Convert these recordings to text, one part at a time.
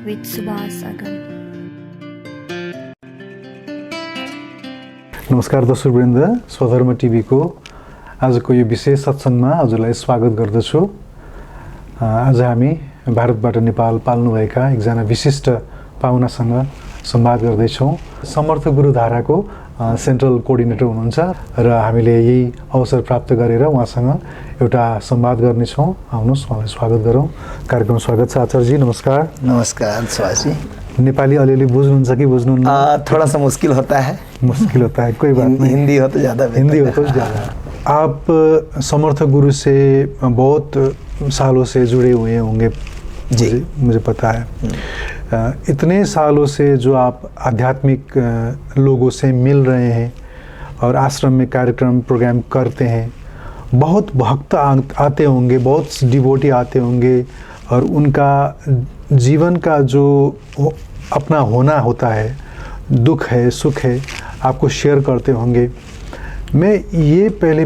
with Subhas Agam. नमस्कार दर्शकवृन्द, स्वधर्म टिभीको आजको यो विशेष सत्सङ्गमा हजुरलाई स्वागत गर्दछु। आज हामी भारतबाट नेपाल पाल्नुभएका एकजना विशिष्ट पाहुनासँग संवाद गर्दैछौँ। समर्थ गुरुधाराको सेन्ट्रल कोअर्डिनेटर हुनुहुन्छ र हामीले यही अवसर प्राप्त गरेर उहाँसँग एउटा संवाद गर्नेछौँ। आउनुहोस् उहाँलाई स्वागत गरौँ। कार्यक्रम स्वागत छ आचार्यजी, नमस्कार। नमस्कार सुभाषजी। नेपाली अलिअलि बुझ्नुहुन्छ कि बुझ्नुहुन्न? थोड़ा सा मुश्किल होता है। मुश्किल होता है, कोई बात नहीं। हिंदी हो तो ज़्यादा बेहतर। हिंदी हो तो ज़्यादा। आप समर्थ गुरु से बहुत सालों से जुड़े हुए होंगे जी, मुझे पता है। इतने सालों से जो आप आध्यात्मिक लोगों से मिल रहे हैं और आश्रम में कार्यक्रम प्रोग्राम करते हैं, बहुत भक्त आते होंगे, बहुत डिवोटी आते होंगे और उनका जीवन का जो अपना होना होता है, दुख है सुख है, आपको शेयर करते होंगे। मैं ये पहले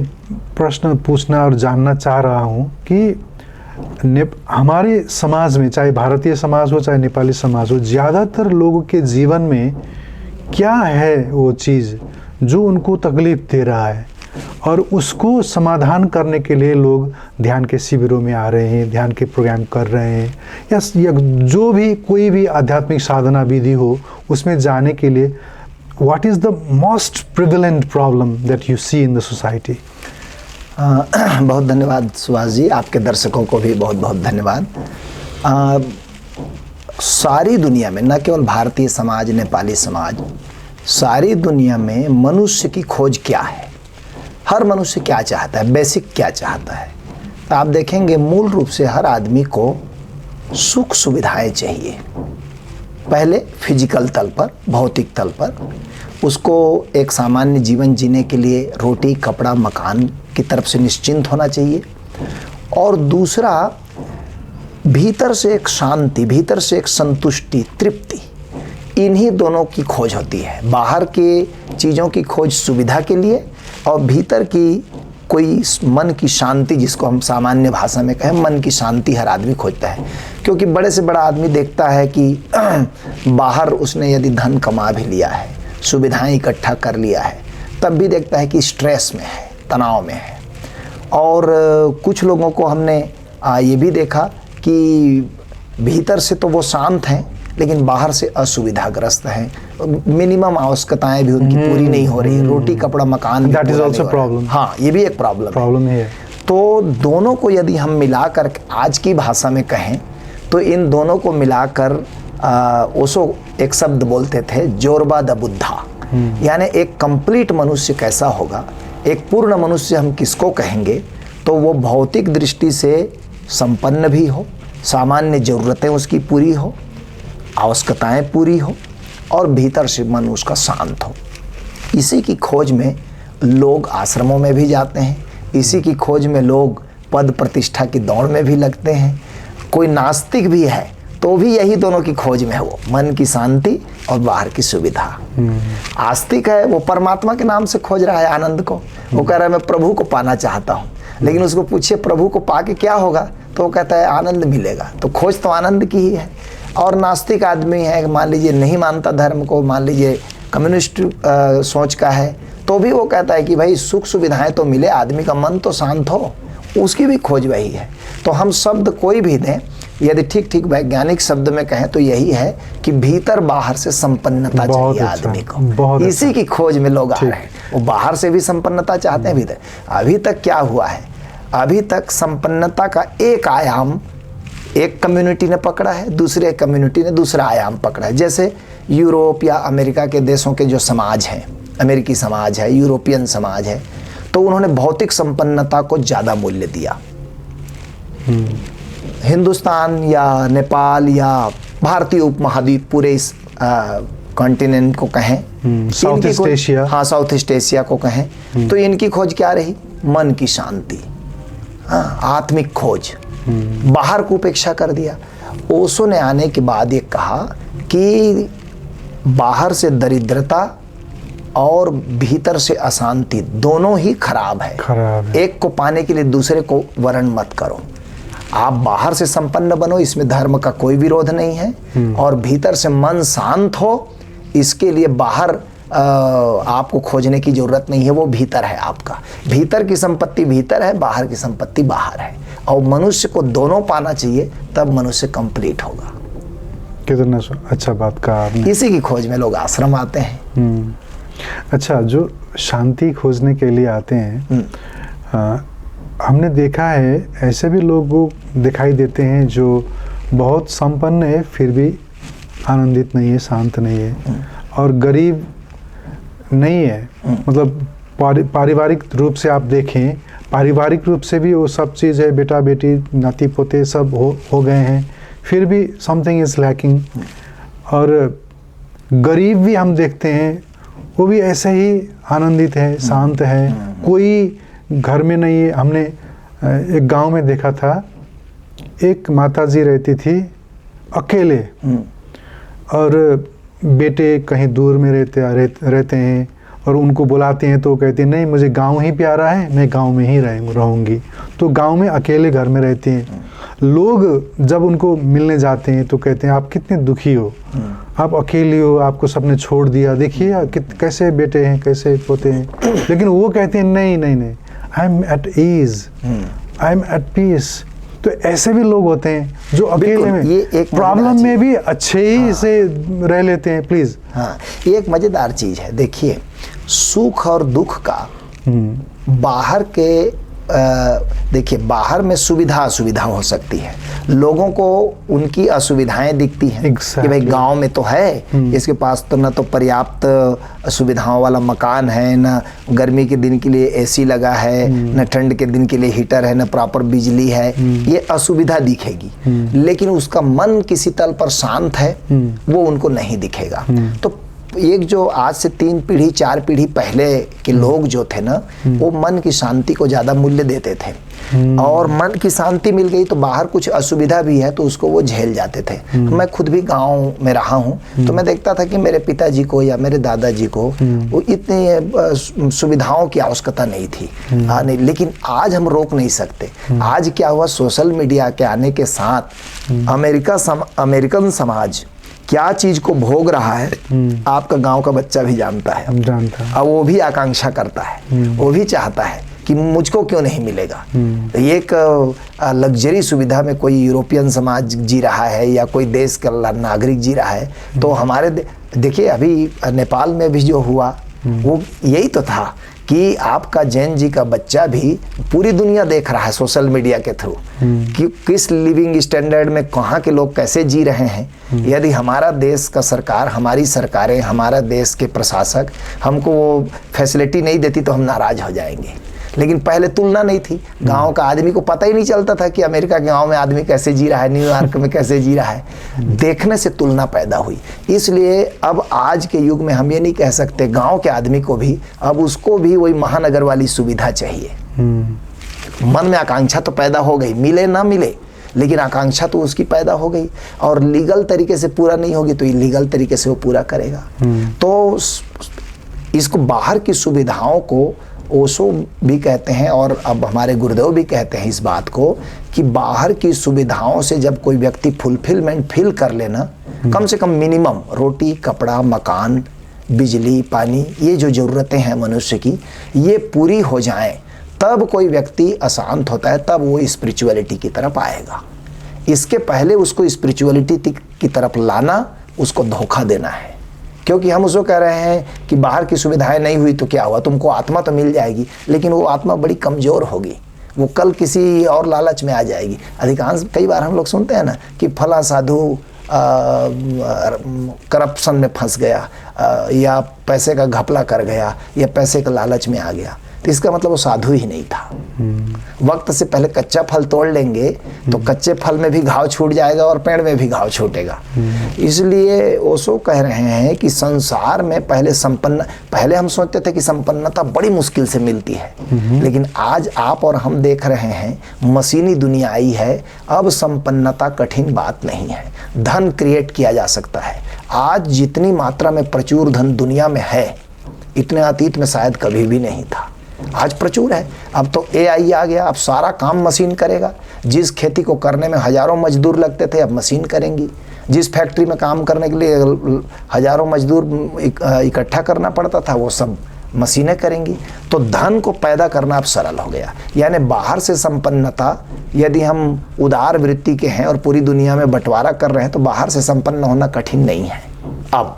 प्रश्न पूछना और जानना चाह रहा हूँ कि हमारे समाज में, चाहे भारतीय समाज हो चाहे नेपाली समाज हो, ज़्यादातर लोगों के जीवन में क्या है वो चीज़ जो उनको तकलीफ़ दे रहा है और उसको समाधान करने के लिए लोग ध्यान के शिविरों में आ रहे हैं, ध्यान के प्रोग्राम कर रहे हैं, या जो भी कोई भी आध्यात्मिक साधना विधि हो उसमें जाने के लिए what is the most prevalent problem that you see in the society? बहुत धन्यवाद सुभाष जी, आपके दर्शकों को भी बहुत बहुत धन्यवाद। सारी दुनिया में, न केवल भारतीय समाज, नेपाली समाज, सारी दुनिया में मनुष्य की खोज क्या है, हर मनुष्य क्या चाहता है, बेसिक क्या चाहता है। तो आप देखेंगे मूल रूप से हर आदमी को सुख सुविधाएं चाहिए। पहले फिजिकल तल पर, भौतिक तल पर उसको एक सामान्य जीवन जीने के लिए रोटी कपड़ा मकान की तरफ से निश्चिंत होना चाहिए, और दूसरा भीतर से एक शांति, भीतर से एक संतुष्टि, तृप्ति, इन्हीं दोनों की खोज होती है। बाहर के चीज़ों की खोज सुविधा के लिए और भीतर की कोई मन की शांति, जिसको हम सामान्य भाषा में कहें मन की शांति, हर आदमी खोजता है। क्योंकि बड़े से बड़ा आदमी देखता है कि बाहर उसने यदि धन कमा भी लिया है, सुविधाएं इकट्ठा कर लिया है, तब भी देखता है कि स्ट्रेस में है, तनाव में है। और कुछ लोगों को हमने ये भी देखा कि भीतर से तो वो शांत हैं लेकिन बाहर से असुविधाग्रस्त हैं, मिनिमम आवश्यकताएं भी उनकी पूरी नहीं हो रही, रोटी कपड़ा मकान, दैट इज आल्सो प्रॉब्लम। हाँ, ये भी एक प्रॉब्लम है। तो दोनों को यदि हम मिलाकर आज की भाषा में कहें तो इन दोनों को मिलाकर ओशो एक शब्द बोलते थे, जोरबा द बुद्धा, यानी एक कंप्लीट मनुष्य कैसा होगा, एक पूर्ण मनुष्य हम किसको कहेंगे, तो वो भौतिक दृष्टि से संपन्न भी हो, सामान्य ज़रूरतें उसकी पूरी हो, आवश्यकताएं पूरी हो और भीतर से मन उसका शांत हो। इसी की खोज में लोग आश्रमों में भी जाते हैं, इसी की खोज में लोग पद प्रतिष्ठा की दौड़ में भी लगते हैं। कोई नास्तिक भी है तो भी यही दोनों की खोज में है, वो मन की शांति और बाहर की सुविधा। आस्तिक है, वो परमात्मा के नाम से खोज रहा है आनंद को, वो कह रहा है मैं प्रभु को पाना चाहता हूँ, लेकिन उसको पूछिए प्रभु को पाके क्या होगा, तो वो कहता है आनंद मिलेगा। तो खोज तो आनंद की ही है। और नास्तिक आदमी है, मान लीजिए नहीं मानता धर्म को, मान लीजिए कम्युनिस्ट सोच का है, तो भी वो कहता है कि भाई सुख सुविधाएं तो मिले, आदमी का मन तो शांत हो, उसकी भी खोज वही है। तो हम शब्द कोई भी दें, यदि ठीक ठीक वैज्ञानिक शब्द में कहें तो यही है कि भीतर बाहर से संपन्नता चाहिए आदमी को। इसी की खोज में लोग आ रहे हैं। वो बाहर से भी संपन्नता चाहते हैं भीतर। अभी तक क्या हुआ है, अभी तक संपन्नता का एक आयाम एक कम्युनिटी ने पकड़ा है, दूसरे कम्युनिटी ने दूसरा आयाम पकड़ा है। जैसे यूरोप या अमेरिका के देशों के जो समाज हैं, अमेरिकी समाज है, यूरोपियन समाज है, तो उन्होंने भौतिक संपन्नता को ज़्यादा मूल्य दिया। हिंदुस्तान या नेपाल या भारतीय उपमहाद्वीप, पूरे इस कॉन्टिनेंट को कहें, साउथ ईस्ट एशिया, हाँ साउथ ईस्ट एशिया को कहें, तो इनकी खोज क्या रही? मन की शांति, आत्मिक खोज, बाहर को उपेक्षा कर दिया। ओशो ने आने के बाद ये कहा कि बाहर से दरिद्रता और भीतर से अशांति दोनों ही खराब है। एक को पाने के लिए दूसरे को वर्ण मत करो। आप बाहर से संपन्न बनो, इसमें धर्म का कोई विरोध नहीं है, और भीतर से मन शांत हो, इसके लिए बाहर आपको खोजने की जरूरत नहीं है, वो भीतर है आपका। भीतर की संपत्ति भीतर है, बाहर की संपत्ति बाहर है, और मनुष्य को दोनों पाना चाहिए, तब मनुष्य कंप्लीट होगा। कितना अच्छा बात कहा आपने। इसी की खोज में लोग आश्रम आते हैं। अच्छा, जो शांति खोजने के लिए आते हैं, हमने देखा है ऐसे भी लोग दिखाई देते हैं जो बहुत संपन्न है फिर भी आनंदित नहीं है, शांत नहीं है, और गरीब नहीं है। मतलब पारिवारिक रूप से आप देखें, पारिवारिक रूप से भी वो सब चीज़ है, बेटा बेटी नाती पोते सब हो गए हैं, फिर भी समथिंग इज़ लैकिंग। और गरीब भी हम देखते हैं, वो भी ऐसे ही आनंदित है, शांत है, कोई घर में नहीं है। हमने एक गांव में देखा था, एक माताजी रहती थी अकेले, और बेटे कहीं दूर में रहते हैं, और उनको बुलाते हैं तो कहते हैं नहीं, मुझे गांव ही प्यारा है, मैं गांव में ही रहूँगी। तो गांव में अकेले घर में रहते हैं। लोग जब उनको मिलने जाते हैं तो कहते हैं आप कितने दुखी हो, आप अकेली हो, आपको सबने छोड़ दिया, देखिए कैसे बेटे हैं, कैसे पोते हैं। लेकिन वो कहते हैं नहीं नहीं नहीं, I am at ease, I am at peace. तो ऐसे भी लोग होते हैं जो अकेले में, ये एक प्रॉब्लम में भी अच्छे ही से रह लेते हैं। प्लीज, हाँ, ये एक मजेदार चीज है। देखिए, सुख और दुख का बाहर के देखिए, बाहर में सुविधा असुविधा हो सकती है, लोगों को उनकी असुविधाएं दिखती हैं कि भाई गांव में तो है, इसके पास तो न तो पर्याप्त सुविधाओं वाला मकान है, न गर्मी के दिन के लिए एसी लगा है, न ठंड के दिन के लिए हीटर है, न प्रॉपर बिजली है, ये असुविधा दिखेगी। लेकिन उसका मन किसी तल पर शांत है, वो उनको नहीं दिखेगा। तो एक जो आज से 3 पीढ़ी 4 पीढ़ी पहले के लोग जो थे ना, वो मन की शांति को ज्यादा मूल्य देते थे, और मन की शांति मिल गई तो बाहर कुछ असुविधा भी है तो उसको वो झेल जाते थे। मैं खुद भी गांव में रहा हूँ, तो मैं देखता था कि मेरे पिताजी को या मेरे दादाजी को वो इतनी सुविधाओं की आवश्यकता नहीं थी। नहीं, लेकिन आज हम रोक नहीं सकते। आज क्या हुआ, सोशल मीडिया के आने के साथ अमेरिकन समाज क्या चीज को भोग रहा है, आपका गांव का बच्चा भी जानता है, और वो भी आकांक्षा करता है, वो भी चाहता है कि मुझको क्यों नहीं मिलेगा। एक लग्जरी सुविधा में कोई यूरोपियन समाज जी रहा है या कोई देश का नागरिक जी रहा है, तो हमारे देखिए अभी नेपाल में भी जो हुआ वो यही तो था कि आपका जैन जी का बच्चा भी पूरी दुनिया देख रहा है सोशल मीडिया के थ्रू कि किस लिविंग स्टैंडर्ड में कहाँ के लोग कैसे जी रहे हैं। यदि हमारा देश का सरकार, हमारी सरकारें, हमारा देश के प्रशासक हमको वो फैसिलिटी नहीं देती तो हम नाराज हो जाएंगे। लेकिन पहले तुलना नहीं थी, गांव का आदमी को पता ही नहीं चलता था कि अमेरिका के गांव में आदमी कैसे जी रहा है, न्यूयॉर्क में कैसे जी रहा है। देखने से तुलना पैदा हुई। इसलिए अब आज के युग में हम ये नहीं कह सकते, गांव के आदमी को भी अब उसको भी वही महानगर वाली सुविधा चाहिए। मन में आकांक्षा तो पैदा हो गई, मिले ना मिले, लेकिन आकांक्षा तो उसकी पैदा हो गई, और लीगल तरीके से पूरा नहीं होगी तो इलीगल तरीके से वो पूरा करेगा। तो इसको बाहर की सुविधाओं को ओशो भी कहते हैं, और अब हमारे गुरुदेव भी कहते हैं इस बात को कि बाहर की सुविधाओं से जब कोई व्यक्ति फुलफिलमेंट फील कर लेना, कम से कम मिनिमम रोटी, कपड़ा, मकान, बिजली, पानी, ये जो ज़रूरतें हैं मनुष्य की, ये पूरी हो जाएं, तब कोई व्यक्ति अशांत होता है, तब वो स्पिरिचुअलिटी की तरफ आएगा। इसके पहले उसको स्पिरिचुअलिटी की तरफ लाना, उसको धोखा देना है। क्योंकि हम उसको कह रहे हैं कि बाहर की सुविधाएं नहीं हुई तो क्या हुआ, तुमको आत्मा तो मिल जाएगी, लेकिन वो आत्मा बड़ी कमज़ोर होगी, वो कल किसी और लालच में आ जाएगी। अधिकांश कई बार हम लोग सुनते हैं ना कि फला साधु करप्शन में फंस गया, या पैसे का घपला कर गया, या पैसे का लालच में आ गया, तो इसका मतलब वो साधु ही नहीं था। वक्त से पहले कच्चा फल तोड़ लेंगे तो कच्चे फल में भी घाव छूट जाएगा और पेड़ में भी घाव छूटेगा। इसलिए ओशो कह रहे हैं कि संसार में पहले हम सोचते थे कि संपन्नता बड़ी मुश्किल से मिलती है, लेकिन आज आप और हम देख रहे हैं मशीनी दुनिया आई है, अब संपन्नता कठिन बात नहीं है, धन क्रिएट किया जा सकता है। आज जितनी मात्रा में प्रचुर धन दुनिया में है, इतने अतीत में शायद कभी भी नहीं था। आज प्रचुर है। अब तो AI आ गया, अब सारा काम मशीन करेगा। जिस खेती को करने में हजारों मजदूर लगते थे, अब मशीन करेंगी। जिस फैक्ट्री में काम करने के लिए हजारों मजदूर इकट्ठा करना पड़ता था, वो सब मशीनें करेंगी। तो धन को पैदा करना अब सरल हो गया। यानी बाहर से संपन्नता, यदि हम उदार वृत्ति के हैं और पूरी दुनिया में बंटवारा कर रहे हैं, तो बाहर से संपन्न होना कठिन नहीं है अब।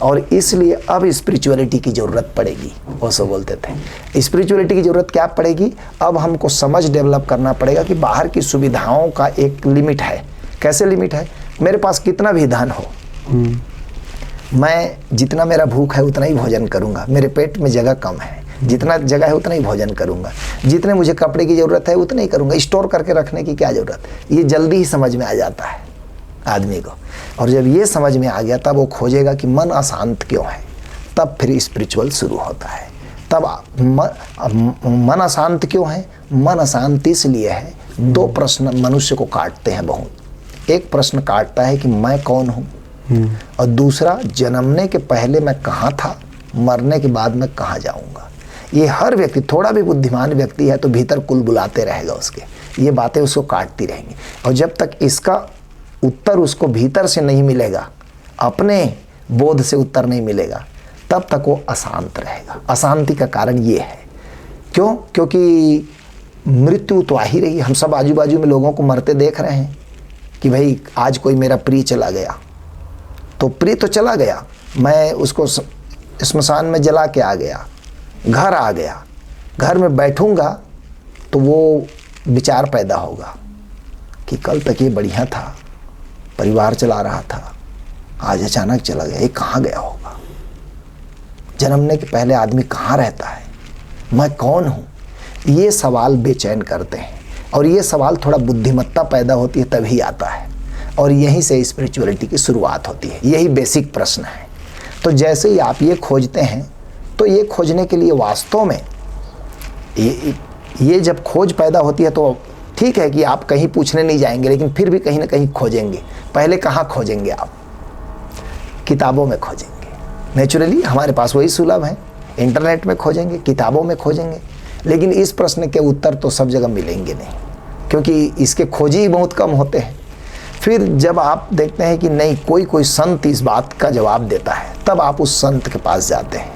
और इसलिए अब स्पिरिचुअलिटी की ज़रूरत पड़ेगी। ओशो बोलते थे स्पिरिचुअलिटी की ज़रूरत क्या पड़ेगी? अब हमको समझ डेवलप करना पड़ेगा कि बाहर की सुविधाओं का एक लिमिट है। कैसे लिमिट है? मेरे पास कितना भी धन हो, मैं जितना मेरा भूख है उतना ही भोजन करूंगा। मेरे पेट में जगह कम है, जितना जगह है उतना ही भोजन करूंगा। जितने मुझे कपड़े की ज़रूरत है उतना ही करूंगा। स्टोर करके रखने की क्या ज़रूरत? ये जल्दी ही समझ में आ जाता है आदमी को। और जब ये समझ में आ गया, तब वो खोजेगा कि मन अशांत क्यों है। तब फिर स्पिरिचुअल शुरू होता है। तब मन अशांत क्यों है? मन अशांत इसलिए है, दो प्रश्न मनुष्य को काटते हैं बहुत। एक प्रश्न काटता है कि मैं कौन हूँ, और दूसरा जन्मने के पहले मैं कहाँ था, मरने के बाद मैं कहाँ जाऊँगा। ये हर व्यक्ति, थोड़ा भी बुद्धिमान व्यक्ति है तो भीतर कुल बुलाते रहेगा उसके, ये बातें उसको काटती रहेंगी। और जब तक इसका उत्तर उसको भीतर से नहीं मिलेगा, अपने बोध से उत्तर नहीं मिलेगा, तब तक वो अशांत रहेगा। अशांति का कारण ये है। क्यों? क्योंकि मृत्यु तो आ ही रही है। हम सब आजू बाजू में लोगों को मरते देख रहे हैं कि भाई आज कोई मेरा प्रिय चला गया, तो प्रिय तो चला गया, मैं उसको स्मशान में जला के आ गया, घर आ गया, घर में बैठूंगा तो वो विचार पैदा होगा कि कल तक ये बढ़िया था, परिवार चला रहा था, आज अचानक चला गया, ये कहाँ गया होगा। जन्मने के पहले आदमी कहाँ रहता है, मैं कौन हूँ, ये सवाल बेचैन करते हैं। और ये सवाल थोड़ा बुद्धिमत्ता पैदा होती है तभी आता है, और यहीं से स्पिरिचुअलिटी की शुरुआत होती है। यही बेसिक प्रश्न है। तो जैसे ही आप ये खोजते हैं, तो ये खोजने के लिए वास्तव में ये जब खोज पैदा होती है, तो ठीक है कि आप कहीं पूछने नहीं जाएंगे, लेकिन फिर भी कहीं ना कहीं खोजेंगे। पहले कहाँ खोजेंगे आप? किताबों में खोजेंगे। नेचुरली हमारे पास वही सुलभ है, इंटरनेट में खोजेंगे, किताबों में खोजेंगे। लेकिन इस प्रश्न के उत्तर तो सब जगह मिलेंगे नहीं, क्योंकि इसके खोजी ही बहुत कम होते हैं। फिर जब आप देखते हैं कि नहीं, कोई संत इस बात का जवाब देता है, तब आप उस संत के पास जाते हैं,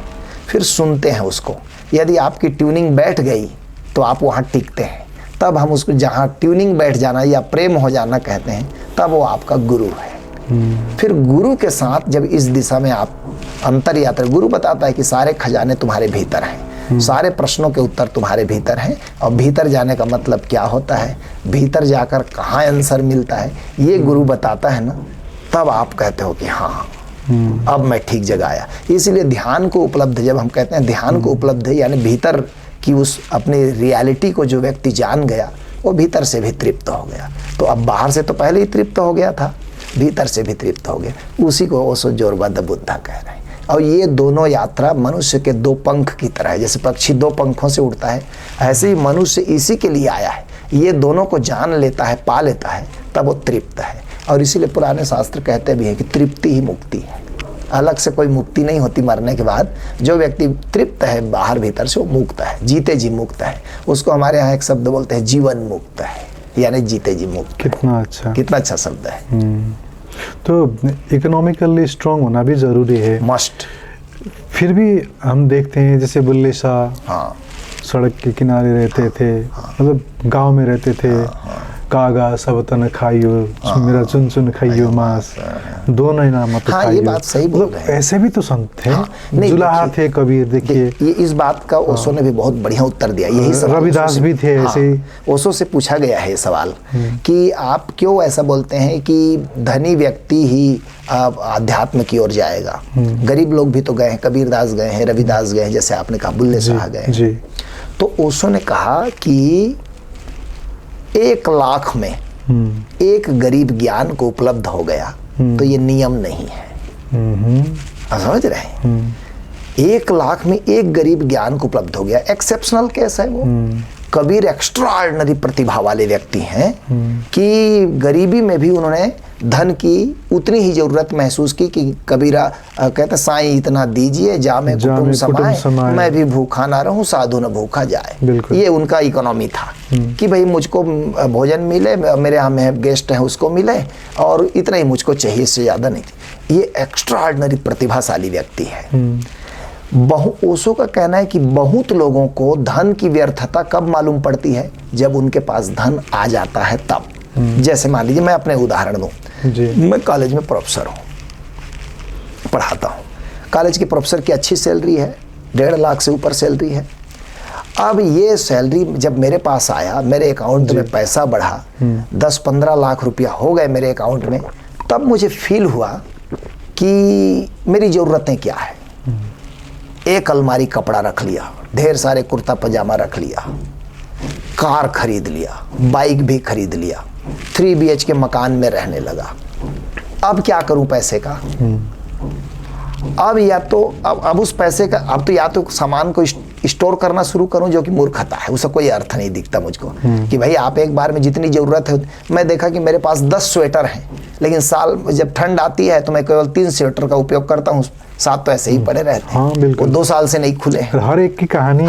फिर सुनते हैं उसको। यदि आपकी ट्यूनिंग बैठ गई तो आप वहाँ टिकते हैं। तब हम उसको, जहाँ ट्यूनिंग बैठ जाना या प्रेम हो जाना कहते हैं, तब वो आपका गुरु है। फिर गुरु के साथ जब इस दिशा में आप अंतर यात्रा, गुरु बताता है कि सारे खजाने तुम्हारे भीतर हैं, सारे प्रश्नों के उत्तर तुम्हारे भीतर हैं। और भीतर जाने का मतलब क्या होता है, भीतर जाकर कहाँ आंसर मिलता है, ये गुरु बताता है ना। तब आप कहते हो कि हाँ, अब मैं ठीक जगह आया। इसलिए ध्यान को उपलब्ध, जब हम कहते हैं ध्यान को उपलब्ध है, यानी भीतर की उस अपनी रियलिटी को जो व्यक्ति जान गया, वो भीतर से भी तृप्त हो गया। तो अब बाहर से तो पहले ही तृप्त हो गया था, भीतर से भी तृप्त हो गया। उसी को ओशो जोरबा द बुद्धा कह रहे हैं। और ये दोनों यात्रा मनुष्य के दो पंख की तरह है। जैसे पक्षी दो पंखों से उड़ता है, ऐसे ही मनुष्य इसी के लिए आया है। ये दोनों को जान लेता है, पा लेता है, तब वो तृप्त है। और इसीलिए पुराने शास्त्र कहते भी हैं कि तृप्ति ही मुक्ति है। अलग से कोई मुक्ति नहीं होती मरने के बाद। जो व्यक्ति तृप्त है बाहर भीतर से, वो मुक्त है, जीते जी मुक्त है। उसको हमारे यहाँ एक शब्द बोलते हैं, जीवन मुक्त है, यानी जीते जी मुक्त। कितना अच्छा, कितना अच्छा शब्द है। तो इकोनॉमिकली स्ट्रांग होना भी जरूरी है, मस्ट। फिर भी हम देखते हैं जैसे बुल्ले शाह, हाँ, सड़क के किनारे रहते थे, मतलब गांव में रहते थे। कागा सब तन खाइयो, मेरा चुन चुन खाइयो मांस, दोनों ना मत खाइयो। ये बात सही बोल रहे हैं। ऐसे भी तो संत थे, जुलाहा थे कबीर। देखिए ये इस बात का ओशो ने भी बहुत बढ़िया उत्तर दिया। यही सवाल रविदास भी थे ऐसे ही। ओशो से पूछा गया है सवाल कि आप क्यों ऐसा बोलते हैं कि धनी व्यक्ति ही आध्यात्म की ओर जाएगा, गरीब लोग भी तो गए हैं, कबीरदास गए हैं, रविदास गए हैं, जैसे आपने कहा बुल्ले शाह गए। तो ओशो ने कहा कि 1 लाख में एक गरीब ज्ञान को उपलब्ध हो गया तो ये नियम नहीं है। आप समझ रहे हैं? 1 लाख में एक गरीब ज्ञान को उपलब्ध हो गया, एक्सेप्शनल केस है वो। कबीर एक्स्ट्राऑर्डिनरी प्रतिभा वाले व्यक्ति हैं कि गरीबी में भी उन्होंने धन की उतनी ही जरूरत महसूस की कि कबीरा कहते साईं इतना दीजिए जामे कुटुंब समाए, मैं भी भूखा ना रहूं साधु न भूखा जाए। ये उनका इकोनॉमी था कि भाई मुझको भोजन मिले, मेरे यहाँ में गेस्ट हैं उसको मिले, और इतना ही मुझको चाहिए, इससे ज़्यादा नहीं। ये एक्स्ट्रा ऑर्डिनरी प्रतिभाशाली व्यक्ति है। ओशो का कहना है कि बहुत लोगों को धन की व्यर्थता कब मालूम पड़ती है, जब उनके पास धन आ जाता है तब। जैसे मान लीजिए मैं अपने उदाहरण दूं, मैं कॉलेज में प्रोफेसर हूं, पढ़ाता हूं। कॉलेज के प्रोफेसर की अच्छी सैलरी है, 1.5 लाख से ऊपर सैलरी है। अब ये सैलरी जब मेरे पास आया, मेरे अकाउंट में पैसा बढ़ा, 10-15 लाख रुपया हो गए मेरे अकाउंट में, तब मुझे फील हुआ कि मेरी ज़रूरतें क्या है। एक अलमारी कपड़ा रख लिया, ढेर सारे कुर्ता पजामा रख लिया, कार खरीद लिया, बाइक भी खरीद लिया, 3 BHK मकान में रहने लगा। अब क्या करूं पैसे का? अब या तो अब उस पैसे का, अब तो या तो सामान को स्टोर करना शुरू करूं, जो कि मूर्खता है, उसका कोई अर्थ नहीं दिखता मुझको कि भाई आप एक बार में जितनी ज़रूरत है। मैं देखा कि मेरे पास 10 स्वेटर हैं, लेकिन साल जब ठंड आती है तो मैं केवल 3 स्वेटर का उपयोग करता हूँ, 7 तो ऐसे ही पड़े रहते हैं। हाँ, बिल्कुल। 2 साल से नहीं खुले। हर एक की कहानी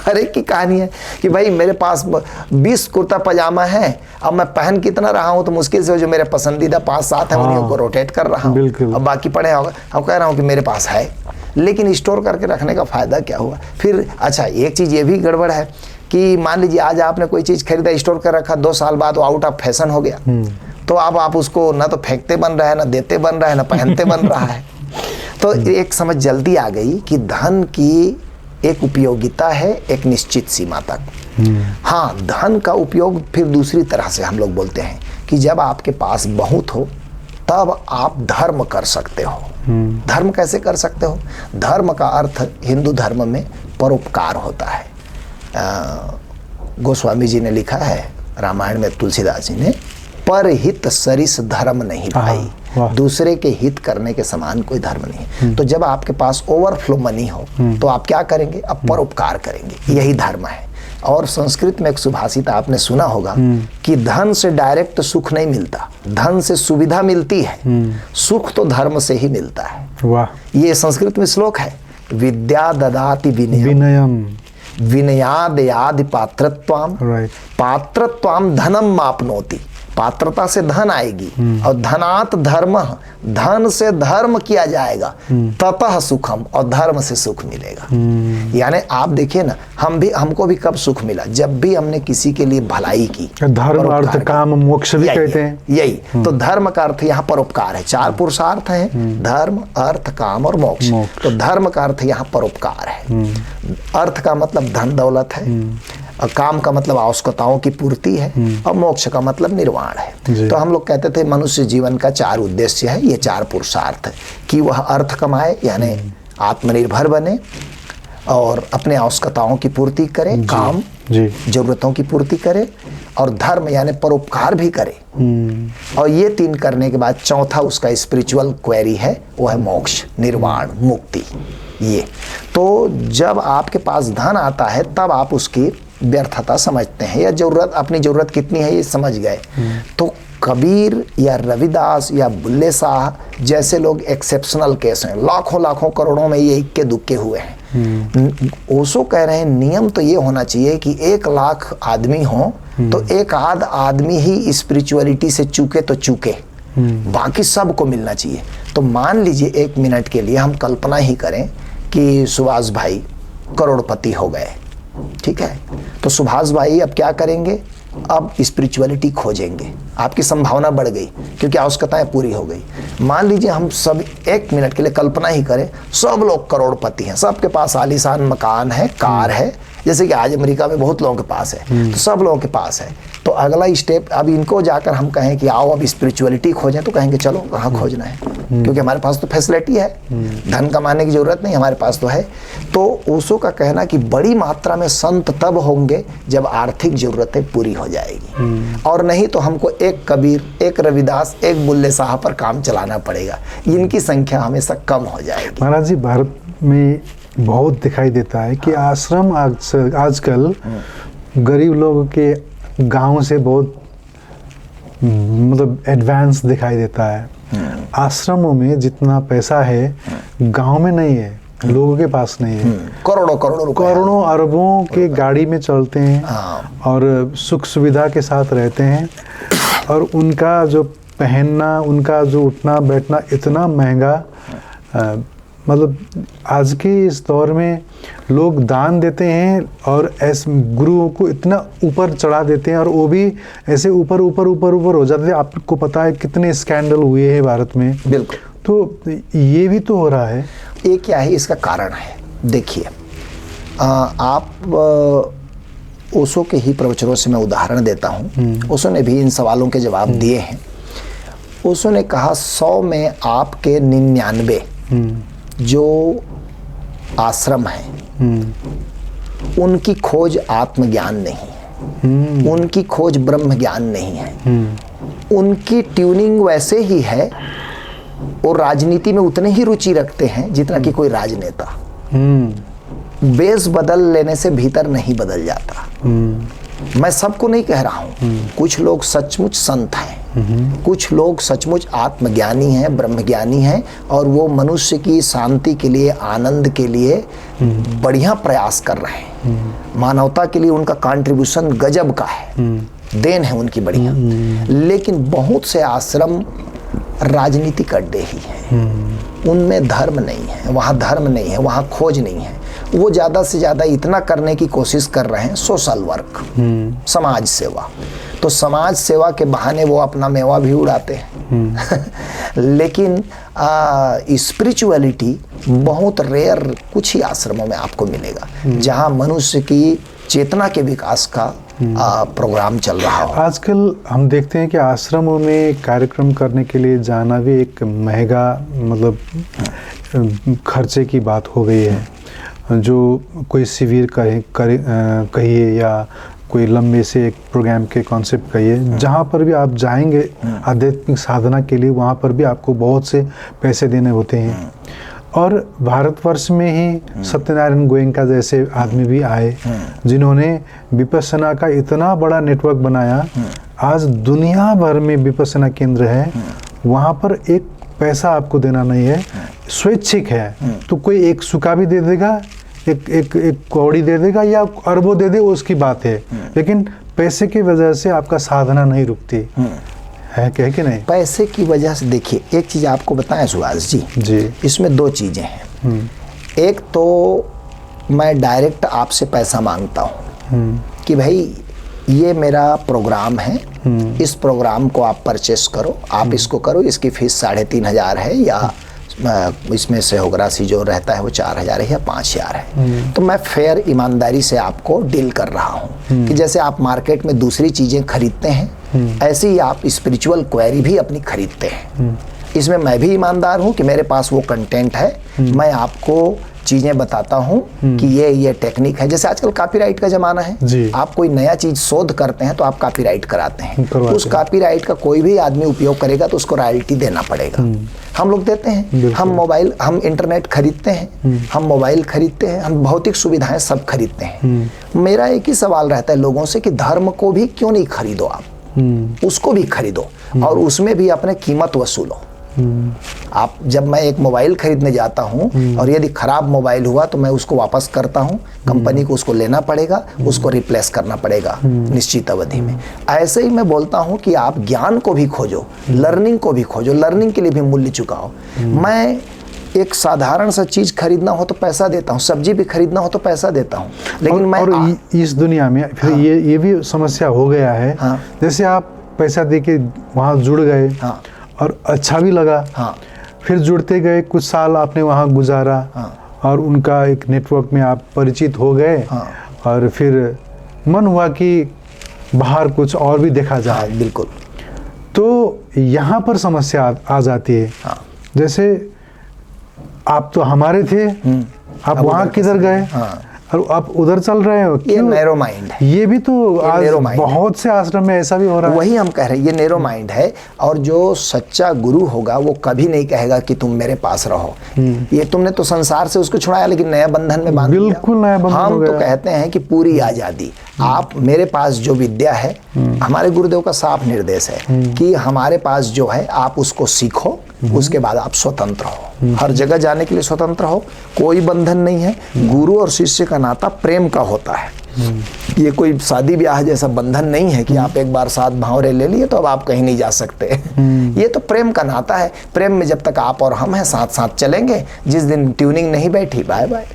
हर एक की कहानी है कि भाई मेरे पास 20 कुर्ता पजामा है, अब मैं पहन कितना रहा हूँ, तो मुश्किल से जो मेरे पसंदीदा 5-7 हैं उन्हीं को रोटेट कर रहा हूँ, अब बाकी पड़े होगा। अब कह रहा हूँ कि मेरे पास है, लेकिन स्टोर करके रखने का फ़ायदा क्या हुआ? फिर अच्छा एक चीज़ ये भी गड़बड़ है कि मान लीजिए आज आपने कोई चीज़ खरीदा, स्टोर कर रखा, 2 साल बाद वो आउट ऑफ फैशन हो गया, तो अब आप उसको ना तो फेंकते बन रहा है, ना देते बन रहा है, ना पहनते बन रहा है। तो एक समझ जल्दी आ गई कि धन की एक उपयोगिता है एक निश्चित सीमा तक। हाँ, धन का उपयोग फिर दूसरी तरह से हम लोग बोलते हैं कि जब आपके पास बहुत हो तब आप धर्म कर सकते हो। धर्म कैसे कर सकते हो? धर्म का अर्थ हिंदू धर्म में परोपकार होता है। गोस्वामी जी ने लिखा है रामायण में, तुलसीदास जी ने, परहित सरिस धर्म नहीं भाई, दूसरे के हित करने के समान कोई धर्म नहीं। तो जब आपके पास ओवरफ्लो मनी हो तो आप क्या करेंगे? अब परोपकार करेंगे, यही धर्म है। और संस्कृत में एक सुभाषित आपने सुना होगा कि धन से डायरेक्ट सुख नहीं मिलता, धन से सुविधा मिलती है, सुख तो धर्म से ही मिलता है। वाह, ये संस्कृत में श्लोक है, विद्या ददाति विनयम विनयादयादि पात्रत्वाम, पात्रत्वाम धनम मापनोति, पात्रता से धन आएगी, और धनात धर्म, धन से धर्म किया जाएगा, ततः सुखम, और धर्म से सुख मिलेगा। यानी आप देखिए ना, हमको भी कब सुख मिला? जब भी हमने किसी के लिए भलाई की। धर्म अर्थ काम मोक्ष भी कहते हैं, यही तो धर्म का अर्थ यहाँ परोपकार है। 4 पुरुषार्थ हैं, धर्म, अर्थ, काम और मोक्ष। तो धर्म का अर्थ यहाँ परोपकार है। अर्थ का मतलब धन दौलत है, काम का मतलब आवश्यकताओं की पूर्ति है, और मोक्ष का मतलब निर्वाण है। तो हम लोग कहते थे मनुष्य जीवन का 4 उद्देश्य है, ये 4 पुरुषार्थ, कि वह अर्थ कमाए यानी आत्मनिर्भर बने, और अपने आवश्यकताओं की पूर्ति करे, काम जरूरतों की पूर्ति करे, और धर्म यानी परोपकार भी करे। और ये 3 करने के बाद चौथा उसका स्पिरिचुअल क्वेरी है, वो है मोक्ष, निर्वाण, मुक्ति। ये तो जब आपके पास धन आता है तब आप उसकी व्यर्थता समझते हैं, या जरूरत, अपनी जरूरत कितनी है ये समझ गए। तो कबीर या रविदास या बुल्ले शाह जैसे लोग एक्सेप्शनल केस हैं, लाखों करोड़ों में ये इक्के दुक्के हुए हैं। ओशो कह रहे हैं नियम तो ये होना चाहिए कि 1 लाख आदमी हो तो एक आध आदमी ही स्पिरिचुअलिटी से चूके तो चूके, बाकी सबको मिलना चाहिए। तो मान लीजिए 1 मिनट के लिए हम कल्पना ही करें कि सुभाष भाई करोड़पति हो गए, ठीक है, तो सुभाष भाई अब क्या करेंगे? अब स्पिरिचुअलिटी खोजेंगे, आपकी संभावना बढ़ गई क्योंकि आवश्यकताएं पूरी हो गई। मान लीजिए हम सब 1 मिनट के लिए कल्पना ही करें, सब लोग करोड़पति हैं, सबके पास आलीशान मकान है, कार है, जैसे कि आज अमेरिका में बहुत लोगों के पास है, तो सब लोगों के पास है। तो अगला स्टेप, अब इनको जाकर हम कहें कि आओ अब स्पिरिचुअलिटी खोजें, तो कहेंगे चलो कहाँ खोजना है, क्योंकि हमारे पास तो फैसिलिटी है, धन कमाने की जरूरत नहीं, हमारे पास तो है। तो ओशो का कहना कि बड़ी मात्रा में संत तब होंगे जब आर्थिक जरूरतें पूरी हो जाएगी, और नहीं तो हमको एक कबीर, एक रविदास, एक बुल्ले शाह पर काम चलाना पड़ेगा, इनकी संख्या हमेशा कम हो जाएगी। महाराज जी, भारत में बहुत दिखाई देता है कि आश्रम आजकल गरीब लोगों के गांव से बहुत मतलब एडवांस दिखाई देता है। आश्रमों में जितना पैसा है गांव में नहीं है, लोगों के पास नहीं है। करोड़ों करोड़ों रुपए, करोड़ों अरबों के गाड़ी में चलते हैं और सुख सुविधा के साथ रहते हैं, और उनका जो पहनना, उनका जो उठना बैठना इतना महंगा। मतलब आज के इस दौर में लोग दान देते हैं और ऐसे गुरुओं को इतना ऊपर चढ़ा देते हैं, और वो भी ऐसे ऊपर ऊपर ऊपर ऊपर हो जाते हैं। आपको पता है कितने स्कैंडल हुए हैं भारत में। बिल्कुल। तो ये भी तो हो रहा है। ये क्या है, इसका कारण है। देखिए, आप ओशो के ही प्रवचनों से मैं उदाहरण देता हूँ। ओशो ने भी इन सवालों के जवाब दिए हैं। ओशो ने कहा 100 में आपके 99 जो आश्रम हैं उनकी खोज आत्मज्ञान नहीं है, उनकी खोज ब्रह्म ज्ञान नहीं है, उनकी ट्यूनिंग वैसे ही है। वो राजनीति में उतने ही रुचि रखते हैं जितना कि कोई राजनेता। बेस बदल लेने से भीतर नहीं बदल जाता। मैं सबको नहीं कह रहा हूँ, कुछ लोग सचमुच संत हैं, कुछ लोग सचमुच आत्मज्ञानी हैं, ब्रह्मज्ञानी हैं, और वो मनुष्य की शांति के लिए, आनंद के लिए बढ़िया प्रयास कर रहे हैं। मानवता के लिए उनका कंट्रीब्यूशन गजब का है, देन है उनकी बढ़िया। लेकिन बहुत से आश्रम राजनीतिक अड्डे ही हैं, उनमें धर्म नहीं है, वहाँ धर्म नहीं है, वहाँ खोज नहीं है। वो ज़्यादा से ज़्यादा इतना करने की कोशिश कर रहे हैं, सोशल वर्क, समाज सेवा। तो समाज सेवा के बहाने वो अपना मेवा भी उड़ाते हैं। लेकिन स्पिरिचुअलिटी बहुत रेयर कुछ ही आश्रमों में आपको मिलेगा जहाँ मनुष्य की चेतना के विकास का प्रोग्राम चल रहा हो। आजकल हम देखते हैं कि आश्रमों में कार्यक्रम करने के लिए जाना भी एक महंगा, मतलब खर्चे की बात हो गई है। जो कोई शिविर कहिए या कोई लंबे से एक प्रोग्राम के कॉन्सेप्ट कहिए, जहाँ पर भी आप जाएंगे आध्यात्मिक साधना के लिए, वहाँ पर भी आपको बहुत से पैसे देने होते हैं। और भारतवर्ष में ही सत्यनारायण गोयंका जैसे आदमी भी आए जिन्होंने विपश्यना का इतना बड़ा नेटवर्क बनाया। आज दुनिया भर में विपश्यना केंद्र है, वहाँ पर एक पैसा आपको देना नहीं है, स्वैच्छिक है। तो कोई एक सुका भी दे देगा, एक कौड़ी दे देगा या अरबों दे दे, उसकी बात है, लेकिन पैसे की वजह से आपका साधना नहीं रुकती है, कह के नहीं। पैसे की वजह से देखिए, एक चीज़ आपको बताएं सुभाष जी, इसमें दो चीज़ें हैं। एक तो मैं डायरेक्ट आपसे पैसा मांगता हूँ कि भाई ये मेरा प्रोग्राम है, इस प्रोग्राम को आप परचेस करो, आप इसको करो, इसकी फीस 3500 है, या इसमें सहयोग राशि जो रहता है वो 4000 है या 5000 है। तो मैं फेयर ईमानदारी से आपको डील कर रहा हूँ कि जैसे आप मार्केट में दूसरी चीज़ें खरीदते हैं, ऐसे ही आप स्पिरिचुअल क्वेरी भी अपनी खरीदते हैं। इसमें मैं भी ईमानदार हूँ कि मेरे पास वो कंटेंट है, मैं आपको चीज़ें बताता हूँ कि ये टेक्निक है। जैसे आजकल कॉपीराइट का ज़माना है, आप कोई नया चीज़ शोध करते हैं तो आप कॉपीराइट कराते हैं, तो उस कॉपीराइट का कोई भी आदमी उपयोग करेगा तो उसको रॉयल्टी देना पड़ेगा। हम लोग देते हैं, हम इंटरनेट खरीदते हैं, हम मोबाइल खरीदते हैं, हम भौतिक सुविधाएं सब खरीदते हैं। मेरा एक ही सवाल रहता है लोगों से कि धर्म को भी क्यों नहीं खरीदो आप, उसको भी खरीदो और उसमें भी अपने कीमत वसूलो। आप जब मैं एक मोबाइल खरीदने जाता हूं और यदि खराब मोबाइल हुआ तो मैं उसको वापस करता हूं, कंपनी को उसको लेना पड़ेगा, उसको रिप्लेस करना पड़ेगा निश्चित अवधि में। ऐसे ही मैं बोलता हूं कि आप ज्ञान को भी खोजो, लर्निंग को भी खोजो, लर्निंग के लिए भी मूल्य चुकाओ। मैं एक साधारण सा चीज खरीदना हो तो पैसा देता हूँ, सब्जी भी खरीदना हो तो पैसा देता हूँ, लेकिन और इस दुनिया में फिर ये भी समस्या हो गया है। जैसे आप पैसा दे के वहाँ जुड़ गए और अच्छा भी लगा, फिर जुड़ते गए, कुछ साल आपने वहाँ गुजारा और उनका एक नेटवर्क में आप परिचित हो गए, और फिर मन हुआ कि बाहर कुछ और भी देखा जाए। बिल्कुल। तो यहाँ पर समस्या आ जाती है। जैसे आप तो हमारे थे, आप वहाँ किधर गए और आप उधर चल रहे हो, ये नैरो माइंड है। ये भी तो आज बहुत से आश्रम में ऐसा भी हो रहा है। वही हम कह रहे हैं, ये नैरो माइंड है। और जो सच्चा गुरु होगा वो कभी नहीं कहेगा कि तुम मेरे पास रहो। ये तुमने तो संसार से उसको छुड़ाया लेकिन नया बंधन में बांध दिया। बिल्कुल नया बंधन। हम तो कहते हैं कि पूरी आजादी। आप मेरे पास जो विद्या है, हमारे गुरुदेव का साफ निर्देश है कि हमारे पास जो है आप उसको सीखो, उसके बाद आप स्वतंत्र हो, हर जगह जाने के लिए स्वतंत्र हो, कोई बंधन नहीं है। गुरु और शिष्य का नाता प्रेम का होता है, ये कोई शादी ब्याह जैसा बंधन नहीं है कि आप एक बार साथ भावरे ले लिए तो अब आप कहीं नहीं जा सकते। ये तो प्रेम का नाता है। प्रेम में जब तक आप और हम हैं साथ साथ चलेंगे, जिस दिन ट्यूनिंग नहीं बैठी बाय बाय,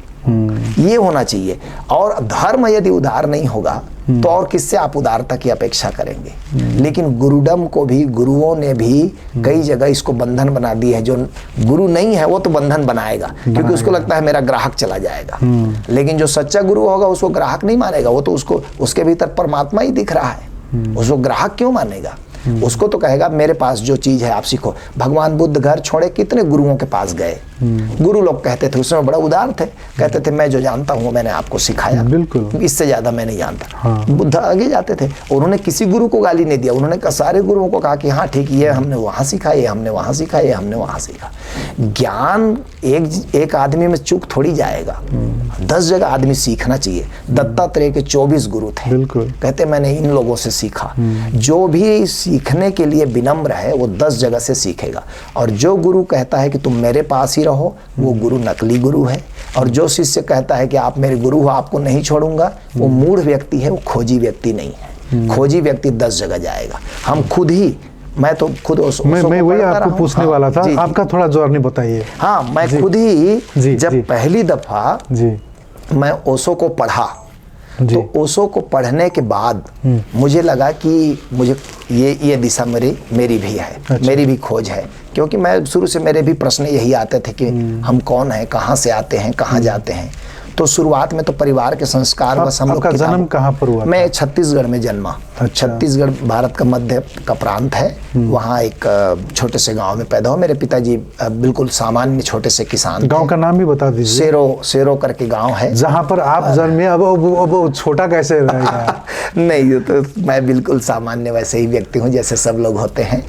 ये होना चाहिए। और धर्म यदि उदार नहीं होगा तो और किससे आप उदारता की अपेक्षा करेंगे। लेकिन गुरुडम को भी गुरुओं ने भी कई जगह इसको बंधन बना दी है। जो गुरु नहीं है वो तो बंधन बनाएगा, क्योंकि उसको लगता है मेरा ग्राहक चला जाएगा। लेकिन जो सच्चा गुरु होगा उसको ग्राहक नहीं मानेगा, वो तो उसको उसके भीतर परमात्मा ही दिख रहा है, उसको ग्राहक क्यों मानेगा। उसको तो कहेगा मेरे पास जो चीज है आप सीखो। भगवान बुद्ध घर छोड़े कितने गुरुओं के पास गए, गुरु लोग कहते थे, उसमें बड़ा उदार थे, कहते थे मैं जो जानता हूँ मैंने आपको सिखाया, बिल्कुल इससे ज्यादा मैं नहीं जानता। हाँ। बुद्ध आगे जाते थे, उन्होंने किसी गुरु को गाली नहीं दिया, उन्होंने सारे गुरुओं को कहा कि हाँ ठीक, ये हमने वहां सीखा, ये हमने वहां सीखा, ये हमने वहां सीखा। ज्ञान एक आदमी में चूक थोड़ी जाएगा, 10 जगह आदमी सीखना चाहिए। दत्तात्रेय के 24 गुरु थे, बिल्कुल कहते मैंने इन लोगों से सीखा। जो भी सीखने के लिए विनम्र है वो 10 जगह से सीखेगा। और जो गुरु कहता है कि तुम मेरे पास ही रहो, वो गुरु नकली गुरु है। और जो शिष्य कहता है कि आप मेरे गुरु हो, आपको नहीं छोड़ूंगा, वो मूढ़ व्यक्ति है, वो खोजी व्यक्ति नहीं है। खोजी व्यक्ति 10 जगह जाएगा। हम खुद ही, मैं तो खुद मैं वही आपको पूछने वाला था, आपका थोड़ा जर्नी बताइए। हाँ, मैं खुद ही जब पहली दफा मैं ओशो को पढ़ा, तो ओशो को पढ़ने के बाद मुझे लगा कि मुझे ये दिशा मेरी भी है। अच्छा। मेरी भी खोज है, क्योंकि मैं शुरू से मेरे भी प्रश्न यही आते थे कि हम कौन हैं, कहाँ से आते हैं, कहाँ जाते हैं। तो शुरुआत में तो परिवार के संस्कार बस हम लोग। आपका जन्म कहाँ पर हुआ? मैं छत्तीसगढ़ में जन्मा। अच्छा। छत्तीसगढ़ भारत का मध्य का प्रांत है, वहाँ एक छोटे से गांव में पैदा हुआ। मेरे पिताजी बिल्कुल सामान्य छोटे से किसान। गांव का नाम भी बता दीजिए। सेरो करके गांव है जहाँ पर आप जन्मे। अब छोटा कैसे रहेगा? नहीं, ये तो मैं बिल्कुल सामान्य वैसे ही व्यक्ति हूँ जैसे सब लोग होते हैं,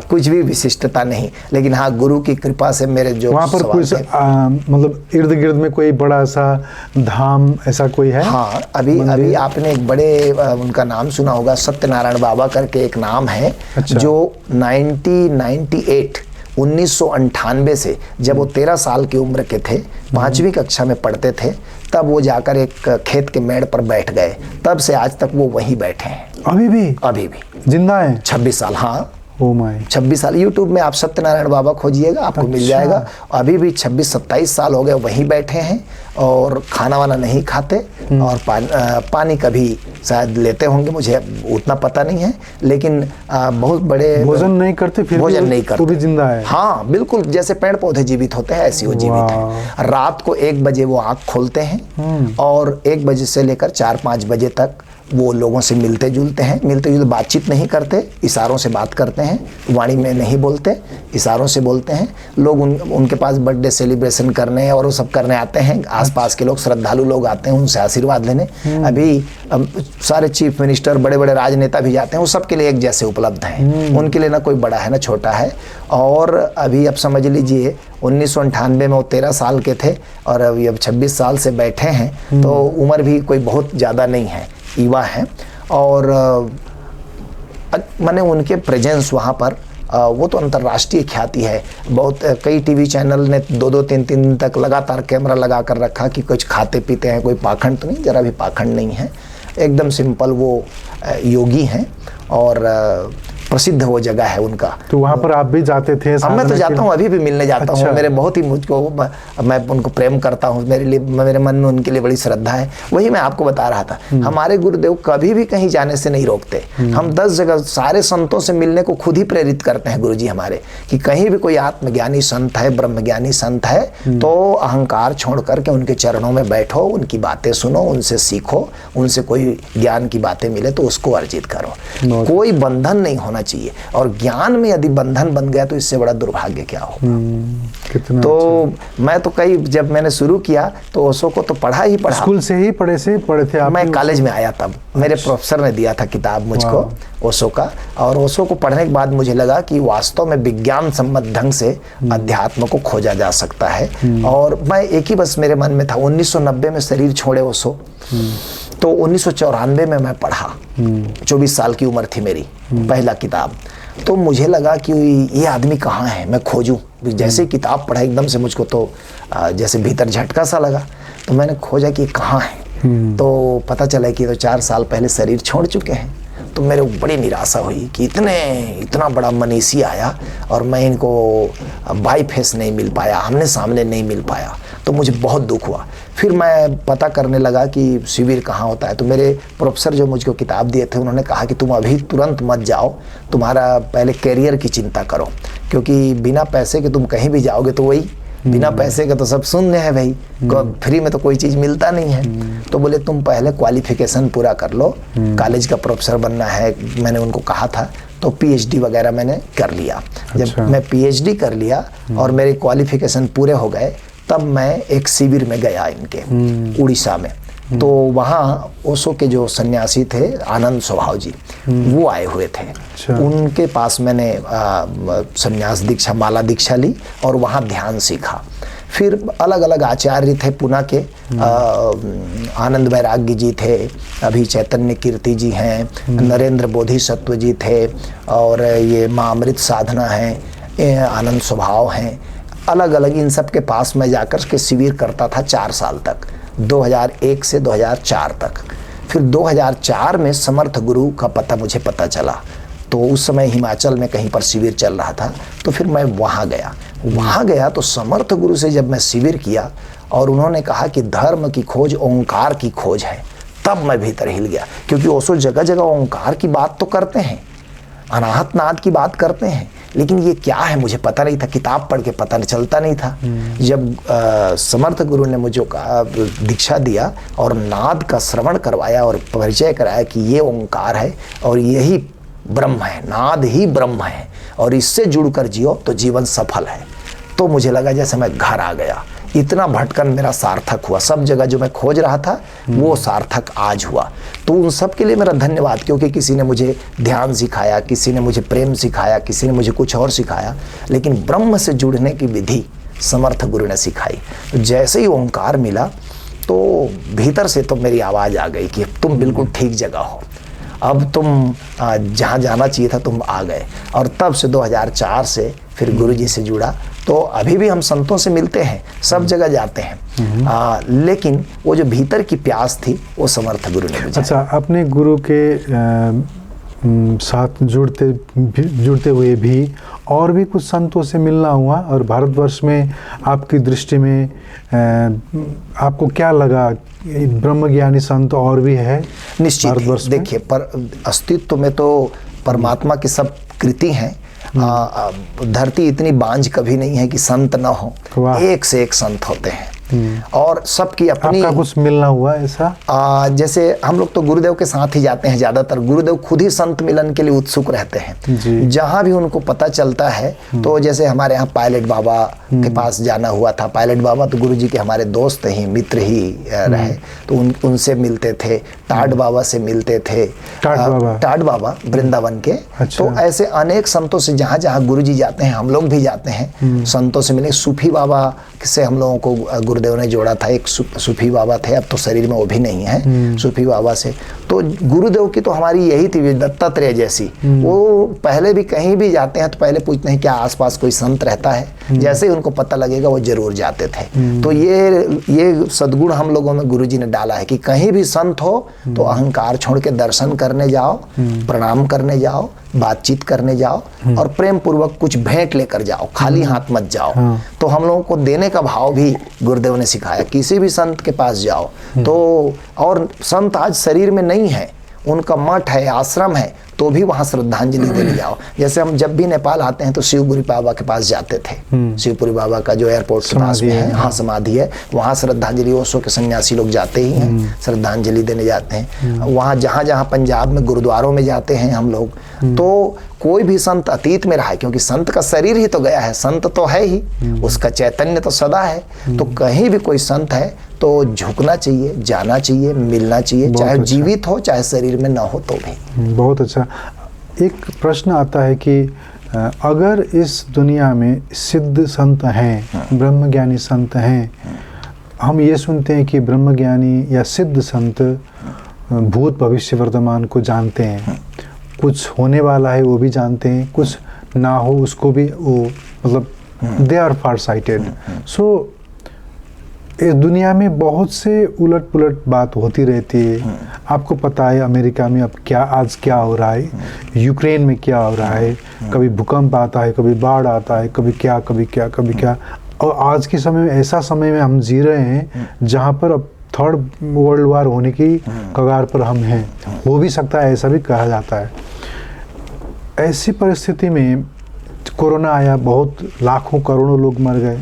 कुछ भी विशिष्टता नहीं। लेकिन हाँ, गुरु की कृपा से मेरे जो वहाँ पर कुछ मतलब इर्द गिर्द में कोई बड़ा सा धाम ऐसा कोई है? हाँ, अभी आपने एक बड़े उनका नाम सुना होगा, सत्यनारायण बाबा करके एक नाम है। अच्छा। जो 1998 से जब वो 13 साल की उम्र के थे, 5वीं कक्षा में पढ़ते थे, तब वो जाकर एक खेत के मेड़ पर बैठ गए। तब से आज तक वो वहीं बैठे हैं। अभी भी जिंदा है? 26 साल। हाँ, ओ माय, 26 साल। यूट्यूब में आप सत्यनारायण बाबा खोजिएगा, आपको अच्छा। मिल जाएगा। अभी भी 26-27 साल हो गए वहीं बैठे हैं, और खाना वाना नहीं खाते, और पानी कभी शायद लेते होंगे, मुझे उतना पता नहीं है। लेकिन बहुत बड़े भोजन नहीं करते, फिर भोजन नहीं करते, तो भी जिंदा है। हाँ बिल्कुल, जैसे पेड़ पौधे जीवित होते हैं ऐसे वो जीवित है। रात को 1 बजे वो आँख खोलते हैं, और 1 बजे से लेकर 4-5 बजे तक वो लोगों से मिलते जुलते बातचीत नहीं करते, इशारों से बात करते हैं, वाणी में नहीं बोलते, इशारों से बोलते हैं। लोग उनके पास बर्थडे सेलिब्रेशन करने और वो सब करने आते हैं। आसपास के लोग, श्रद्धालु लोग आते हैं उनसे आशीर्वाद लेने। अभी सारे चीफ मिनिस्टर, बड़े बड़े राजनेता भी जाते हैं, वो सबके लिए एक जैसे उपलब्ध हैं। उनके लिए ना कोई बड़ा है ना छोटा है। और अभी अब समझ लीजिए 1998 में वो 13 साल के थे, और अभी अब 26 साल से बैठे हैं, तो उम्र भी कोई बहुत ज़्यादा नहीं है, युवा हैं। और मैंने उनके प्रेजेंस वहाँ पर, वो तो अंतर्राष्ट्रीय ख्याति है। बहुत कई टीवी चैनल ने 2-2, 3-3 दिन तक लगातार कैमरा लगा कर रखा कि कुछ खाते पीते हैं, कोई पाखंड तो नहीं, जरा भी पाखंड नहीं है, एकदम सिंपल। वो योगी हैं और प्रसिद्ध वो जगह है उनका। तो वहाँ पर आप भी जाते थे? मैं तो जाता हूँ, अभी भी मिलने जाता हूँ। मेरे बहुत ही मैं उनको प्रेम करता हूँ, मेरे मन में उनके लिए बड़ी श्रद्धा है। वही मैं आपको बता रहा था, हमारे गुरुदेव कभी भी कहीं जाने से नहीं रोकते। हम 10 जगह सारे संतों से मिलने को खुद ही प्रेरित करते हैं गुरुजी हमारे, कि कहीं भी कोई आत्मज्ञानी संत है, ब्रह्मज्ञानी संत है, तो अहंकार छोड़ करके उनके चरणों में बैठो, उनकी बातें सुनो, उनसे सीखो, उनसे कोई ज्ञान की बातें मिले तो उसको अर्जित करो। कोई बंधन नहीं होना चाहिए। और ज्ञान में यदि बंधन बन गया तो इससे बड़ा दुर्भाग्य क्या होगा। तो मैं तो जब मैंने शुरू किया तो ओशो को तो पढ़ा। स्कूल से ही पढ़े थे आप? मैं कॉलेज में आया तब मेरे प्रोफेसर ने दिया था किताब मुझको ओशो का, और ओशो को पढ़ने के बाद मुझे लगा कि वास्तव में विज्ञान सम्मत ढंग से अध्यात्म को खोजा जा सकता है। और मैं एक ही बस मेरे मन में था, 1990 में शरीर छोड़े ओशो, तो 1994 में मैं पढ़ा, 24 साल की उम्र थी मेरी, पहला किताब। तो मुझे लगा कि ये आदमी कहाँ है, मैं खोजूं। जैसे ही किताब पढ़ा एकदम से मुझको तो जैसे भीतर झटका सा लगा। तो मैंने खोजा कि कहाँ है, तो पता चला कि ये तो 4 साल पहले शरीर छोड़ चुके हैं। तो मेरे को बड़ी निराशा हुई कि इतना बड़ा मनीषी आया और मैं इनको बाई फेस नहीं मिल पाया, आमने सामने नहीं मिल पाया। तो मुझे बहुत दुख हुआ। फिर मैं पता करने लगा कि शिविर कहाँ होता है। तो मेरे प्रोफेसर जो मुझको किताब दिए थे, उन्होंने कहा कि तुम अभी तुरंत मत जाओ, तुम्हारा पहले कैरियर की चिंता करो, क्योंकि बिना पैसे के तुम कहीं भी जाओगे तो वही, बिना पैसे का तो सब शून्य है भाई, फ्री में तो कोई चीज़ मिलता नहीं है। तो बोले तुम पहले क्वालिफिकेशन पूरा कर लो, कॉलेज का प्रोफेसर बनना है, मैंने उनको कहा था। तो पीएचडी वगैरह मैंने कर लिया। जब मैं पीएचडी कर लिया और मेरे क्वालिफिकेशन पूरे हो गए, तब मैं एक शिविर में गया इनके उड़ीसा में। तो वहाँ ओशो के जो सन्यासी थे आनंद स्वभाव जी, वो आए हुए थे। उनके पास मैंने सन्यास दीक्षा, माला दीक्षा ली और वहाँ ध्यान सीखा। फिर अलग अलग आचार्य थे पुणे के, आनंद वैराग्य जी थे, अभी चैतन्य कीर्ति जी हैं, नरेंद्र बोधिसत्व जी थे, और ये माँ अमृत साधना हैं, आनंद स्वभाव हैं। अलग अलग इन सब के पास मैं जाकर के शिविर करता था 4 साल तक, 2001 से 2004 तक। फिर 2004 में समर्थ गुरु का मुझे पता चला। तो उस समय हिमाचल में कहीं पर शिविर चल रहा था, तो फिर मैं वहाँ गया तो समर्थ गुरु से जब मैं शिविर किया और उन्होंने कहा कि धर्म की खोज ओंकार की खोज है, तब मैं भीतर हिल गया। क्योंकि ओशो जगह जगह ओंकार की बात तो करते हैं, अनाहत नाद की बात करते हैं, लेकिन ये क्या है मुझे पता नहीं था, किताब पढ़ के पता चलता नहीं था। जब समर्थ गुरु ने मुझे दीक्षा दिया और नाद का श्रवण करवाया और परिचय कराया कि ये ओंकार है और यही ब्रह्म है, नाद ही ब्रह्म है और इससे जुड़कर जियो तो जीवन सफल है, तो मुझे लगा जैसे मैं घर आ गया। इतना भटकन मेरा सार्थक हुआ, सब जगह जो मैं खोज रहा था वो सार्थक आज हुआ। तो उन सब के लिए मेरा धन्यवाद, क्योंकि किसी ने मुझे ध्यान सिखाया, किसी ने मुझे प्रेम सिखाया, किसी ने मुझे कुछ और सिखाया, लेकिन ब्रह्म से जुड़ने की विधि समर्थ गुरु ने सिखाई। तो जैसे ही ओंकार मिला तो भीतर से तो मेरी आवाज़ आ गई कि तुम बिल्कुल ठीक जगह हो, अब तुम जहाँ जाना चाहिए था तुम आ गए। और तब से 2004 से फिर गुरुजी से जुड़ा। तो अभी भी हम संतों से मिलते हैं, सब जगह जाते हैं, लेकिन वो जो भीतर की प्यास थी वो समर्थ गुरु ने बुझाई। अच्छा, अपने गुरु के साथ जुड़ते हुए भी और भी कुछ संतों से मिलना हुआ, और भारतवर्ष में आपकी दृष्टि में आपको क्या लगा, ब्रह्मज्ञानी संत और भी है निश्चित? देखिए, पर अस्तित्व में तो परमात्मा की सब कृति हैं। धरती इतनी बांझ कभी नहीं है कि संत ना हो, एक से एक संत होते हैं और सबकी अपनी। आपका कुछ मिलना हुआ ऐसा? जैसे हम लोग तो गुरुदेव के साथ ही जाते हैं ज़्यादातर। गुरुदेव खुद ही संत मिलन के लिए उत्सुक रहते हैं, जहाँ भी उनको पता चलता है। तो जैसे हमारे यहाँ पायलट बाबा के पास जाना हुआ था। पायलट बाबा तो गुरुजी के हमारे दोस्त ही, मित्र ही रहे, तो उनसे मिलते थे। टाट बाबा से मिलते थे, टाट बाबा वृंदावन के। अच्छा। तो ऐसे अनेक संतों से जहाँ जहाँ गुरुजी जाते हैं हम लोग भी जाते हैं, संतों से मिले। सूफी बाबा से हम लोगों को गुरुदेव ने जोड़ा था। एक सूफी बाबा थे, अब तो शरीर में वो भी नहीं है। सूफी बाबा से तो गुरुदेव की तो हमारी यही थी दत्तात्रेय जैसी। वो पहले भी कहीं भी जाते हैं तो पहले पूछते हैं क्या आसपास कोई संत रहता है, जैसे ही उनको पता लगेगा वो जरूर जाते थे। तो ये सद्गुण हम लोगों में गुरुजी ने डाला है कि कहीं भी संत हो तो अहंकार छोड़ के दर्शन करने जाओ, प्रणाम करने जाओ, बातचीत करने जाओ और प्रेम पूर्वक कुछ भेंट लेकर जाओ, खाली हाथ मत जाओ। तो हम लोगों को देने का भाव भी गुरुदेव ने सिखाया। किसी भी संत के पास जाओ तो, और संत आज शरीर में नहीं है, उनका मठ है, आश्रम है, तो भी वहाँ श्रद्धांजलि देने जाओ। जैसे हम जब भी नेपाल आते हैं तो शिवपुरी बाबा के पास जाते थे। शिवपुरी बाबा का जो एयरपोर्ट के पास में है, हाँ समाधि है, वहाँ श्रद्धांजलि, ओशो के सन्यासी लोग जाते ही हैं, श्रद्धांजलि देने जाते हैं। वहाँ जहाँ जहाँ पंजाब में गुरुद्वारों में जाते हैं हम लोग। तो कोई भी संत अतीत में रहा है, क्योंकि संत का शरीर ही तो गया है, संत तो है ही, उसका चैतन्य तो सदा है। तो कहीं भी कोई संत है तो झुकना चाहिए, जाना चाहिए, मिलना चाहिए, चाहे जीवित हो चाहे शरीर में ना हो तो भी। बहुत अच्छा। एक प्रश्न आता है कि अगर इस दुनिया में सिद्ध संत हैं, ब्रह्मज्ञानी संत हैं, हम ये सुनते हैं कि ब्रह्मज्ञानी या सिद्ध संत भूत भविष्य वर्तमान को जानते हैं, कुछ होने वाला है वो भी जानते हैं, कुछ ना हो उसको भी वो मतलब दे आर फार साइटेड। सो इस दुनिया में बहुत से उलट पुलट बात होती रहती है। आपको पता है अमेरिका में अब आज क्या हो रहा है, यूक्रेन में क्या हो रहा है, कभी भूकंप आता है, कभी बाढ़ आता है, कभी क्या। और आज के समय में ऐसा समय में हम जी रहे हैं जहाँ पर अब 3rd वर्ल्ड वार होने की कगार पर हम हैं, हो भी सकता है, ऐसा भी कहा जाता है। ऐसी परिस्थिति में कोरोना आया, बहुत लाखों करोड़ों लोग मर गए।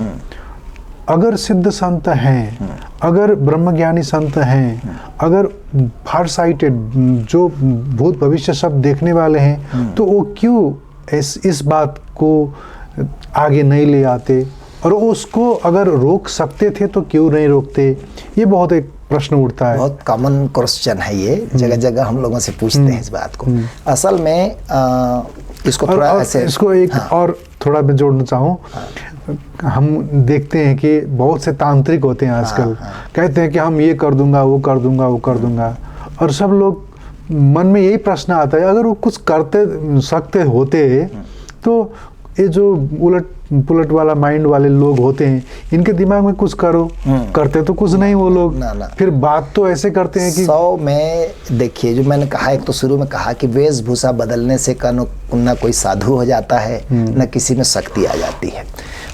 अगर सिद्ध संत हैं, अगर ब्रह्मज्ञानी संत हैं, अगर फार साइटेड जो भूत भविष्य सब देखने वाले हैं, तो वो क्यों इस बात को आगे नहीं ले आते, और उसको अगर रोक सकते थे तो क्यों नहीं रोकते? ये बहुत एक प्रश्न उठता है। बहुत कॉमन क्वेश्चन है ये, जगह जगह हम लोगों से पूछते हैं इस बात को। असल में इसको थोड़ा ऐसे इसको एक और थोड़ा मैं जोड़ना चाहूँ। हम देखते हैं कि बहुत से तांत्रिक होते हैं आजकल, कहते हैं कि हम ये कर दूंगा, वो कर दूंगा, और सब लोग मन में यही प्रश्न आता है, अगर वो कुछ करते सकते होते तो ये जो उलट पुलट वाला माइंड वाले लोग होते हैं, इनके दिमाग में कुछ करो, करते तो कुछ नहीं वो लोग, फिर बात तो ऐसे करते हैं कि 100 में देखिए, जो मैंने कहा, एक तो शुरू में कहा कि वेशभूषा बदलने से न कोई साधु हो जाता है, न किसी में शक्ति आ जाती है।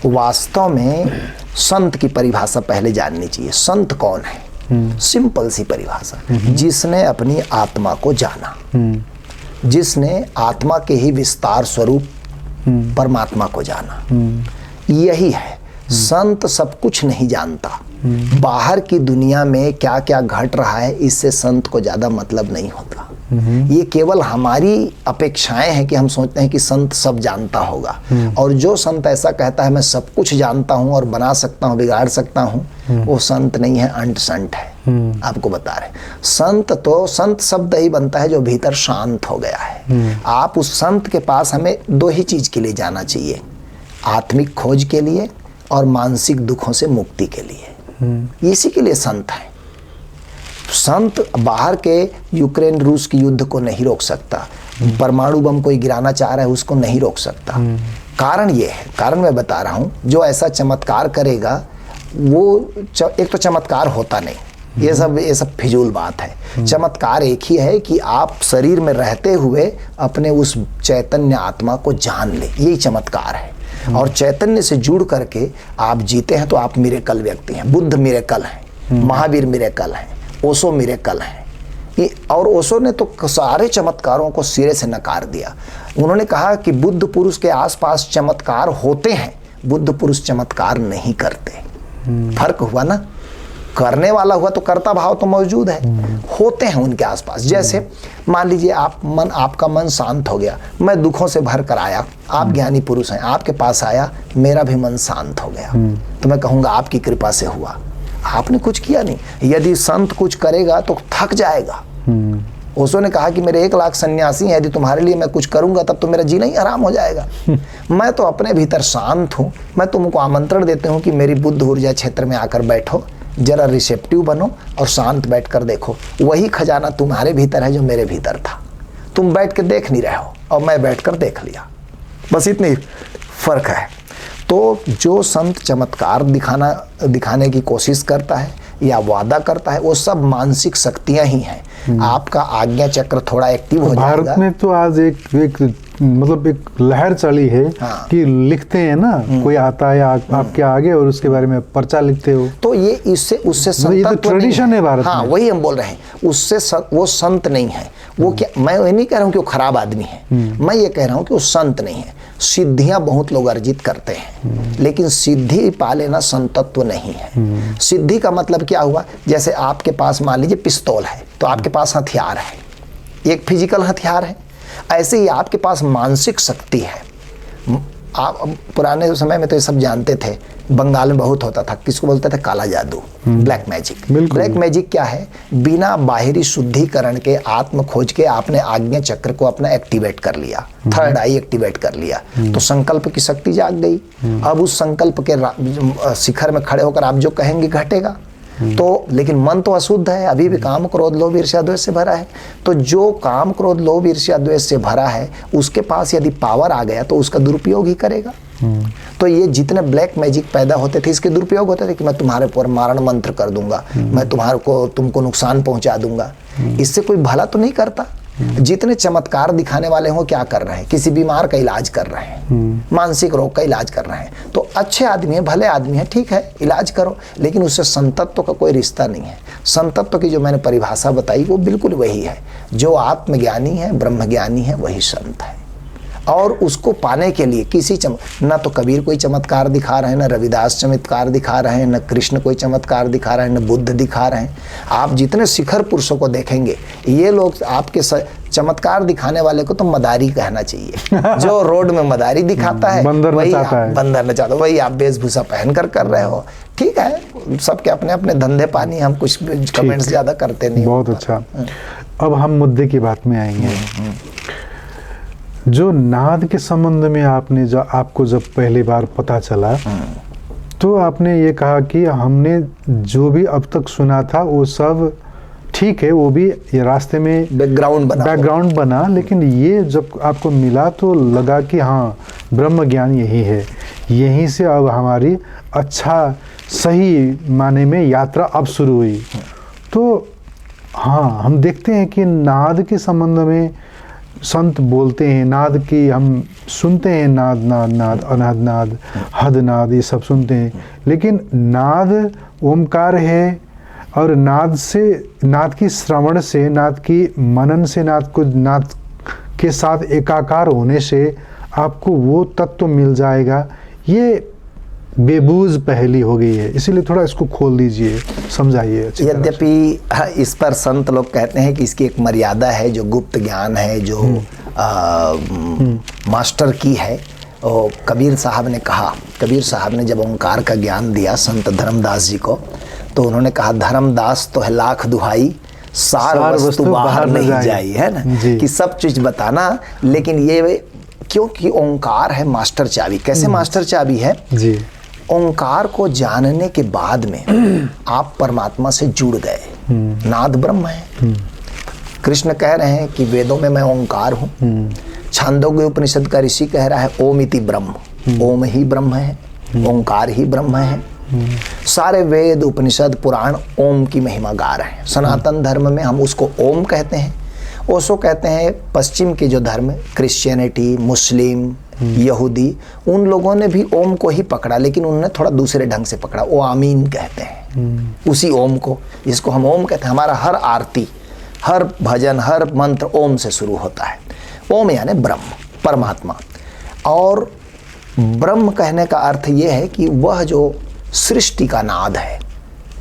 वास्तव में संत की परिभाषा पहले जाननी चाहिए। संत कौन है? सिंपल सी परिभाषा, जिसने अपनी आत्मा को जाना, जिसने आत्मा के ही विस्तार स्वरूप परमात्मा को जाना, यही है। संत सब कुछ नहीं जानता, बाहर की दुनिया में क्या क्या घट रहा है इससे संत को ज्यादा मतलब नहीं होता। ये केवल हमारी अपेक्षाएं हैं कि हम सोचते हैं कि संत सब जानता होगा, और जो संत ऐसा कहता है मैं सब कुछ जानता हूं और बना सकता हूं, बिगाड़ सकता हूं, वो संत नहीं है, अंट संत है। आपको बता रहे, संत शब्द ही बनता है जो भीतर शांत हो गया है। आप उस संत के पास हमें 2 ही चीज के लिए जाना चाहिए, आत्मिक खोज के लिए और मानसिक दुखों से मुक्ति के लिए। इसी के लिए संत है। संत बाहर के यूक्रेन रूस की युद्ध को नहीं रोक सकता, परमाणु बम कोई गिराना चाह रहा है उसको नहीं रोक सकता। कारण ये है, कारण मैं बता रहा हूं, जो ऐसा चमत्कार करेगा वो एक तो चमत्कार होता नहीं, ये सब फिजूल बात है। चमत्कार एक ही है कि आप शरीर में रहते हुए अपने उस चैतन्य आत्मा को जान ले, यही चमत्कार है। और चैतन्य से जुड़ करके आप जीते हैं तो आप मिरेकल व्यक्ति हैं। बुद्ध मिरेकल हैं, महावीर मिरेकल हैं, ओशो मिरेकल हैं। और ओशो ने तो सारे चमत्कारों को सिरे से नकार दिया। उन्होंने कहा कि बुद्ध पुरुष के आसपास चमत्कार होते हैं, बुद्ध पुरुष चमत्कार नहीं करते। फर्क हुआ ना, करने वाला हुआ तो कर्ता भाव तो मौजूद है, होते हैं उनके आसपास। जैसे मान लीजिए आपका मन शांत हो गया, मैं दुखों से भर कर आया, आप ज्ञानी पुरुष हैं, आपके पास आया, मेरा भी मन शांत हो गया, तो मैं कहूँगा आपकी कृपा से हुआ, आपने कुछ किया नहीं। यदि संत कुछ करेगा तो थक जाएगा। ओशो ने कहा कि मेरे 1 लाख सन्यासी हैं, यदि तुम्हारे लिए मैं कुछ करूंगा तब तो मेरा जीना ही आराम हो जाएगा। मैं तो अपने भीतर शांत हूँ, मैं तुमको आमंत्रण देते हूँ कि मेरी बुद्ध ऊर्जा क्षेत्र में आकर बैठो, जरा रिसेप्टिव बनो और शांत बैठकर देखो, वही खजाना तुम्हारे भीतर है जो मेरे भीतर था। तुम बैठ के देख नहीं रहे हो और मैं बैठकर देख लिया, बस इतनी फर्क है। तो जो संत चमत्कार दिखाने की कोशिश करता है या वादा करता है, वो सब मानसिक शक्तियां ही हैं। आपका आज्ञा चक्र थोड़ा एक्टिव हो जाएगा। भारत में तो आज एक मतलब एक लहर चली है कि लिखते हैं ना, कोई आता है आपके आगे और उसके बारे में पर्चा लिखते हो, तो ये उससे ये तो ट्रेडिशन है भारत में। वही हम बोल रहे हैं, उससे वो संत नहीं है। वो क्या, मैं ये नहीं कह रहा हूँ कि वो खराब आदमी है, मैं ये कह रहा हूँ कि वो संत नहीं है। सिद्धियां बहुत लोग अर्जित करते हैं, लेकिन सिद्धि पा लेना संतत्व नहीं है। सिद्धि का मतलब क्या हुआ, जैसे आपके पास मान लीजिए पिस्तौल है, तो आपके पास हथियार है, एक फिजिकल हथियार है। ऐसे ही आपके पास मानसिक शक्ति है। आप पुराने समय में तो ये सब जानते थे, बंगाल में बहुत होता था, किसको बोलते थे, काला जादू, ब्लैक मैजिक। ब्लैक मैजिक क्या है, बिना बाहरी शुद्धिकरण के, आत्म खोज के आपने आज्ञा चक्र को अपना एक्टिवेट कर लिया, 3rd आई एक्टिवेट कर लिया, तो संकल्प की शक्ति जाग गई। अब उस संकल्प के शिखर में खड़े होकर आप जो कहेंगे घटेगा। तो लेकिन मन तो अशुद्ध है, अभी भी काम क्रोध लोभ ईर्ष्या द्वेष से भरा है। तो जो काम क्रोध लोभ ईर्ष्या द्वेष से भरा है उसके पास यदि पावर आ गया तो उसका दुरुपयोग ही करेगा। तो ये जितने ब्लैक मैजिक पैदा होते थे इसके दुरुपयोग होते थे कि मैं तुम्हारे ऊपर मारण मंत्र कर दूंगा, मैं तुमको नुकसान पहुंचा दूंगा। इससे कोई भला तो नहीं करता। जितने चमत्कार दिखाने वाले हो क्या कर रहे हैं, किसी बीमार का इलाज कर रहे हैं, मानसिक रोग का इलाज कर रहे हैं। तो अच्छे आदमी है, भले आदमी है, ठीक है इलाज करो, लेकिन उससे संतत्व का कोई रिश्ता नहीं है। संतत्व की जो मैंने परिभाषा बताई वो बिल्कुल वही है, जो आत्मज्ञानी है, ब्रह्मज्ञानी है, वही संत है। और उसको पाने के लिए किसी ना तो कबीर कोई चमत्कार दिखा रहे हैं, न रविदास चमत्कार दिखा रहे हैं, न कृष्ण कोई चमत्कार दिखा रहे हैं, न बुद्ध दिखा रहे हैं। आप जितने शिखर पुरुषों को देखेंगे ये लोग आपके चमत्कार दिखाने वाले को तो मदारी कहना चाहिए। जो रोड में मदारी दिखाता है वही बंदर नचाता, वही आप वेशभूषा पहन कर रहे हो। ठीक है, सबके अपने अपने धंधे पानी, हम कुछ कमेंट्स ज्यादा करते नहीं। बहुत अच्छा। अब हम मुद्दे की बात में आएंगे। जो नाद के संबंध में आपको जब पहली बार पता चला तो आपने ये कहा कि हमने जो भी अब तक सुना था वो सब ठीक है, वो भी ये रास्ते में बैकग्राउंड बना, लेकिन ये जब आपको मिला तो लगा कि हाँ ब्रह्म ज्ञान यही है, यहीं से अब हमारी अच्छा सही माने में यात्रा अब शुरू हुई। तो हाँ, हम देखते हैं कि नाद के संबंध में संत बोलते हैं, नाद की हम सुनते हैं, नाद नाद नाद अनाद नाद हद नाद ये सब सुनते हैं, लेकिन नाद ओमकार है और नाद की श्रवण से, नाद की मनन से, नाद के साथ एकाकार होने से आपको वो तत्व मिल जाएगा। ये बेबूज पहली हो गई है, इसीलिए थोड़ा इसको खोल दीजिए, समझाइए। यद्यपि इस पर संत लोग कहते हैं कि इसकी एक मर्यादा है, जो गुप्त ज्ञान है, जो मास्टर की है। कबीर साहब ने जब ओंकार का ज्ञान दिया संत धर्मदास जी को, तो उन्होंने कहा धर्मदास तो है लाख दुहाई, सार वस्तु बाहर नहीं जाई, है ना, कि सब चीज बताना, लेकिन ये क्योंकि ओंकार है मास्टर चाबी। कैसे मास्टर चाबी है जी? ओंकार को जानने के बाद में आप परमात्मा से जुड़ गए, नाद ब्रह्म है। कृष्ण कह रहे हैं कि वेदों में मैं ओंकार हूँ। छांदोग्य उपनिषद का ऋषि कह रहा है ओम इति ब्रह्म, ओम ही ब्रह्म है, ओंकार ही ब्रह्म है। सारे वेद उपनिषद पुराण ओम की महिमा गा रहे हैं। सनातन धर्म में हम उसको ओम कहते हैं। ओसो कहते हैं पश्चिम के जो धर्म, क्रिश्चियनिटी, मुस्लिम, यहूदी, उन लोगों ने भी ओम को ही पकड़ा, लेकिन उन्होंने थोड़ा दूसरे ढंग से पकड़ा। वो आमीन कहते हैं उसी ओम को, जिसको हम ओम कहते हैं। हमारा हर आरती, हर भजन, हर मंत्र ओम से शुरू होता है। ओम यानी ब्रह्म, परमात्मा। और ब्रह्म कहने का अर्थ ये है कि वह जो सृष्टि का नाद है,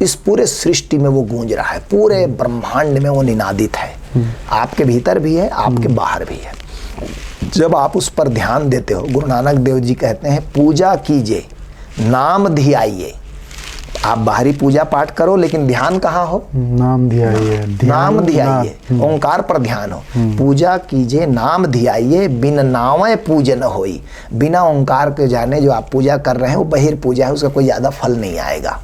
इस पूरे सृष्टि में वो गूंज रहा है, पूरे ब्रह्मांड में वो निनादित है। आपके भीतर भी है, आपके बाहर भी है। जब आप उस पर ध्यान देते हो, गुरु नानक देव जी कहते हैं पूजा कीजिए, नाम धियाइए। आप बाहरी पूजा पाठ करो, लेकिन ध्यान कहाँ हो? नाम धियाइए, नाम धियाइए, ओंकार पर ध्यान हो। पूजा कीजिए, नाम धियाइए, बिन नावे पूजन होई। बिना ओंकार के जाने जो आप पूजा कर रहे हैं वो बहिर्पूजा है, उसका कोई ज्यादा फल नहीं आएगा।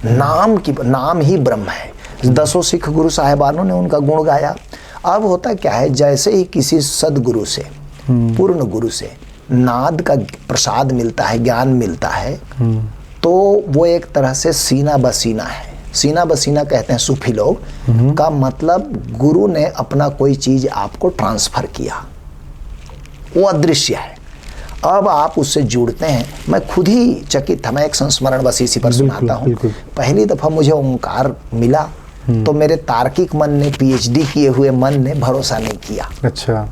नाम ही ब्रह्म है। 10 सिख गुरु साहिबानों ने उनका गुण गाया। अब होता क्या है, जैसे ही किसी सदगुरु से, पूर्ण गुरु से नाद का प्रसाद मिलता है, ज्ञान मिलता है, तो वो एक तरह से सीना बसीना है। सीना बसीना कहते हैं सूफी लोग, का मतलब गुरु ने अपना कोई चीज आपको ट्रांसफर किया, वो अदृश्य है। अब आप उससे जुड़ते हैं। मैं खुद ही चकित था। मैं एक संस्मरण बस इसी पर सुनाता हूँ। पहली दफा मुझे ओंकार मिला तो मेरे तार्किक मन ने, पीएचडी किए हुए मन ने भरोसा नहीं किया। अच्छा,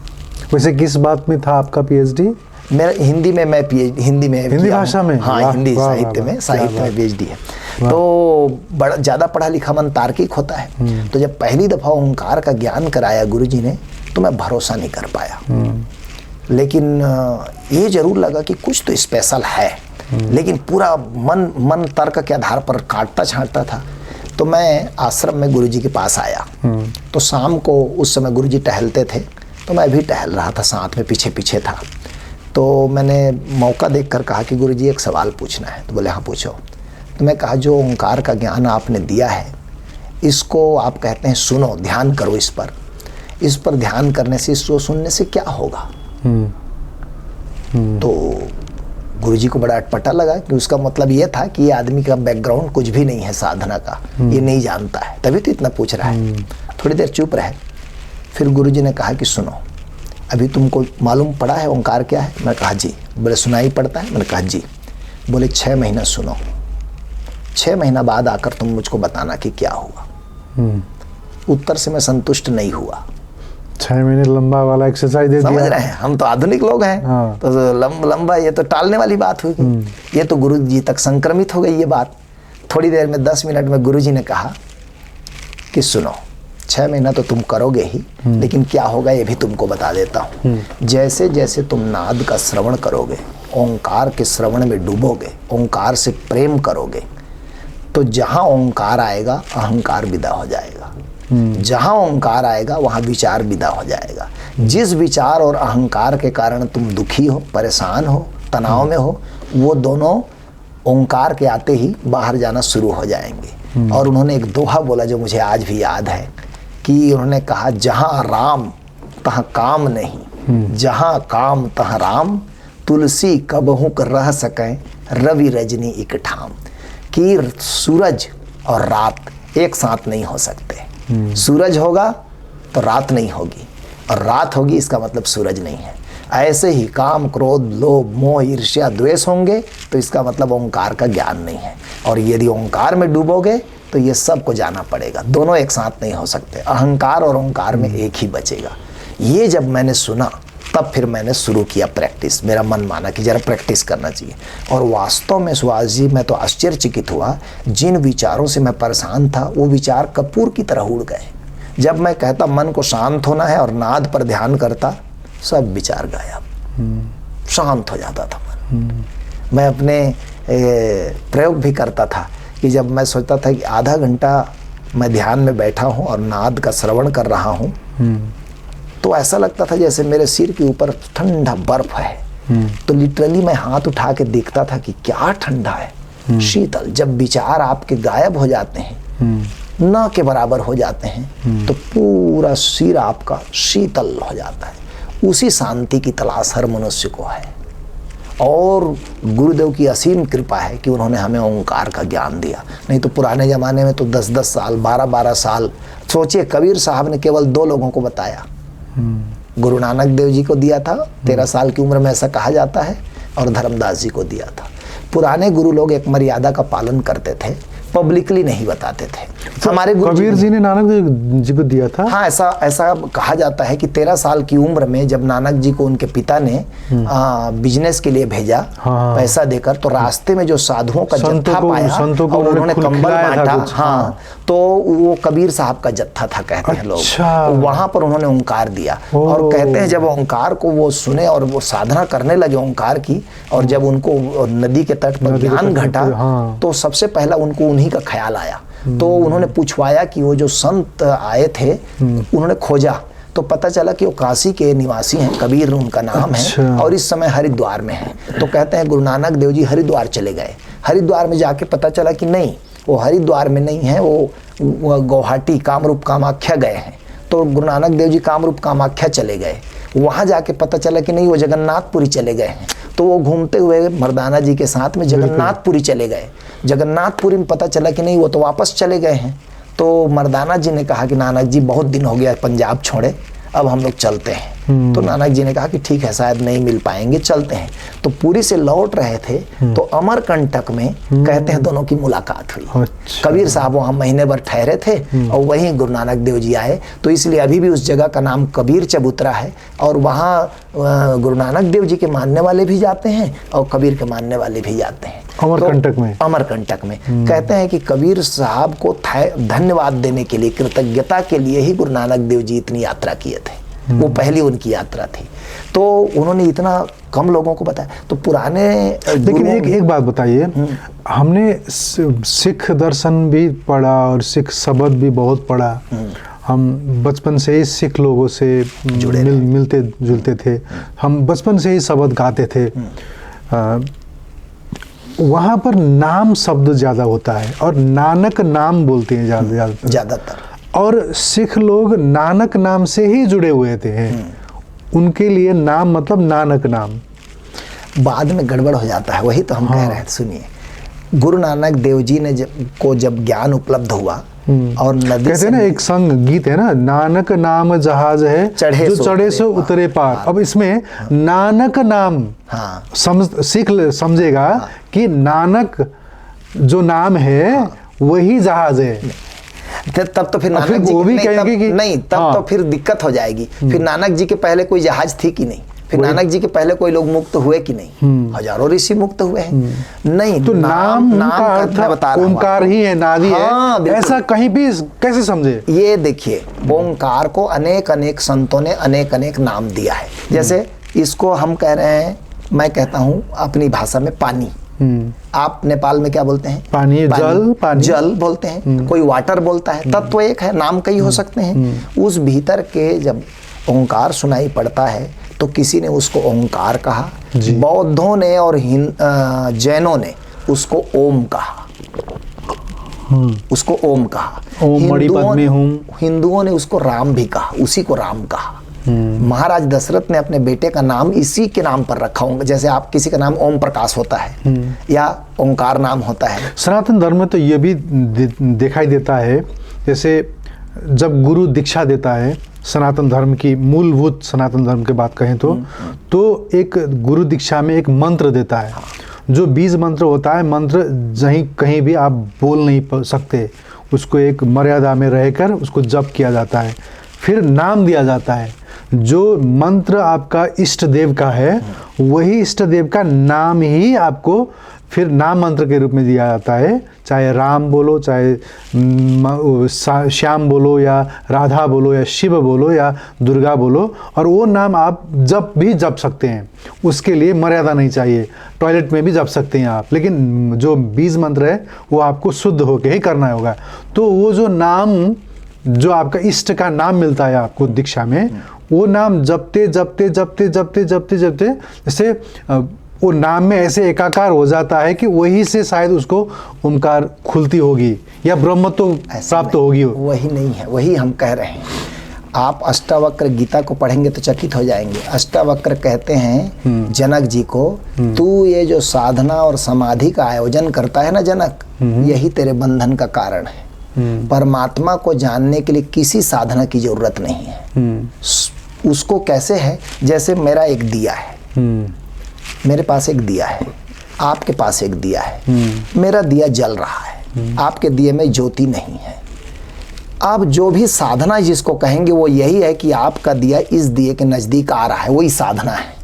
वैसे किस बात में था आपका पीएचडी? मेरा हिंदी में, मैं पीएचडी हिंदी भाषा में? हाँ, हिंदी साहित्य में पीएचडी है। तो बड़ा ज्यादा पढ़ा लिखा मन तार्किक होता है। तो जब पहली दफा ओंकार का ज्ञान कराया गुरुजी ने, तो मैं भरोसा नहीं कर पाया। लेकिन ये जरूर लगा कि कुछ तो स्पेशल है, लेकिन पूरा मन तर्क के आधार पर काटता छांटता था। तो मैं आश्रम में गुरुजी के पास आया। तो शाम को उस समय गुरुजी टहलते थे, तो मैं भी टहल रहा था, साथ में पीछे पीछे था। तो मैंने मौका देखकर कहा कि गुरुजी एक सवाल पूछना है। तो बोले हाँ पूछो। तो मैं कहा जो ओंकार का ज्ञान आपने दिया है इसको आप कहते हैं सुनो, ध्यान करो इस पर ध्यान करने से, इसको सुनने से क्या होगा। तो गुरुजी को बड़ा अटपटा लगा कि उसका मतलब ये था कि ये आदमी का बैकग्राउंड कुछ भी नहीं है साधना का, ये नहीं जानता है, तभी तो इतना पूछ रहा है। थोड़ी देर चुप रहे, फिर गुरुजी ने कहा कि सुनो, अभी तुमको मालूम पड़ा है ओंकार क्या है? मैं कहा जी। बोले सुनाई पड़ता है? मैंने कहा जी। बोले 6 महीना सुनो, 6 महीना बाद आकर तुम मुझको बताना कि क्या हुआ। उत्तर से मैं संतुष्ट नहीं हुआ। 6 महीने लंबा वाला एक्सरसाइज दे दिया। समझ रहे हैं, हम तो आधुनिक लोग हैं। हाँ। तो लंबा ये तो टालने वाली बात हुई। ये तो गुरु जी तक संक्रमित हो गई ये बात। थोड़ी देर में 10 मिनट में गुरु जी ने कहा कि सुनो, 6 महीना तो तुम करोगे ही, लेकिन क्या होगा ये भी तुमको बता देता हूँ। जैसे जैसे तुम नाद का श्रवण करोगे, ओंकार के श्रवण में डूबोगे, ओंकार से प्रेम करोगे, तो जहाँ ओंकार आएगा अहंकार विदा हो जाएगा। जहाँ ओंकार आएगा वहाँ विचार विदा हो जाएगा। जिस विचार और अहंकार के कारण तुम दुखी हो, परेशान हो, तनाव में हो, वो दोनों ओंकार के आते ही बाहर जाना शुरू हो जाएंगे। और उन्होंने एक दोहा बोला जो मुझे आज भी याद है कि उन्होंने कहा, जहाँ राम तहाँ काम नहीं, जहाँ काम तहाँ राम, तुलसी कबहू कर रह सकें रवि रजनी एक ठाम। कि सूरज और रात एक साथ नहीं हो सकते। सूरज होगा तो रात नहीं होगी, और रात होगी इसका मतलब सूरज नहीं है। ऐसे ही काम, क्रोध, लोभ, मोह, ईर्ष्या, द्वेष होंगे तो इसका मतलब ओंकार का ज्ञान नहीं है। और यदि ओंकार में डूबोगे तो ये सब को जाना पड़ेगा, दोनों एक साथ नहीं हो सकते। अहंकार और ओंकार में एक ही बचेगा। ये जब मैंने सुना तब फिर मैंने शुरू किया प्रैक्टिस। मेरा मन माना कि जरा प्रैक्टिस करना चाहिए। और वास्तव में सुभाष जी, मैं तो आश्चर्यचकित हुआ, जिन विचारों से मैं परेशान था वो विचार कपूर की तरह उड़ गए। जब मैं कहता मन को शांत होना है और नाद पर ध्यान करता, सब विचार गायब, शांत हो जाता था मन। मैं अपने प्रयोग भी करता था कि जब मैं सोचता था कि आधा घंटा मैं ध्यान में बैठा हूँ और नाद का श्रवण कर रहा हूँ, तो ऐसा लगता था जैसे मेरे सिर के ऊपर ठंडा बर्फ है। तो लिटरली मैं हाथ उठा के देखता था कि क्या ठंडा है, शीतल। जब विचार आपके गायब हो जाते हैं, ना के बराबर हो जाते हैं, तो पूरा सिर आपका शीतल हो जाता है। उसी शांति की तलाश हर मनुष्य को है। और गुरुदेव की असीम कृपा है कि उन्होंने हमें ओंकार का ज्ञान दिया। नहीं तो पुराने ज़माने में तो 10-10 साल, 12-12 साल, सोचिए कबीर साहब ने केवल 2 लोगों को बताया। गुरु नानक देव जी को दिया था 13 साल की उम्र में, ऐसा कहा जाता है, और धर्मदास जी को दिया था। पुराने गुरु लोग एक मर्यादा का पालन करते थे, पब्लिकली नहीं बताते थे। हमारे गुरु कबीर जी ने नानक जी को दिया था। हाँ, ऐसा कहा जाता है कि 13 साल की उम्र में जब नानक जी को उनके पिता ने बिजनेस के लिए भेजा, पैसा देकर, तो रास्ते में जो साधुओं का जत्था पाया और उन्होंने कंबल बांटा, हाँ, तो वो कबीर साहब का जत्था था, कहते हैं लोग। वहां पर उन्होंने ओंकार दिया। और कहते हैं जब ओंकार को वो सुने और वो साधना करने लगे ओंकार की, और जब उनको नदी के तट पर ज्ञान घटा, तो सबसे पहला उनको उन्हीं का ख्याल आया। तो उन्होंने पूछवाया कि वो जो संत आए थे, उन्होंने खोजा तो पता चला कि वो काशी के निवासी हैं, कबीर उनका नाम है, और इस समय हरिद्वार में है। तो कहते हैं गुरु नानक देव जी हरिद्वार चले गए। हरिद्वार में जाके पता चला कि नहीं, वो हरिद्वार में नहीं है, वो गुवाहाटी कामरूप कामाख्या गए हैं। तो गुरु नानक देव जी कामरूप कामाख्या चले गए। वहाँ जाके पता चला कि नहीं, वो जगन्नाथपुरी चले गए हैं। तो वो घूमते हुए मर्दाना जी के साथ में जगन्नाथपुरी चले गए। जगन्नाथपुरी में पता चला कि नहीं, वो तो वापस चले गए हैं। तो मर्दाना जी ने कहा कि नानक जी बहुत दिन हो गया पंजाब छोड़े, अब हम लोग चलते हैं। तो नानक जी ने कहा कि ठीक है, शायद नहीं मिल पाएंगे, चलते हैं। तो पुरी से लौट रहे थे तो अमरकंटक में कहते हैं दोनों की मुलाकात हुई। कबीर साहब वहाँ महीने भर ठहरे थे और वहीं गुरु नानक देव जी आए। तो इसलिए अभी भी उस जगह का नाम कबीर चबूतरा है। और वहाँ गुरु नानक देव जी के मानने वाले भी जाते हैं और कबीर के मानने वाले भी जाते हैं। अमरकंटक में, अमरकंटक में कहते हैं कि कबीर साहब को धन्यवाद देने के लिए, कृतज्ञता के लिए ही गुरु नानक देव जी इतनी यात्रा किए थे। वो पहली उनकी यात्रा थी। तो उन्होंने इतना कम लोगों को बताया। तो पुराने, लेकिन एक बात बताइए, हमने सिख दर्शन भी पढ़ा और सिख शब्द भी बहुत पढ़ा। हम बचपन से ही सिख लोगों से मिलते जुलते थे। हम बचपन से ही शब्द गाते थे। वहाँ पर नाम शब्द ज़्यादा होता है और नानक नाम बोलते हैं ज़्यादातर। और सिख लोग नानक नाम से ही जुड़े हुए थे। उनके लिए नाम मतलब नानक नाम। बाद में गड़बड़ हो जाता है, वही तो हम कह रहे हैं। सुनिए, गुरु नानक देव जी ने जब ज्ञान उपलब्ध हुआ और नदी कहते हैं ना, एक संग गीत है ना, नानक नाम जहाज है जो चढ़े सो उतरे पार। अब इसमें नानक नाम समझेगा कि नानक जो नाम है वही जहाज है। तब तो फिर नानक जी वो भी कहेंगे कि नहीं, तब तो फिर दिक्कत हो जाएगी। फिर नानक जी के पहले कोई जहाज थी कि नहीं? फिर नानक जी के पहले कोई लोग मुक्त हुए कि नहीं? हजारों ऋषि मुक्त हुए हैं। नहीं, तो नाम का अर्थ बता रहा हूं, ओंकार ही है, नादी है, ऐसा कहीं भी कैसे समझे? ये देखिए, ओंकार को अनेक अनेक संतों ने अनेक अनेक नाम दिया है। जैसे इसको हम कह रहे हैं, मैं कहता हूँ अपनी भाषा में पानी। आप नेपाल में क्या बोलते हैं? पानी, पानी जल बोलते हैं। कोई वाटर बोलता है। तत्व एक है, नाम कई हो सकते हैं। उस भीतर के जब ओंकार सुनाई पड़ता है तो किसी ने उसको ओंकार कहा, बौद्धों ने और जैनों ने उसको ओम कहा। उसको ओम कहा। हिंदुओं ने उसको राम भी कहा, उसी को राम कहा। महाराज दशरथ ने अपने बेटे का नाम इसी के नाम पर रखा होगा। जैसे आप किसी का नाम ओम प्रकाश होता है या ओंकार नाम होता है। सनातन धर्म में तो ये भी दिखाई देता है, जैसे जब गुरु दीक्षा देता है सनातन धर्म की, मूलभूत सनातन धर्म की बात कहें तो एक गुरु दीक्षा में एक मंत्र देता है, जो बीज मंत्र होता है। मंत्र कहीं भी आप बोल नहीं सकते, उसको एक मर्यादा में रहकर उसको जप किया जाता है। फिर नाम दिया जाता है, जो मंत्र आपका इष्ट देव का है वही इष्ट देव का नाम ही आपको फिर नाम मंत्र के रूप में दिया जाता है। चाहे राम बोलो, चाहे श्याम बोलो, या राधा बोलो, या शिव बोलो, या दुर्गा बोलो, और वो नाम आप जब भी जप सकते हैं। उसके लिए मर्यादा नहीं चाहिए, टॉयलेट में भी जप सकते हैं आप, लेकिन जो बीज मंत्र है वो आपको शुद्ध होकर ही करना होगा। तो वो जो नाम, जो आपका इष्ट का नाम मिलता है आपको दीक्षा में, वो नाम जपते जपते जपते जपते जपते जपते जैसे वो नाम में ऐसे एकाकार हो जाता है कि वही से शायद उसको ओंकार खुलती होगी या ब्रह्म तो प्राप्त होगी। वही नहीं है, वही हम कह रहे हैं। आप अष्टावक्र गीता को पढ़ेंगे तो चकित हो जाएंगे। अष्टावक्र कहते हैं जनक जी को, तू ये जो साधना और समाधि का आयोजन करता है ना जनक, यही तेरे बंधन का कारण है। परमात्मा को जानने के लिए किसी साधना की जरूरत नहीं है। उसको कैसे है, जैसे मेरा एक दिया है, मेरे पास एक दिया है, आपके पास एक दिया है। मेरा दिया जल रहा है, आपके दिए में ज्योति नहीं है। आप जो भी साधना जिसको कहेंगे वो यही है कि आपका दिया इस दिए के नजदीक आ रहा है, वही साधना है।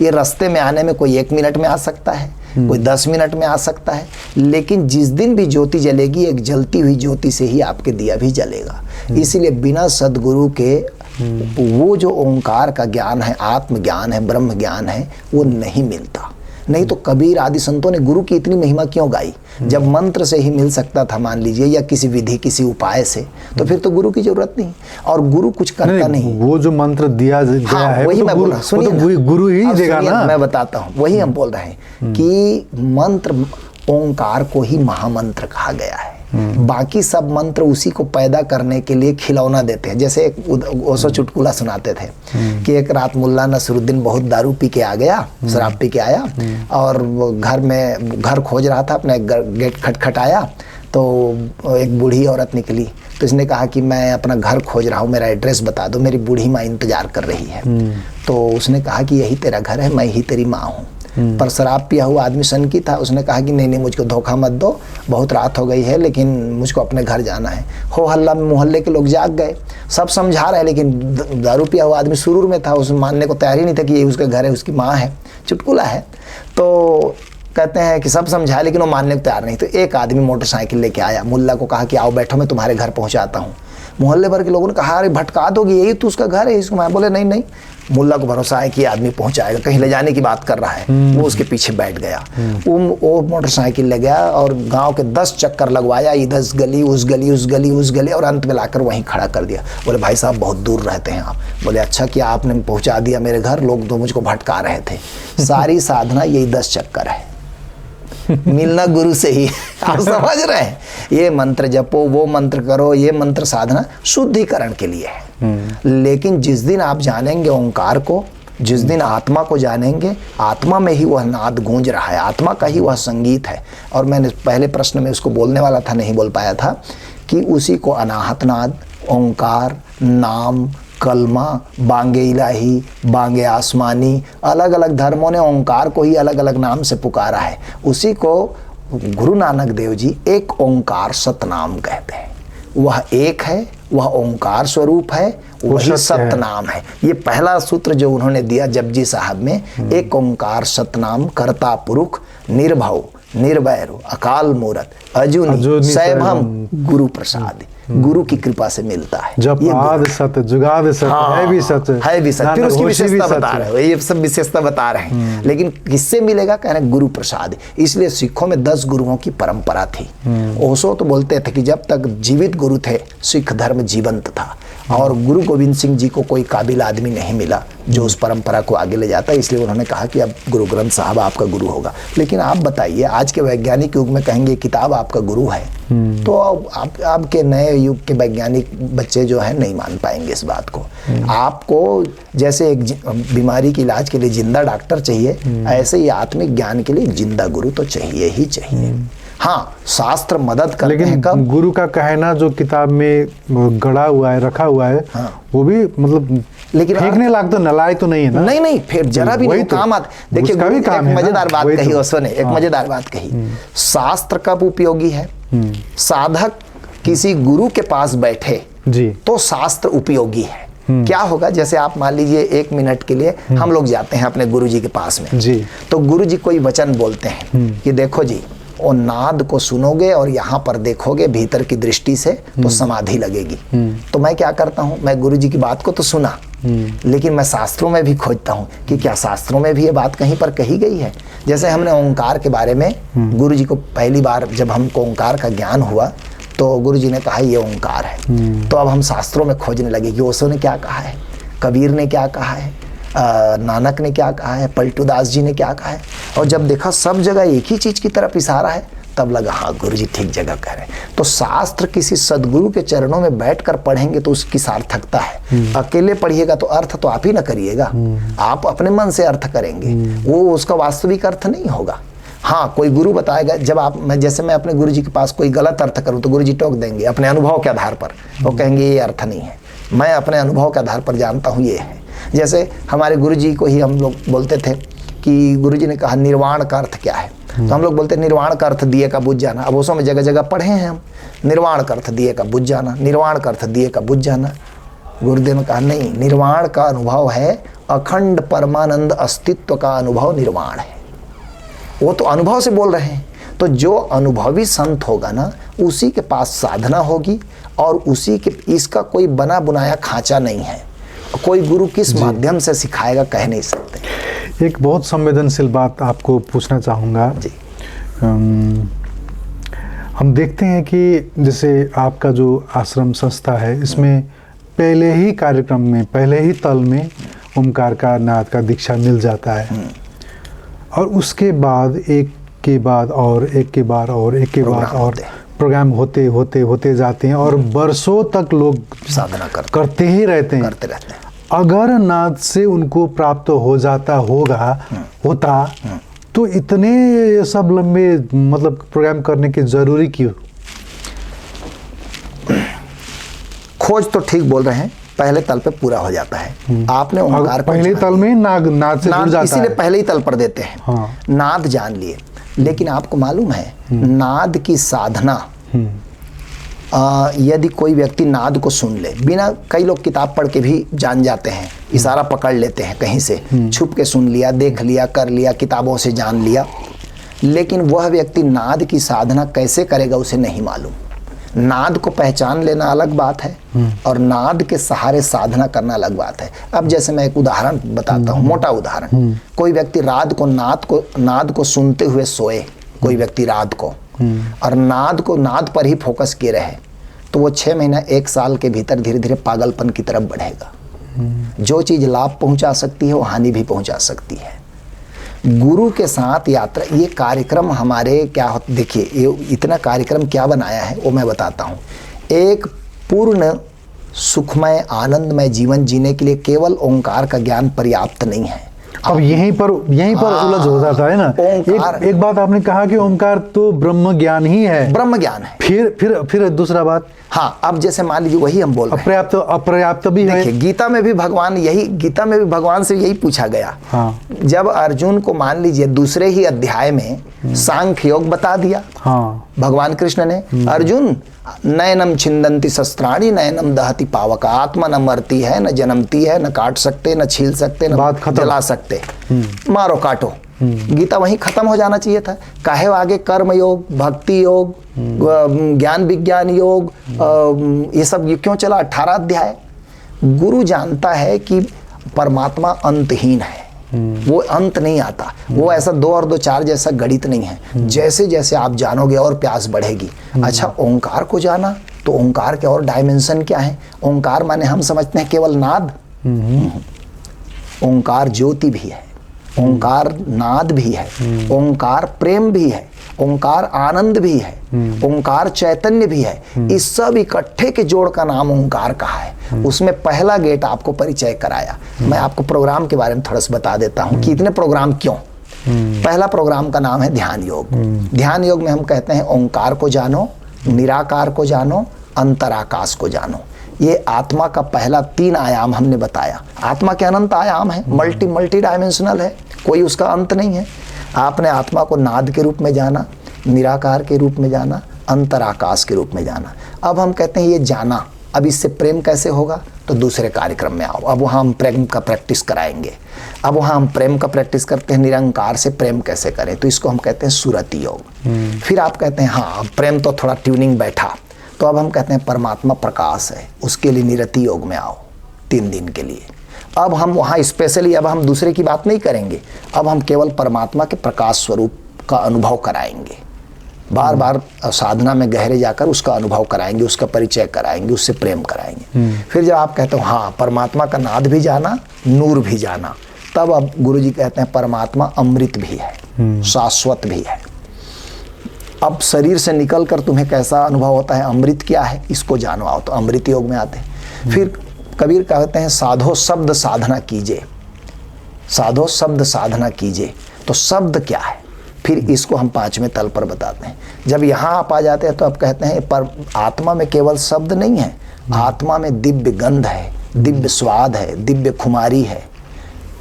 ये रास्ते में आने में कोई 1 मिनट में आ सकता है, कोई 10 मिनट में आ सकता है, लेकिन जिस दिन भी ज्योति जलेगी, एक जलती हुई ज्योति से ही आपके दिया भी जलेगा। इसलिए बिना सदगुरु के वो जो ओंकार का ज्ञान है, आत्म ज्ञान है, ब्रह्म ज्ञान है, वो नहीं मिलता। नहीं तो कबीर आदि संतों ने गुरु की इतनी महिमा क्यों गाई? जब मंत्र से ही मिल सकता था मान लीजिए, या किसी विधि किसी उपाय से, तो फिर तो गुरु की जरूरत नहीं। और गुरु कुछ करता नहीं। वो जो मंत्र दिया गया है, वही मैं बोल रहा हूँ, सुनिए गुरु ही देगा ना। मैं बताता हूँ, वही हम बोल रहे हैं कि मंत्र, ओंकार को ही महामंत्र कहा गया है। बाकी सब मंत्र उसी को पैदा करने के लिए खिलौना देते हैं। जैसे एक ओशो चुटकुला सुनाते थे कि एक रात मुल्ला नसरुद्दीन बहुत दारू पी के आ गया, शराब पी के आया, और घर खोज रहा था, अपने गेट खटखटाया तो एक बूढ़ी औरत निकली। तो इसने कहा कि मैं अपना घर खोज रहा हूँ, मेरा एड्रेस बता दो, मेरी बूढ़ी माँ इंतजार कर रही है। तो उसने कहा कि यही तेरा घर है, मैं ही तेरी माँ हूँ। पर शराब पिया हुआ आदमी सनकी था, उसने कहा कि नहीं, मुझको धोखा मत दो, बहुत रात हो गई है, लेकिन मुझको अपने घर जाना है। हो हल्ला में मोहल्ले के लोग जाग गए, सब समझा रहे, लेकिन दारू पिया हुआ आदमी सुरूर में था, उस मानने को तैयार ही नहीं था कि ये उसका घर है, उसकी माँ है। चुटकुला है। तो कहते हैं कि सब समझाया, लेकिन वो मानने को तैयार नहीं। तो एक आदमी मोटरसाइकिल लेके आया, मुल्ला को कहा कि आओ बैठो, मैं तुम्हारे घर पहुंचाता हूँ। मोहल्ले भर के लोगों ने कहा अरे भटका दोगे, यही तो उसका घर है, इसको। मैं बोले नहीं नहीं, मुल्ला को भरोसा है कि आदमी पहुंचाएगा, कहीं ले जाने की बात कर रहा है। वो उसके पीछे बैठ गया, वो मोटरसाइकिल ले गया और गांव के 10 चक्कर लगवाया, इधर गली उस गली उस गली उस गली, और अंत में लाकर वहीं खड़ा कर दिया। बोले भाई साहब बहुत दूर रहते हैं आप? बोले अच्छा किया आपने पहुंचा दिया मेरे घर, लोग तो मुझको भटका रहे थे। सारी साधना यही 10 चक्कर है। मिलना गुरु से ही। आप समझ रहे हैं, ये मंत्र जपो, वो मंत्र करो, ये मंत्र साधना शुद्धिकरण के लिए है। लेकिन जिस दिन आप जानेंगे ओंकार को, जिस दिन आत्मा को जानेंगे, आत्मा में ही वह नाद गूंज रहा है, आत्मा का ही वह संगीत है। और मैंने पहले प्रश्न में उसको बोलने वाला था, नहीं बोल पाया था, कि उसी को अनाहत नाद, ओंकार, नाम, कलमा, बांगे इलाही, बांगे आसमानी, अलग अलग धर्मों ने ओंकार को ही अलग अलग नाम से पुकारा है। उसी को गुरु नानक देव जी एक ओंकार सतनाम कहते हैं। वह एक है, वह ओंकार स्वरूप है, वही सतनाम है। ये पहला सूत्र जो उन्होंने दिया जपजी साहब में, एक ओंकार सतनाम करता पुरुष निर्भव निर्वैर अकाल मूरत अजूनी सैभम गुरु प्रसाद। गुरु की कृपा से मिलता है। जब आद सत जुगाद सत है भी सत, है भी सत। फिर उसकी विशेषता बता रहे हो, ये सब विशेषता बता रहे हैं। लेकिन किससे मिलेगा, कह रहे गुरु प्रसाद। इसलिए सिखों में 10 गुरुओं की परंपरा थी। ओशो तो बोलते थे कि जब तक जीवित गुरु थे सिख धर्म जीवंत था, और गुरु गोविंद सिंह जी को कोई काबिल आदमी नहीं मिला जो उस परंपरा को आगे ले जाता, इसलिए उन्होंने कहा कि अब गुरु ग्रंथ साहब आपका गुरु होगा। लेकिन आप बताइए, आज के वैज्ञानिक युग में कहेंगे किताब आपका गुरु है, तो आपके नए युग के वैज्ञानिक बच्चे जो है नहीं मान पाएंगे इस बात को। आपको जैसे एक बीमारी के इलाज के लिए जिंदा डॉक्टर चाहिए, ऐसे ही आत्मिक ज्ञान के लिए जिंदा गुरु तो चाहिए ही चाहिए। हाँ, शास्त्र मदद करते हैं। लेकिन गुरु का कहना जो किताब में गड़ा हुआ है, रखा हुआ है, वो भी मतलब लेकिन फेंकने लायक तो नलायक तो नहीं है ना। नहीं, फिर जरा भी नहीं काम आता। देखिए, एक मजेदार बात कही ओशो ने, एक मजेदार बात कही, शास्त्र कब उपयोगी है, साधक किसी गुरु के पास बैठे जी तो शास्त्र उपयोगी है। क्या होगा, जैसे आप मान लीजिए 1 मिनट के लिए हम लोग जाते हैं अपने गुरु जी के पास में जी, तो गुरु जी कोई वचन बोलते हैं कि देखो जी, और नाद को सुनोगे और यहाँ पर देखोगे भीतर की दृष्टि से तो समाधि लगेगी। तो मैं क्या करता हूँ, मैं गुरु जी की बात को तो सुना, लेकिन मैं शास्त्रों में भी खोजता हूँ कि क्या शास्त्रों में भी ये बात कहीं पर कही गई है। जैसे हमने ओंकार के बारे में गुरु जी को पहली बार जब हमको ओंकार का ज्ञान हुआ तो गुरु जी ने कहा ये ओंकार है। तो अब हम शास्त्रों में खोजने लगे कि ओशो ने क्या कहा है, कबीर ने क्या कहा है, नानक ने क्या कहा है, पलटू दास जी ने क्या कहा है। और जब देखा सब जगह एक ही चीज की तरफ इशारा है, तब लगा हाँ गुरु जी ठीक जगह कह रहे हैं। तो शास्त्र किसी सदगुरु के चरणों में बैठकर पढ़ेंगे तो उसकी सार्थकता है। अकेले पढ़िएगा तो अर्थ तो आप ही ना करिएगा, आप अपने मन से अर्थ करेंगे, वो उसका वास्तविक अर्थ नहीं होगा। हाँ, कोई गुरु बताएगा, जब मैं अपने गुरु जी के पास कोई गलत अर्थ करूं तो गुरु जी टोक देंगे अपने अनुभव के आधार पर, वो कहेंगे ये अर्थ नहीं है, मैं अपने अनुभव के आधार पर जानता हूँ ये है। जैसे हमारे गुरु जी को ही हम लोग बोलते थे कि गुरु जी ने कहा निर्वाण का अर्थ क्या है, तो हम लोग बोलते निर्वाण का अर्थ दिए का बुझ जाना। अब उसमें जगह जगह पढ़े हैं हम, निर्वाण का अर्थ दिए का बुझ जाना, निर्वाण का अर्थ दिए का बुझ जाना। गुरुदेव ने कहा नहीं, निर्वाण का अनुभव है अखंड परमानंद अस्तित्व का अनुभव निर्वाण है। वो तो अनुभव से बोल रहे हैं। तो जो अनुभवी संत होगा ना, उसी के पास साधना होगी और उसी के, इसका कोई बना बुनाया खांचा नहीं है। कोई गुरु किस माध्यम से सिखाएगा कह नहीं सकते। एक बहुत संवेदनशील बात आपको पूछना चाहूँगा जी। हम देखते हैं कि जैसे आपका जो आश्रम संस्था है, इसमें पहले ही कार्यक्रम में, पहले ही तल में ओमकार का नाद का दीक्षा मिल जाता है, और उसके बाद एक के बाद और एक के बाद और एक के बाद और प्रोग्राम होते जाते हैं और बरसों तक लोग साधना करते ही रहते हैं। अगर नाद से उनको प्राप्त हो जाता होता तो इतने सब लंबे मतलब प्रोग्राम करने की जरूरी क्यों? खोज तो ठीक बोल रहे हैं, पहले तल पे पूरा हो जाता है। आपने ओंकार को पहले तल में नाद से जुड़ जाता है, इसीलिए पहले ही तल पर देते हैं। हाँ। नाद जान लिए, लेकिन आपको मालूम है नाद की साधना, यदि कोई व्यक्ति नाद को सुन ले बिना, कई लोग किताब पढ़ के भी जान जाते हैं, इशारा पकड़ लेते हैं कहीं से, छुप के सुन लिया, देख लिया, कर लिया, किताबों से जान लिया, लेकिन वह व्यक्ति नाद की साधना कैसे करेगा उसे नहीं मालूम। नाद को पहचान लेना अलग बात है और नाद के सहारे साधना करना अलग बात है। अब जैसे मैं एक उदाहरण बताता हूँ, मोटा उदाहरण। कोई व्यक्ति रात को नाद को सुनते हुए सोए, कोई व्यक्ति रात को, और नाद पर ही फोकस किए रहे, तो वो 6 महीना 1 साल के भीतर धीरे धीरे पागलपन की तरफ बढ़ेगा। जो चीज लाभ पहुंचा सकती है वो हानि भी पहुंचा सकती है। गुरु के साथ यात्रा, ये कार्यक्रम हमारे क्या होता, देखिए ये इतना कार्यक्रम क्या बनाया है वो मैं बताता हूँ। एक पूर्ण सुखमय आनंदमय जीवन जीने के लिए केवल ओंकार का ज्ञान पर्याप्त नहीं है। अब यहीं पर उलझ हो जाता है ना। एक बात आपने कहा कि ओंकार तो ब्रह्म ज्ञान ही है, ब्रह्म ज्ञान है। फिर दूसरा बात, हाँ, अब जैसे मान लीजिए वही हम बोल रहे हैं, अपर्याप्त भी है। देखिए गीता में भी भगवान से यही पूछा गया। हाँ। जब अर्जुन को मान लीजिए दूसरे ही अध्याय में सांख्य योग बता दिया। हाँ। भगवान कृष्ण ने, अर्जुन नयनम छिंदंती शस्त्राणि नयनम दहति पावका, आत्मा न मरती है न जन्मती है, न काट सकते न छील सकते न जला सकते, मारो काटो। गीता वहीं खत्म हो जाना चाहिए था। काहे आगे कर्म योग, भक्ति योग, ज्ञान विज्ञान योग, ये सब क्यों चला 18 अध्याय? गुरु जानता है कि परमात्मा अंतहीन है, वो अंत नहीं आता, वो ऐसा 2 और 2 4 जैसा गणित नहीं है। जैसे जैसे आप जानोगे और प्यास बढ़ेगी। अच्छा, ओंकार को जाना तो ओंकार के और डायमेंशन क्या है? ओंकार माने हम समझते हैं केवल नाद, ओंकार ज्योति भी है, ओंकार नाद भी है, ओंकार प्रेम भी है, ओंकार आनंद भी है, ओंकार चैतन्य भी है। इस सब इकट्ठे के जोड़ का नाम ओंकार कहा है। उसमें पहला गेट आपको परिचय कराया। मैं आपको प्रोग्राम के बारे में थोड़ा सा बता देता हूँ कि इतने प्रोग्राम क्यों। पहला प्रोग्राम का नाम है ध्यान योग। ध्यान योग में हम कहते हैं ओंकार को जानो, निराकार को जानो, अंतराकाश को जानो। ये आत्मा का पहला 3 आयाम हमने बताया। आत्मा के अनंत आयाम है, मल्टी डायमेंशनल है, कोई उसका अंत नहीं है। आपने आत्मा को नाद के रूप में जाना, निराकार के रूप में जाना, अंतराकाश के रूप में जाना। अब हम कहते हैं ये जाना, अब इससे प्रेम कैसे होगा? तो दूसरे कार्यक्रम में आओ, अब वहाँ हम प्रेम का प्रैक्टिस कराएंगे। अब वहाँ हम प्रेम का प्रैक्टिस करते हैं, निरंकार से प्रेम कैसे करें, तो इसको हम कहते हैं सुरति योग। फिर आप कहते हैं हाँ, अब प्रेम तो थोड़ा ट्यूनिंग बैठा, तो अब हम कहते हैं परमात्मा प्रकाश है, उसके लिए निरति योग में आओ 3 दिन के लिए। अब हम वहाँ स्पेशली, अब हम दूसरे की बात नहीं करेंगे, अब हम केवल परमात्मा के प्रकाश स्वरूप का अनुभव कराएंगे। बार बार साधना में गहरे जाकर उसका अनुभव कराएंगे, उसका परिचय कराएंगे, उससे प्रेम कराएंगे। फिर जब आप कहते हो हाँ, परमात्मा का नाद भी जाना, नूर भी जाना, तब अब गुरु जी कहते हैं परमात्मा अमृत भी है, शाश्वत भी है। अब शरीर से निकलकर तुम्हें कैसा अनुभव होता है, अमृत क्या है, इसको जानो आओ, तो अमृत योग में आते हैं। फिर कबीर कहते हैं साधो शब्द साधना कीजिए, साधो शब्द साधना कीजिए। तो शब्द क्या है, फिर इसको हम 5वें तल पर बताते हैं। जब यहाँ आप आ जाते हैं तो अब कहते हैं पर आत्मा में केवल शब्द नहीं है, आत्मा में दिव्य गंध है, दिव्य स्वाद है, दिव्य खुमारी है।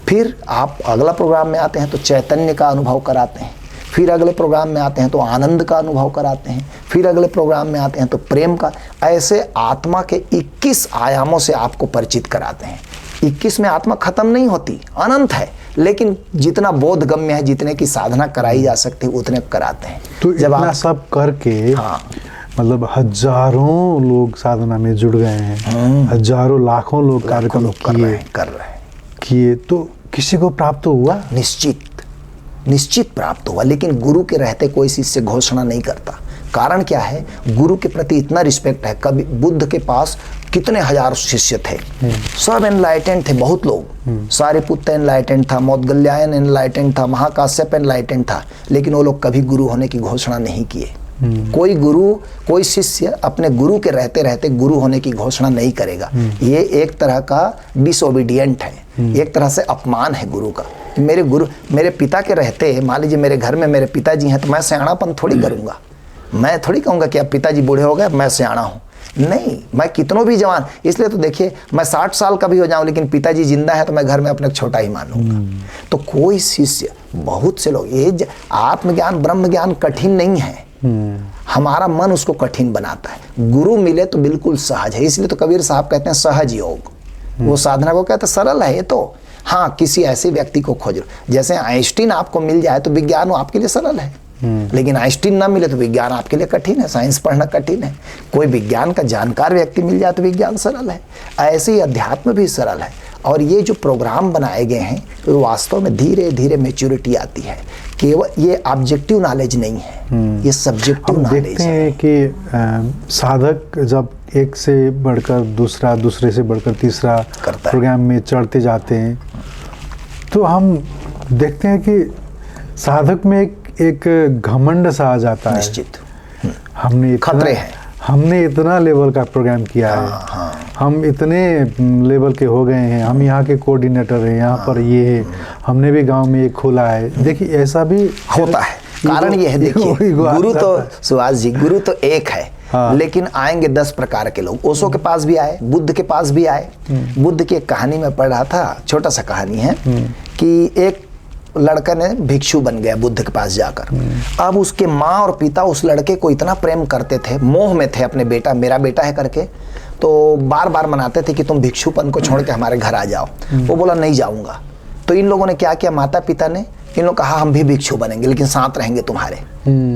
फिर आप अगला प्रोग्राम में आते हैं तो चैतन्य का अनुभव कराते हैं। फिर अगले प्रोग्राम में आते हैं तो आनंद का अनुभव कराते हैं। फिर अगले प्रोग्राम में आते हैं तो प्रेम का। ऐसे आत्मा के 21 आयामों से आपको परिचित कराते हैं। 21 में आत्मा खत्म नहीं होती, अनंत है, लेकिन जितना बोधगम्य है, जितने की साधना कराई जा सकती है, उतने कराते हैं। तो जब आप सब करके हाँ, मतलब हजारों लोग साधना में जुड़ गए हैं, हजारों लाखों लोग कार्यक्रम कर रहे हैं, किए, तो किसी को प्राप्त हुआ? निश्चित प्राप्त हुआ। लेकिन गुरु के रहते कोई शिष्य घोषणा नहीं करता। कारण क्या है, गुरु के प्रति इतना रिस्पेक्ट है। कभी बुद्ध के पास कितने हजार शिष्य थे, सब एनलाइटेंड थे, बहुत लोग। सारिपुत्र एनलाइटेंड था, मौदगल्यायन एनलाइटेंड था, महाकाश्यप एनलाइटेंड था, लेकिन वो लोग कभी गुरु होने की घोषणा नहीं किए। कोई गुरु, कोई शिष्य अपने गुरु के रहते रहते गुरु होने की घोषणा नहीं करेगा। ये एक तरह का डिसओबीडियंट है, एक तरह से अपमान है गुरु का। मेरे गुरु, मेरे पिता के रहते, मान लीजिए मेरे घर में मेरे पिताजी हैं, तो मैं सियाणापन थोड़ी करूंगा। मैं थोड़ी कहूंगा कि अब पिताजी बूढ़े हो गए, मैं सियाणा हूँ। नहीं, मैं कितनों भी जवान, इसलिए तो देखिए मैं 60 साल का भी हो जाऊं, लेकिन पिताजी जिंदा है तो मैं घर में अपने छोटा ही मानूंगा। तो कोई शिष्य, बहुत से लोग, ये आत्मज्ञान ब्रह्म ज्ञान कठिन नहीं है, हमारा मन उसको कठिन बनाता है। गुरु मिले तो बिल्कुल सहज है। इसलिए तो कबीर साहब कहते हैं सहज योग। वो साधना को कहते हैं सरल है ये तो। हाँ, किसी ऐसे व्यक्ति को खोजो, जैसे आइंस्टीन आपको मिल जाए तो विज्ञान आपके लिए सरल है, लेकिन आइंस्टीन ना मिले तो विज्ञान आपके लिए कठिन है, साइंस पढ़ना कठिन है। कोई विज्ञान का जानकार व्यक्ति मिल जाए तो विज्ञान सरल है। ऐसे ही अध्यात्म भी सरल है। और ये जो प्रोग्राम बनाए गए हैं, तो वास्तव में धीरे धीरे मैच्योरिटी आती है। केवल ये ऑब्जेक्टिव नॉलेज नहीं है, ये सब्जेक्टिव नॉलेज है। देखते हैं कि साधक जब एक से बढ़कर दूसरा, दूसरे से बढ़कर तीसरा प्रोग्राम में चढ़ते जाते हैं, तो हम देखते हैं कि साधक में एक घमंड सा आ जाता है। निश्चित हमने खतरे हैं, हमने इतना लेवल का प्रोग्राम किया है, हम इतने लेवल के हो गए हैं, हम यहाँ के कोऑर्डिनेटर हैं, यहाँ पर ये है, हमने भी गांव में एक खोला है। देखिए ऐसा भी होता है। कारण ये है, देखिए गुरु तो सुभाष जी, गुरु तो एक है, लेकिन आएंगे 10 प्रकार के लोग। ओशो के पास भी आए, बुद्ध के पास भी आए। बुद्ध की एक कहानी में पढ़ रहा था, छोटा सा कहानी है कि एक लड़का ने भिक्षु बन गया बुद्ध के पास जाकर। अब उसके माँ और पिता उस लड़के को इतना प्रेम करते थे, मोह में थे अपने बेटा, मेरा बेटा है करके, तो बार बार मनाते थे कि तुम भिक्षुपन को छोड़ के हमारे घर आ जाओ। वो बोला नहीं जाऊंगा। तो इन लोगों ने क्या किया, माता पिता ने इन लोग कहा हम भी भिक्षु बनेंगे लेकिन साथ रहेंगे तुम्हारे।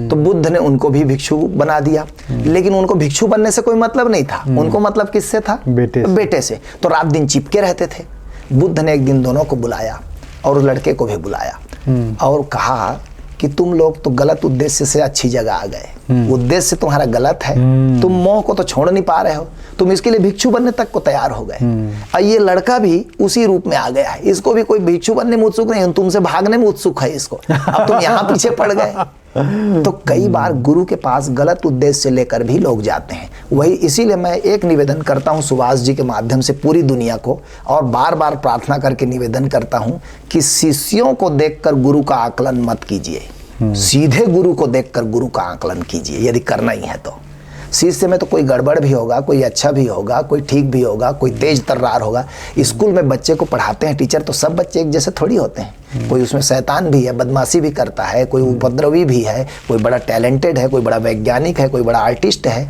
तो बुद्ध ने उनको भी भिक्षु बना दिया, लेकिन उनको भिक्षु बनने से कोई मतलब नहीं था, उनको मतलब किससे था, बेटे से। तो रात दिन चिपके रहते थे। बुद्ध ने एक दिन दोनों को बुलाया और उस लड़के को भी बुलाया और कहा कि तुम लोग तो गलत उद्देश्य से अच्छी जगह आ गए, उद्देश्य तुम्हारा गलत है, तुम मोह को तो छोड़ नहीं पा रहे हो, तुम इसके लिए भिक्षु बनने तक को तैयार हो गए। और ये लड़का भी उसी रूप में आ गया है, इसको भी कोई भिक्षु बनने में उत्सुक नहीं, तुमसे भागने में उत्सुक है इसको, अब तुम यहाँ पीछे पड़ गए। तो कई बार गुरु के पास गलत उद्देश्य लेकर भी लोग जाते हैं। वही इसीलिए मैं एक निवेदन करता हूँ सुभाष जी के माध्यम से पूरी दुनिया को, और बार बार प्रार्थना करके निवेदन करता हूँ कि शिष्यों को देखकर गुरु का आकलन मत कीजिए, सीधे गुरु को देखकर गुरु का आकलन कीजिए यदि करना ही है तो। शिष्य में तो कोई गड़बड़ भी होगा, कोई अच्छा भी होगा, कोई ठीक भी होगा, कोई तेज तर्रार होगा। स्कूल में बच्चे को पढ़ाते हैं टीचर, तो सब बच्चे एक जैसे थोड़ी होते हैं, कोई उसमें शैतान भी है, बदमाशी भी करता है, कोई उपद्रवी भी है, कोई बड़ा टैलेंटेड है, कोई बड़ा वैज्ञानिक है, कोई बड़ा आर्टिस्ट है।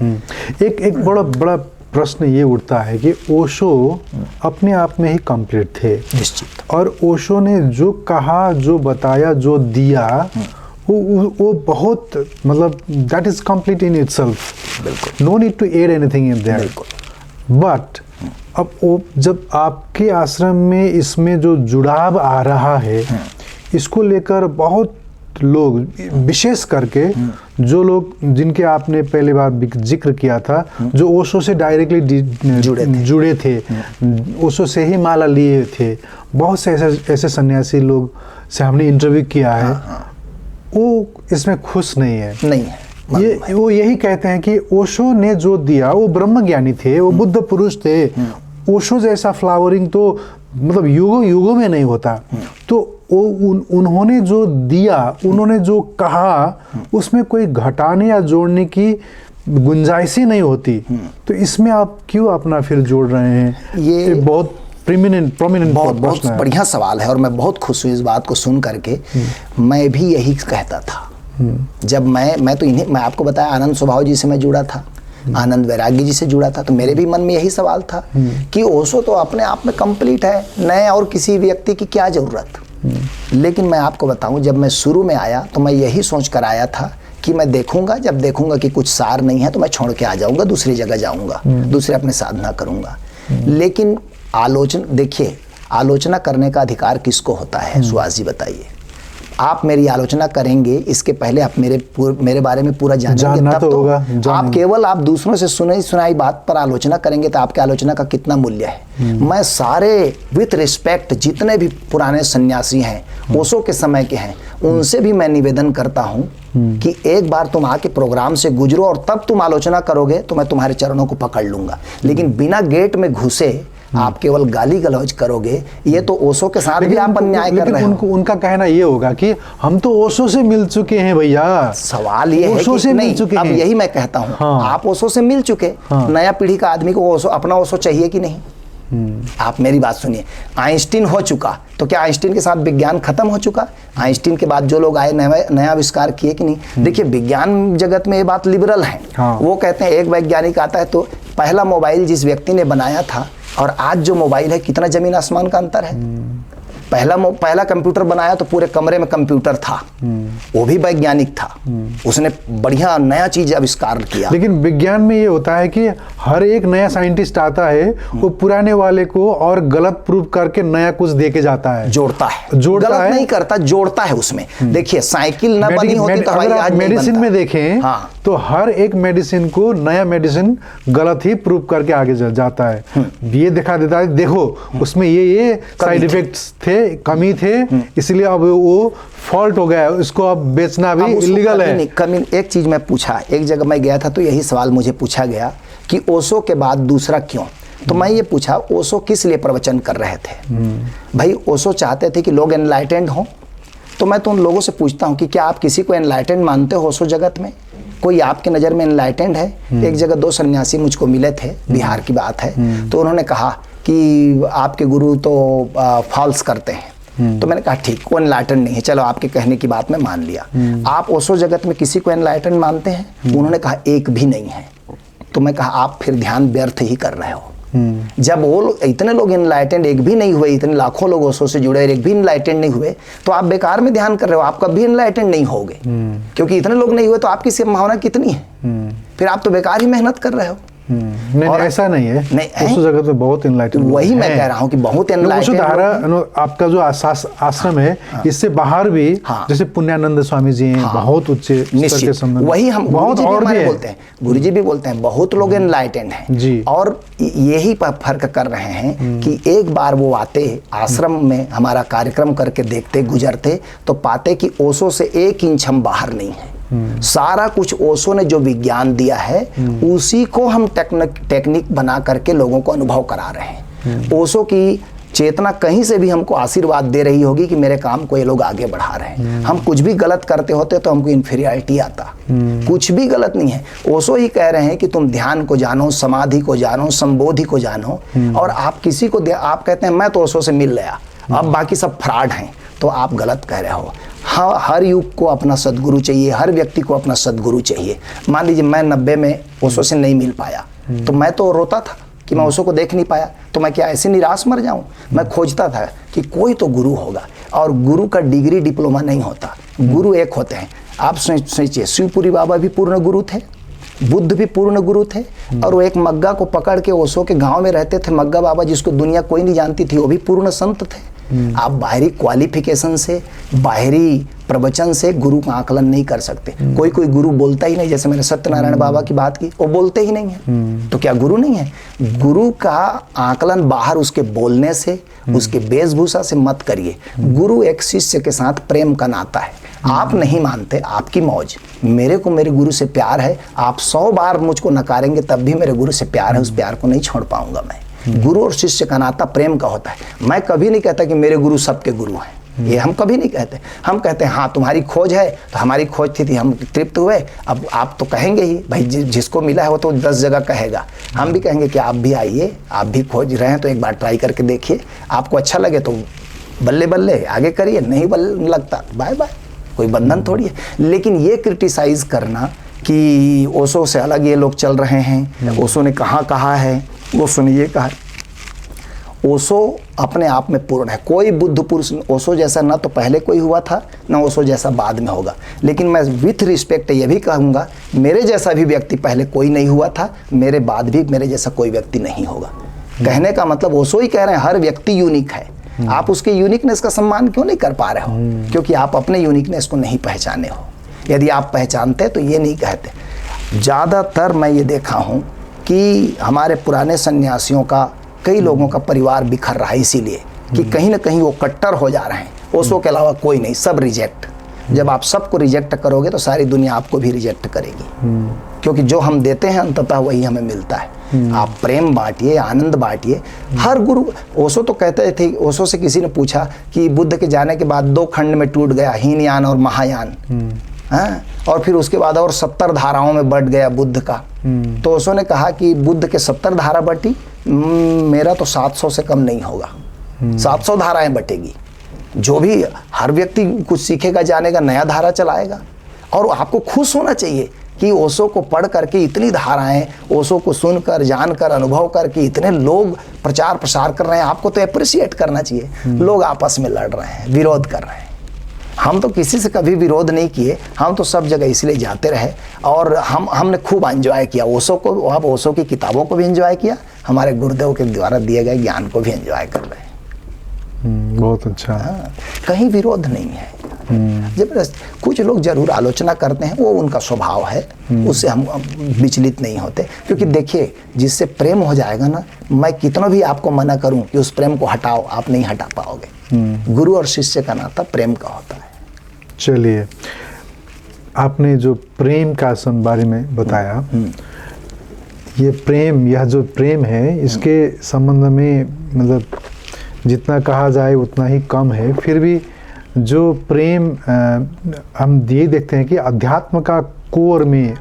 एक बड़ा प्रश्न ये उठता है कि ओशो अपने आप में ही कंप्लीट थे, निश्चित, और ओशो ने जो कहा, जो बताया, जो दिया, वो बहुत मतलब that is complete in itself. बिल्कुल, no need to add anything in that. But अब वो जब आपके आश्रम में इसमें जो जुड़ाव आ रहा है, इसको लेकर बहुत लोग, विशेष करके जो लोग जिनके आपने पहले बार जिक्र किया था, जो ओशो से डायरेक्टली जुड़े थे, ओशो से ही माला लिए थे, बहुत से ऐसे सन्यासी लोग से हमने इंटरव्यू किया है, वो इसमें खुश नहीं है। वो यही कहते हैं कि ओशो ने जो दिया, वो ब्रह्म ज्ञानी थे, वो बुद्ध पुरुष थे, ओशो जैसा फ्लावरिंग तो मतलब युगों में नहीं होता। तो उन्होंने जो दिया, उन्होंने जो कहा, उसमें कोई घटाने या जोड़ने की गुंजाइश ही नहीं होती। तो इसमें आप क्यों अपना फिर जोड़ रहे हैं? ये बहुत प्रोमिनेंट बहुत बढ़िया सवाल है, और मैं बहुत खुश हूँ इस बात को सुन करके। मैं भी यही कहता था जब मैं आपको बताया, आनंद स्वभाव जी से मैं जुड़ा था, आनंद वैराग्य जी से जुड़ा था, तो मेरे भी मन में यही सवाल था कि ओशो तो अपने आप में कंप्लीट है, नए और किसी व्यक्ति की क्या जरूरत। लेकिन मैं आपको बताऊं, जब मैं शुरू में आया तो मैं यही सोच कर आया था कि मैं जब देखूंगा कि कुछ सार नहीं है तो मैं छोड़ के आ जाऊंगा, दूसरी जगह जाऊंगा, दूसरे अपने साधना करूंगा। लेकिन देखिए, आलोचना करने का अधिकार किसको होता है? सुभाष जी बताइए। आप मेरी आलोचना करेंगे, इसके पहले आप मेरे बारे में पूरा जानेंगे, तब तो आप केवल आप दूसरों से सुनाई बात पर आलोचना करेंगे तो आपके आलोचना का कितना मूल्य है? मैं सारे विथ रिस्पेक्ट जितने भी पुराने सन्यासी हैं, ओशो के समय के हैं, उनसे भी मैं निवेदन करता हूं कि एक बार तुम आके प्रोग्राम से गुजरो और तब तुम आलोचना करोगे तो मैं तुम्हारे चरणों को पकड़ लूंगा। लेकिन बिना गेट में घुसे आप केवल गाली गलौज करोगे, ये तो ओशो के साथ भी आप अन्याय कर रहे हो। उनका कहना ये होगा कि हम तो ओशो से मिल चुके हैं भैया। सवाल ये है कि नहीं, अब यही मैं कहता हूँ, आप ओशो से मिल चुके, नया पीढ़ी का आदमी को अपना ओशो चाहिए कि नहीं? आप मेरी बात सुनिए, आइंस्टीन हो चुका, तो क्या आइंस्टीन के साथ विज्ञान खत्म हो चुका? आइंस्टीन के बाद जो लोग आए, नया आविष्कार किए कि नहीं? देखिए, विज्ञान जगत में ये बात लिबरल है। वो कहते हैं एक वैज्ञानिक आता है तो पहला मोबाइल जिस व्यक्ति ने बनाया था और आज जो मोबाइल है, कितना जमीन आसमान का अंतर है। पहला कंप्यूटर बनाया तो पूरे कमरे में कंप्यूटर था, वो भी वैज्ञानिक था, उसने बढ़िया नया चीज आविष्कार किया। लेकिन विज्ञान में ये होता है कि हर एक नया साइंटिस्ट आता है, वो पुराने वाले को और गलत प्रूव करके नया कुछ दे के जाता है, जोड़ता है, नहीं करता, जोड़ता है उसमें। देखिए, साइकिल न बनी होती तो हवाई जहाज मेडिसिन में देखें तो हर एक मेडिसिन को नया मेडिसिन गलत ही प्रूव करके आगे जाता है। ये दिखा देता है, देखो उसमें ये साइड इफेक्ट्स थे, कमी थे, इसलिए अब वो फॉल्ट हो गया है, इसको अब बेचना भी इलीगल है। कमी एक चीज मैं पूछा, एक जगह मैं गया था तो यही सवाल मुझे पूछा गया कि ओशो के बाद दूसरा क्यों। तो मैं ये पूछा ओशो किस लिए प्रवचन कर रहे थे। भाई ओशो चाहते थे कि लोग एनलाइटेंड हों। तो मैं तो उन लोगों से पूछता हूँ कि क्या आप किसी को एनलाइटेंड मानते हो ओशो जगत में? कोई आपके नज़र में एनलाइटेंड है? एक जगह 2 सन्यासी मुझको मिले थे, बिहार की बात है, तो उन्होंने कहा कि आपके गुरु तो फॉल्स करते हैं। तो मैंने कहा ठीक, वो एनलाइटेंड नहीं है, चलो आपके कहने की बात मैं मान लिया। आप ओशो जगत में किसी को एनलाइटेंड मानते हैं? उन्होंने कहा एक भी नहीं है। तो मैं कहा आप फिर ध्यान व्यर्थ ही कर रहे हो। जब वो इतने लोग इनलाइटेंड एक भी नहीं हुए, इतने लाखों लोग ओशो से जुड़े एक भी इनलाइटेंड नहीं हुए, तो आप बेकार में ध्यान कर रहे हो, आप कभी इनलाइटेंड नहीं होगे। क्योंकि इतने लोग नहीं हुए तो आपकी संभावना कितनी है? फिर आप तो बेकार ही मेहनत कर रहे हो। नहीं, ऐसा नहीं है, उस जगह तो बहुत इनलाइटेंड, वही मैं कह रहा हूँ कि बहुत इनलाइटेंड। आपका जो आश्रम है, इससे बाहर भी जैसे पुण्यानंद स्वामी जी हैं, बहुत उच्च स्तर के संबंध, वही हम बहुत और भी बोलते हैं, गुरुजी भी बोलते हैं, बहुत लोग इनलाइटेंड हैं और यही फर्क कर रहे हैं कि एक बार वो आते आश्रम में, हमारा कार्यक्रम करके देखते, गुजरते तो पाते कि ओशो से 1 इंच हम बाहर नहीं है। सारा कुछ ओशो ने जो विज्ञान दिया है उसी को हम टेक्निक बना करके लोगों को अनुभव करा रहे हैं। ओशो की चेतना कहीं से भी हमको आशीर्वाद दे रही होगी कि मेरे काम को ये लोग आगे बढ़ा रहे हैं। हम कुछ भी गलत करते होते तो हमको इन्फीरियरिटी आता, कुछ भी गलत नहीं है। ओशो ही कह रहे हैं कि तुम ध्यान को जानो, समाधि को जानो, संबोधि को जानो, और आप किसी को आप कहते हैं मैं तो ओशो से मिल गया, अब बाकी सब फ्रॉड हैं, तो आप गलत कह रहे हो। हाँ, हर युग को अपना सदगुरु चाहिए, हर व्यक्ति को अपना सदगुरु चाहिए। मान लीजिए मैं 90 में ओशो से नहीं मिल पाया, तो मैं तो रोता था कि मैं ओशो को देख नहीं पाया, तो मैं क्या ऐसे निराश मर जाऊं? मैं खोजता था कि कोई तो गुरु होगा, और गुरु का डिग्री डिप्लोमा नहीं होता, गुरु एक होते हैं। आप सोचिए, शिवपुरी बाबा भी पूर्ण गुरु थे, बुद्ध भी पूर्ण गुरु थे, और वो एक मग्गा को पकड़ के ओशो के गांव में रहते थे, मग्गा बाबा जिसको दुनिया कोई नहीं जानती थी, वो भी पूर्ण संत थे। आप बाहरी क्वालिफिकेशन से, बाहरी प्रवचन से गुरु का आकलन नहीं कर सकते। कोई कोई गुरु बोलता ही नहीं, जैसे मैंने सत्यनारायण बाबा की बात की, वो बोलते ही नहीं है, तो क्या गुरु नहीं है? गुरु का आकलन बाहर उसके बोलने से, उसके वेशभूषा से मत करिए। गुरु एक शिष्य के साथ प्रेम का नाता है। आप नहीं मानते, आपकी मौज, मेरे को मेरे गुरु से प्यार है, आप 100 बार मुझको नकारेंगे तब भी मेरे गुरु से प्यार है, उस प्यार को नहीं छोड़ पाऊंगा मैं। गुरु और शिष्य का नाता प्रेम का होता है। मैं कभी नहीं कहता कि मेरे गुरु सबके गुरु हैं, ये हम कभी नहीं कहते। हम कहते हैं हाँ तुम्हारी खोज है, तो हमारी खोज थी हम तृप्त हुए, अब आप तो कहेंगे ही भाई, जिसको मिला है वो तो 10 जगह कहेगा। हम भी कहेंगे कि आप भी आइए, आप भी खोज रहे हैं तो एक बार ट्राई करके देखिए, आपको अच्छा लगे तो बल्ले बल्ले आगे करिए, नहीं बल्ले लगता बाय बाय, कोई बंधन थोड़ी है। लेकिन ये क्रिटिसाइज करना कि ओशो से अलग ये लोग चल रहे हैं, ओशो ने कहा है, ओशो ने ये कहा, ओशो अपने आप में पूर्ण है। कोई बुद्ध पुरुष ओशो जैसा ना तो पहले कोई हुआ था, ना ओशो जैसा बाद में होगा। लेकिन मैं विथ रिस्पेक्ट ये भी कहूँगा, मेरे जैसा भी व्यक्ति पहले कोई नहीं हुआ था, मेरे बाद भी मेरे जैसा कोई व्यक्ति नहीं होगा। कहने का मतलब ओशो ही कह रहे हैं हर व्यक्ति यूनिक है। आप उसके यूनिकनेस का सम्मान क्यों नहीं कर पा रहे हो? क्योंकि आप अपने यूनिकनेस को नहीं पहचाने हो। यदि आप पहचानते तो ये नहीं कहते। ज़्यादातर मैं ये देखा हूँ कि हमारे पुराने सन्यासियों का, कई लोगों का परिवार बिखर रहा है, इसीलिए कि कहीं ना कहीं वो कट्टर हो जा रहे हैं। ओशो के अलावा कोई नहीं, सब रिजेक्ट। जब आप सबको रिजेक्ट करोगे तो सारी दुनिया आपको भी रिजेक्ट करेगी, क्योंकि जो हम देते हैं अंततः वही हमें मिलता है। आप प्रेम बांटिए, आनंद बांटिए। हर गुरु, ओशो तो कहते थे, ओशो से किसी ने पूछा कि बुद्ध के जाने के बाद 2 खंड में टूट गया, हीनयान और महायान, और फिर उसके बाद और 70 धाराओं में बट गया बुद्ध का। तो ओशो ने कहा कि बुद्ध के 70 धारा बटी, मेरा तो 700 से कम नहीं होगा, 700 धाराएं बटेगी। जो भी हर व्यक्ति कुछ सीखेगा, जानेगा, नया धारा चलाएगा। और आपको खुश होना चाहिए कि ओशो को पढ़ करके इतनी धाराएं, ओशो को सुनकर, जानकर, अनुभव करके इतने लोग प्रचार प्रसार कर रहे हैं। आपको तो एप्रिशिएट करना चाहिए। लोग आपस में लड़ रहे हैं, विरोध कर रहे हैं। हम तो किसी से कभी विरोध नहीं किए, हम तो सब जगह इसलिए जाते रहे, और हमने खूब एंजॉय किया ओशो को। अब ओशो की किताबों को भी एंजॉय किया, हमारे गुरुदेव के द्वारा दिए गए ज्ञान को भी एंजॉय कर रहे हैं। बहुत अच्छा। कहीं विरोध नहीं है। जब कुछ लोग जरूर आलोचना करते हैं, वो उनका स्वभाव है, उससे हम विचलित नहीं होते। क्योंकि देखिए, जिससे प्रेम हो जाएगा ना, मैं कितना भी आपको मना करूं कि उस प्रेम को हटाओ, आप नहीं हटा पाओगे। गुरु और शिष्य का नाता प्रेम का होता है। चलिए, आपने जो प्रेम का बारे में बताया, ये प्रेम, यह जो प्रेम है, इसके संबंध में मतलब जितना कहा जाए उतना ही कम है। फिर भी जो प्रेम हम ये देखते हैं कि अध्यात्म का कोर में,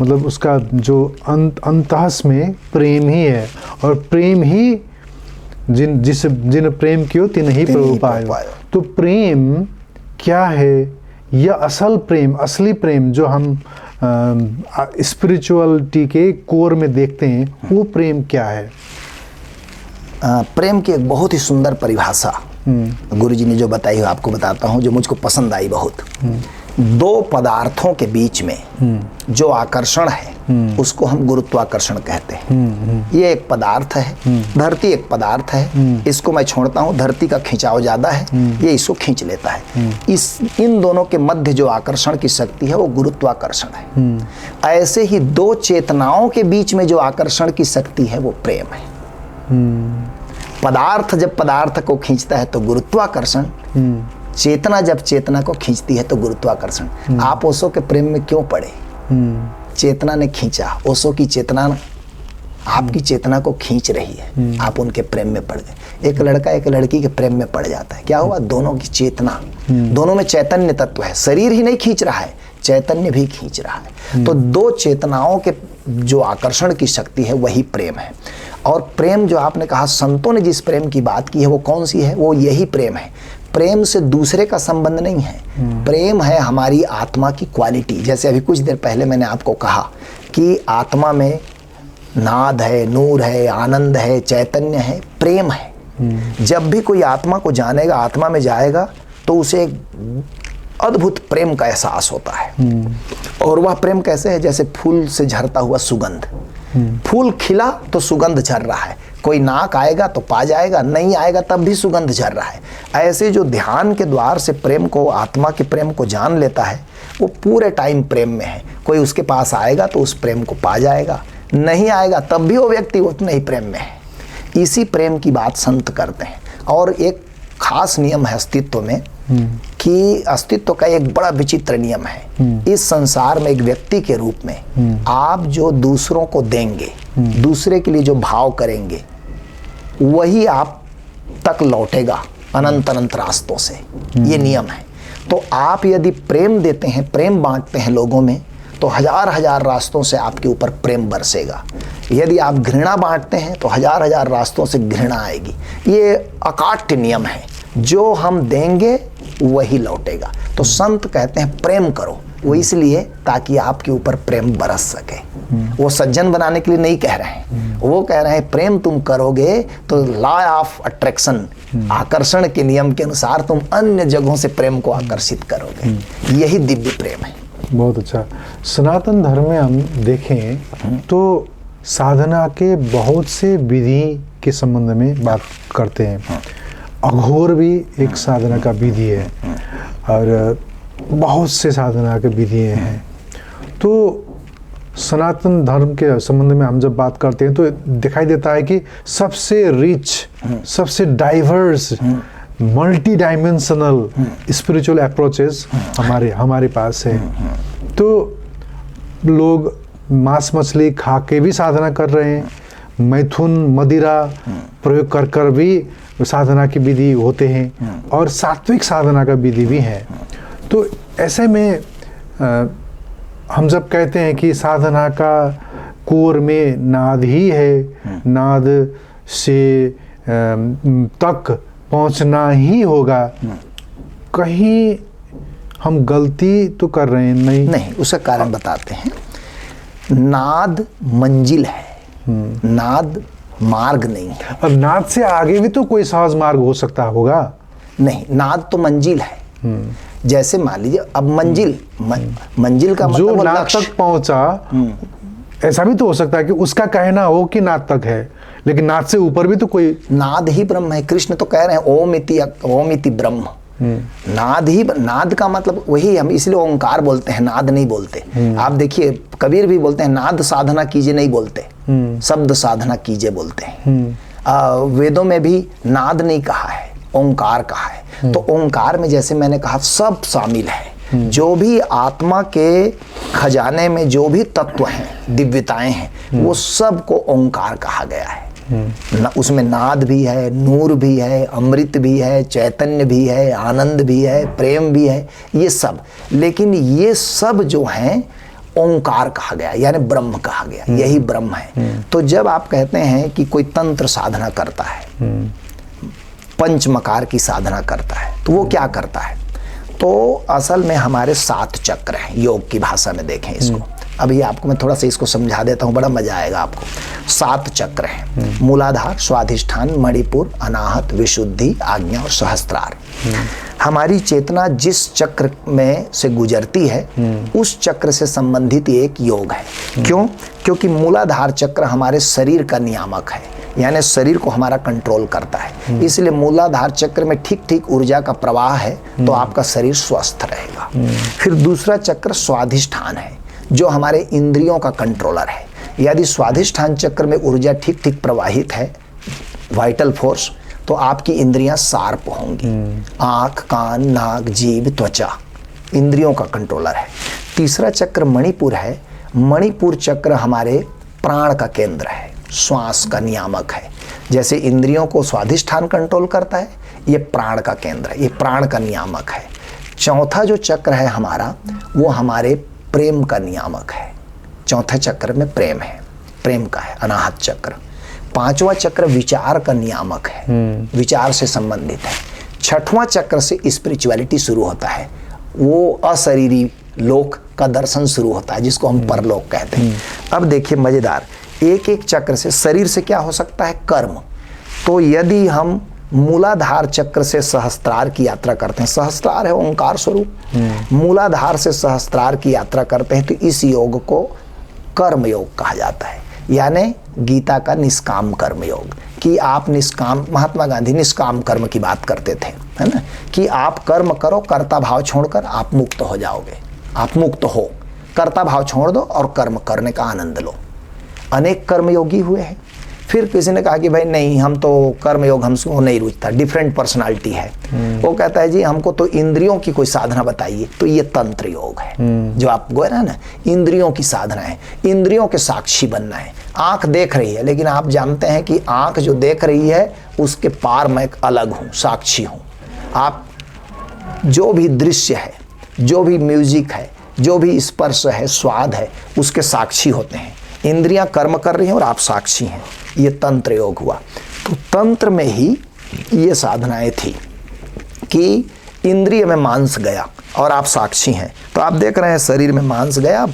मतलब उसका जो अंतहस में प्रेम ही है, और प्रेम ही जिन प्रेम कियो तिन ही प्रभु पायो। तो प्रेम क्या है? यह असल प्रेम, असली प्रेम जो हम स्पिरिचुअलिटी के कोर में देखते हैं, वो प्रेम क्या है? प्रेम की एक बहुत ही सुंदर परिभाषा गुरुजी ने जो बताई, आपको बताता हूँ, जो मुझको पसंद आई बहुत। दो पदार्थों के बीच में जो आकर्षण है, उसको हम गुरुत्वाकर्षण कहते हैं। ये एक पदार्थ है, धरती एक पदार्थ है, इसको मैं छोड़ता हूँ, धरती का खिंचाव ज्यादा है, ये इसको खींच लेता है। इन दोनों के मध्य जो आकर्षण की शक्ति है, वो गुरुत्वाकर्षण है। ऐसे ही दो चेतनाओं के बीच में जो आकर्षण की शक्ति है, वो प्रेम है। पदार्थ जब पदार्थ को खींचता है तो गुरुत्वाकर्षण, चेतना जब चेतना को खींचती है तो गुरुत्वाकर्षण। आप ओशो के प्रेम में क्यों पड़े? चेतना ने खींचा, ओशो की चेतना आपकी चेतना को खींच रही है, आप उनके प्रेम में पड़ गए। एक लड़का एक लड़की के प्रेम में पड़ जाता है, क्या हुआ? दोनों की चेतना, दोनों में चैतन्य तत्व है, शरीर ही नहीं खींच रहा है, चैतन्य भी खींच रहा है। तो दो चेतनाओं के जो आकर्षण की शक्ति है, वही प्रेम है। और प्रेम जो आपने कहा, संतों ने जिस प्रेम की बात की है, वो कौन सी है? वो यही प्रेम है। प्रेम से दूसरे का संबंध नहीं है, प्रेम है हमारी आत्मा की क्वालिटी। जैसे अभी कुछ देर पहले मैंने आपको कहा कि आत्मा में नाद है, नूर है, आनंद है, चैतन्य है, प्रेम है। जब भी कोई आत्मा को जानेगा, आत्मा में जाएगा, तो उसे एक अद्भुत प्रेम का एहसास होता है। और वह प्रेम कैसे है? जैसे फूल से झरता हुआ सुगंध। फूल खिला तो सुगंध झर रहा है, कोई नाक आएगा तो पा जाएगा, नहीं आएगा तब भी सुगंध झर रहा है। ऐसे जो ध्यान के द्वार से प्रेम को, आत्मा के प्रेम को जान लेता है, वो पूरे टाइम प्रेम में है। कोई उसके पास आएगा तो उस प्रेम को पा जाएगा, नहीं आएगा तब भी वो व्यक्ति उतने ही प्रेम में है। इसी प्रेम की बात संत करते हैं। और एक खास नियम है अस्तित्व में, कि अस्तित्व का एक बड़ा विचित्र नियम है। इस संसार में एक व्यक्ति के रूप में आप जो दूसरों को देंगे, दूसरे के लिए जो भाव करेंगे, वही आप तक लौटेगा अनंत अनंत रास्तों से। ये नियम है। तो आप यदि प्रेम देते हैं, प्रेम बांटते हैं लोगों में, तो हजार हजार रास्तों से आपके ऊपर प्रेम बरसेगा। यदि आप घृणा बांटते हैं तो हजार हजार रास्तों से घृणा आएगी। ये अकाट्य नियम है, जो हम देंगे वही लौटेगा। तो संत कहते हैं प्रेम करो, वो इसलिए ताकि आपके ऊपर प्रेम बरस सके। वो सज्जन बनाने के लिए नहीं कह रहे हैं, वो कह रहे हैं प्रेम तुम करोगे तो लॉ ऑफ अट्रैक्शन, आकर्षण के नियम के अनुसार तुम अन्य जगहों से प्रेम को आकर्षित करोगे। यही दिव्य प्रेम है। बहुत अच्छा। सनातन धर्म में हम देखें तो साधना के बहुत से विधि के संबंध में बात करते हैं। अघोर भी एक साधना का विधि है, और बहुत से साधना के विधि हैं। तो सनातन धर्म के संबंध में हम जब बात करते हैं तो दिखाई देता है कि सबसे रिच, सबसे diverse, multi dimensional spiritual approaches हमारे पास है। तो लोग मांस मछली खा के भी साधना कर रहे हैं, मैथुन मदिरा प्रयोग कर कर भी साधना की विधि होते हैं, और सात्विक साधना का विधि भी है। तो ऐसे में हम जब कहते हैं कि साधना का कोर में नाद ही है, नाद से तक पहुंचना ही होगा, कहीं हम गलती तो कर रहे हैं? नहीं, उसका कारण बताते हैं। नाद मंजिल है, नाद मार्ग नहीं है। अब नाद से आगे भी तो कोई सहज मार्ग हो सकता होगा? नहीं, नाद तो मंजिल है। जैसे मान लीजिए, अब मंजिल का मतलब जो नाद तक पहुंचा, ऐसा भी तो हो सकता है कि उसका कहना हो कि नाद तक है, लेकिन नाद से ऊपर भी तो कोई, नाद ही ब्रह्म है। कृष्ण तो कह रहे हैं ओम इति ब्रह्म, नाद का मतलब वही, हम इसलिए ओंकार बोलते हैं, नाद नहीं बोलते। आप देखिए कबीर भी बोलते हैं नाद साधना कीजिए नहीं बोलते, शब्द साधना कीजिए बोलते हैं। वेदों में भी नाद नहीं कहा है, ओंकार कहा है। तो ओंकार में जैसे मैंने कहा सब शामिल है, जो भी आत्मा के खजाने में जो भी तत्व हैं, दिव्यताएं हैं, वो सब को ओंकार कहा गया है। उसमें नाद भी है, नूर भी है, अमृत भी है, चैतन्य भी है, आनंद भी है, प्रेम भी है, ये सब। लेकिन ये सब जो हैं ओंकार कहा गया, यानी ब्रह्म कहा गया, यही ब्रह्म है। तो जब आप कहते हैं कि कोई तंत्र साधना करता है, पंचमकार की साधना करता है, तो वो क्या करता है? तो असल में हमारे 7 चक्र हैं, योग की भाषा में देखें इसको। अभी आपको मैं थोड़ा सा इसको समझा देता हूँ, बड़ा मजा आएगा आपको। 7 चक्र हैं, मूलाधार, स्वाधिष्ठान, मणिपुर, अनाहत, विशुद्धि, आज्ञा और सहस्त्रार। हमारी चेतना जिस चक्र में से गुजरती है उस चक्र से संबंधित एक योग है। क्यों? क्योंकि मूलाधार चक्र हमारे शरीर का नियामक है, यानी शरीर को हमारा कंट्रोल करता है। इसलिए मूलाधार चक्र में ठीक ठीक ऊर्जा का प्रवाह है तो आपका शरीर स्वस्थ रहेगा। फिर दूसरा चक्र स्वाधिष्ठान है, जो हमारे इंद्रियों का कंट्रोलर है। यदि स्वाधिष्ठान चक्र में ऊर्जा ठीक ठीक प्रवाहित है, वाइटल फोर्स, तो आपकी इंद्रियां शार्प होंगी। आँख, कान, नाक, जीभ, त्वचा इंद्रियों का कंट्रोलर है। तीसरा चक्र मणिपुर है। मणिपुर चक्र हमारे प्राण का केंद्र है, श्वास का नियामक है। जैसे इंद्रियों को स्वाधिष्ठान कंट्रोल करता है, ये प्राण का केंद्र है, ये प्राण का नियामक है। चौथा जो चक्र है हमारा, वो हमारे प्रेम का नियामक है। चौथे चक्र में प्रेम है, प्रेम का है, अनाहत चक्र। पांचवा चक्र विचार का नियामक है, विचार से संबंधित है। छठवां चक्र से स्पिरिचुअलिटी शुरू होता है, वो अशरीरी लोक का दर्शन शुरू होता है, जिसको हम परलोक कहते हैं। अब देखिए मजेदार, एक एक चक्र से शरीर से क्या हो सकता है? कर्म। तो यदि हम मूलाधार चक्र से सहस्त्रार की यात्रा करते हैं, सहस्त्रार है ओंकार स्वरूप, मूलाधार से सहस्त्रार की यात्रा करते हैं, तो इस योग को कर्म योग कहा जाता है, यानी गीता का निष्काम कर्म योग। कि आप निष्काम, महात्मा गांधी निष्काम कर्म की बात करते थे, है ना, कि आप कर्म करो, कर्ता भाव छोड़कर आप मुक्त हो जाओगे। आप मुक्त हो, कर्ता भाव छोड़ दो और कर्म करने का आनंद लो। अनेक कर्मयोगी हुए हैं। फिर किसी ने कहा कि भाई नहीं, हम तो कर्मयोग हमको नहीं रुचता, डिफरेंट पर्सनालिटी है। वो कहता है जी हमको तो इंद्रियों की कोई साधना बताइए, तो ये तंत्र योग है। जो आप गए ना, इंद्रियों की साधना है, इंद्रियों के साक्षी बनना है। आंख देख रही है, लेकिन आप जानते हैं कि आंख जो देख रही है उसके पार मैं अलग हूँ, साक्षी हूँ। आप जो भी दृश्य है, जो भी म्यूजिक है, जो भी स्पर्श है, स्वाद है, उसके साक्षी होते हैं। इंद्रियां कर्म कर रही हैं और आप साक्षी हैं, ये तंत्र योग हुआ। तो तंत्र में ही ये साधनाएं थी कि इंद्रिय में मांस गया और आप साक्षी हैं। तो आप देख रहे हैं शरीर में मांस गया,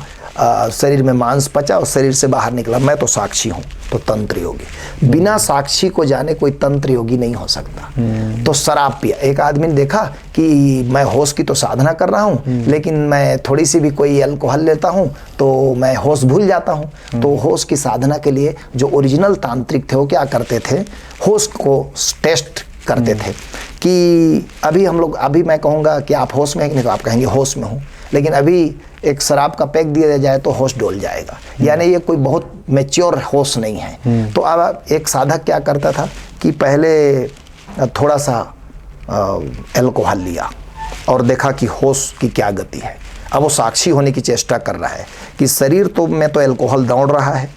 शरीर में मांस पचा और शरीर से बाहर निकला, मैं तो साक्षी हूँ, तो तंत्र योगी। बिना साक्षी को जाने कोई तंत्र योगी नहीं हो सकता। तो शराब पिया, एक आदमी ने देखा कि मैं होश की तो साधना कर रहा हूँ, लेकिन मैं थोड़ी सी भी कोई अल्कोहल लेता हूँ तो मैं होश भूल जाता हूँ। तो होश की साधना के लिए जो ओरिजिनल तांत्रिक थे वो क्या करते थे? होश को टेस्ट करते थे कि अभी मैं कहूँगा कि आप होश में हैं कि नहीं, तो आप कहेंगे होश में हूँ, लेकिन अभी एक शराब का पैक दिया जाए तो होश डोल जाएगा, यानी ये कोई बहुत मैच्योर होश नहीं है। तो अब एक साधक क्या करता था कि पहले थोड़ा सा अल्कोहल लिया और देखा कि होश की क्या गति है। अब वो साक्षी होने की चेष्टा कर रहा है कि शरीर तो में तो अल्कोहल दौड़ रहा है,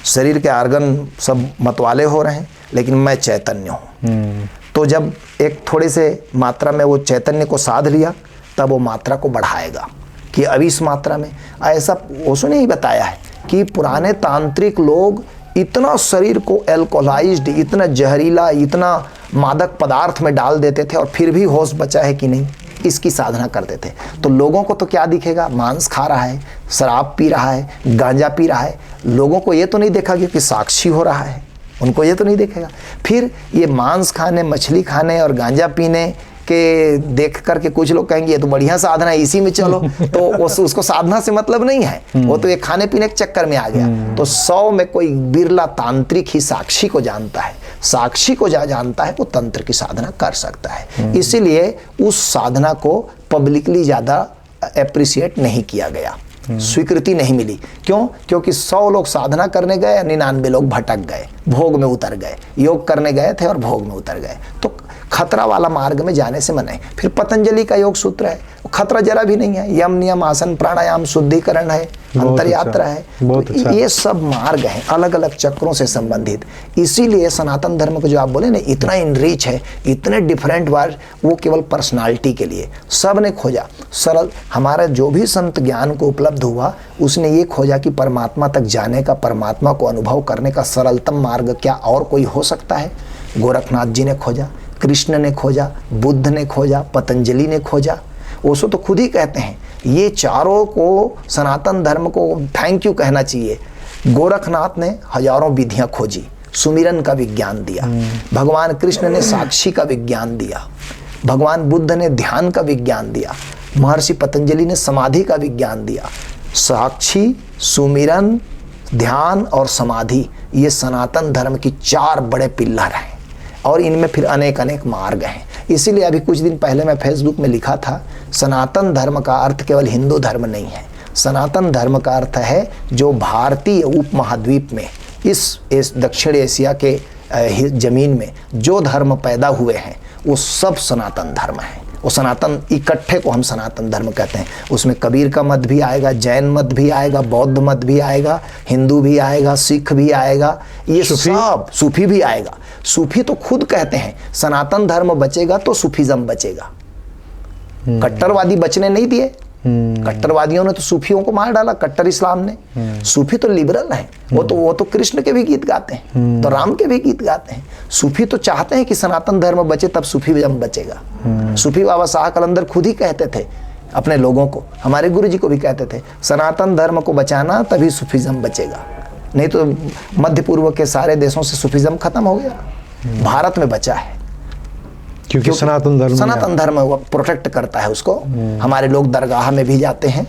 शरीर के आर्गन सब मतवाले हो रहे हैं, लेकिन मैं चैतन्य हूँ। तो जब एक थोड़े से मात्रा में वो चैतन्य को साध लिया, तब वो मात्रा को बढ़ाएगा कि अभी इस मात्रा में। ऐसा उसने ही बताया है कि पुराने तांत्रिक लोग इतना शरीर को एल्कोहलाइज्ड, इतना जहरीला, इतना मादक पदार्थ में डाल देते थे और फिर भी होश बचा है कि नहीं, इसकी साधना करते थे। तो लोगों को तो क्या दिखेगा? मांस खा रहा है, शराब पी रहा है, गांजा पी रहा है, लोगों को ये तो नहीं देखा कि साक्षी हो रहा है, उनको ये तो नहीं देखेगा। फिर ये मांस खाने, मछली खाने और गांजा पीने के देख करके कुछ लोग कहेंगे ये तो बढ़िया साधना है, इसी में चलो, तो उसको साधना से मतलब नहीं है, वो तो एक खाने पीने के चक्कर में आ गया। तो 100 में कोई बिरला तांत्रिक ही साक्षी को जानता है, साक्षी को जानता है वो तंत्र की साधना कर सकता है। इसीलिए उस साधना को पब्लिकली ज़्यादा एप्रिशिएट नहीं किया गया, स्वीकृति नहीं मिली। क्यों? क्योंकि 100 लोग साधना करने गए, 99 लोग भटक गए, भोग में उतर गए, योग करने गए थे और भोग में उतर गए। तो खतरा वाला मार्ग में जाने से मनाए। फिर पतंजलि का योग सूत्र है, खतरा जरा भी नहीं है, यम नियम आसन प्राणायाम शुद्धिकरण है, अंतर यात्रा है। तो ये सब मार्ग हैं अलग अलग चक्रों से संबंधित। इसीलिए सनातन धर्म को जो आप बोले ना इतना इनरिच है, इतने डिफरेंट वर्ड, वो केवल पर्सनालिटी के लिए सब ने खोजा। सरल हमारा जो भी संत ज्ञान को उपलब्ध हुआ उसने ये खोजा कि परमात्मा तक जाने का, परमात्मा को अनुभव करने का सरलतम मार्ग क्या और कोई हो सकता है। गोरखनाथ जी ने खोजा, कृष्ण ने खोजा, बुद्ध ने खोजा, पतंजलि ने खोजा। ओशो तो खुद ही कहते हैं ये चारों को सनातन धर्म को थैंक यू कहना चाहिए। गोरखनाथ ने हजारों विधियां खोजी, सुमिरन का विज्ञान दिया, भगवान कृष्ण ने साक्षी का विज्ञान दिया, भगवान बुद्ध ने ध्यान का विज्ञान दिया, महर्षि पतंजलि ने समाधि का विज्ञान दिया। साक्षी, सुमिरन, ध्यान और समाधि ये सनातन धर्म की 4 बड़े पिल्लर हैं और इनमें फिर अनेक अनेक मार्ग हैं। इसीलिए अभी कुछ दिन पहले मैं फेसबुक में लिखा था, सनातन धर्म का अर्थ केवल हिंदू धर्म नहीं है। सनातन धर्म का अर्थ है जो भारतीय उपमहाद्वीप में इस दक्षिण एशिया के जमीन में जो धर्म पैदा हुए हैं वो सब सनातन धर्म है। वो सनातन इकट्ठे को हम सनातन धर्म कहते हैं। उसमें कबीर का मत भी आएगा, जैन मत भी आएगा, बौद्ध मत भी आएगा, हिंदू भी आएगा, सिख भी आएगा, ये सब, सूफी भी आएगा। सूफी तो खुद कहते हैं सनातन धर्म बचेगा तो सूफीज्म बचेगा। कट्टरवादी बचने नहीं दिए, कट्टरवादियों ने तो सूफियों को मार डाला, कट्टर इस्लाम ने। सूफी तो लिबरल हैं, वो तो कृष्ण के भी गीत गाते हैं, तो राम के भी गीत गाते हैं। सूफी तो चाहते हैं कि सनातन धर्म बचे तब सूफीज्म बचेगा। सूफी बाबा शाह कलंदर खुद ही कहते थे अपने लोगों को, हमारे गुरु जी को भी कहते थे, सनातन धर्म को बचाना तभी सूफीज्म बचेगा, नहीं तो मध्य पूर्व के सारे देशों से सूफीज्म खत्म हो गया, भारत में बचा है। क्योंकि सनातन धर्म प्रोटेक्ट करता है उसको। हमारे लोग दरगाह में भी जाते हैं,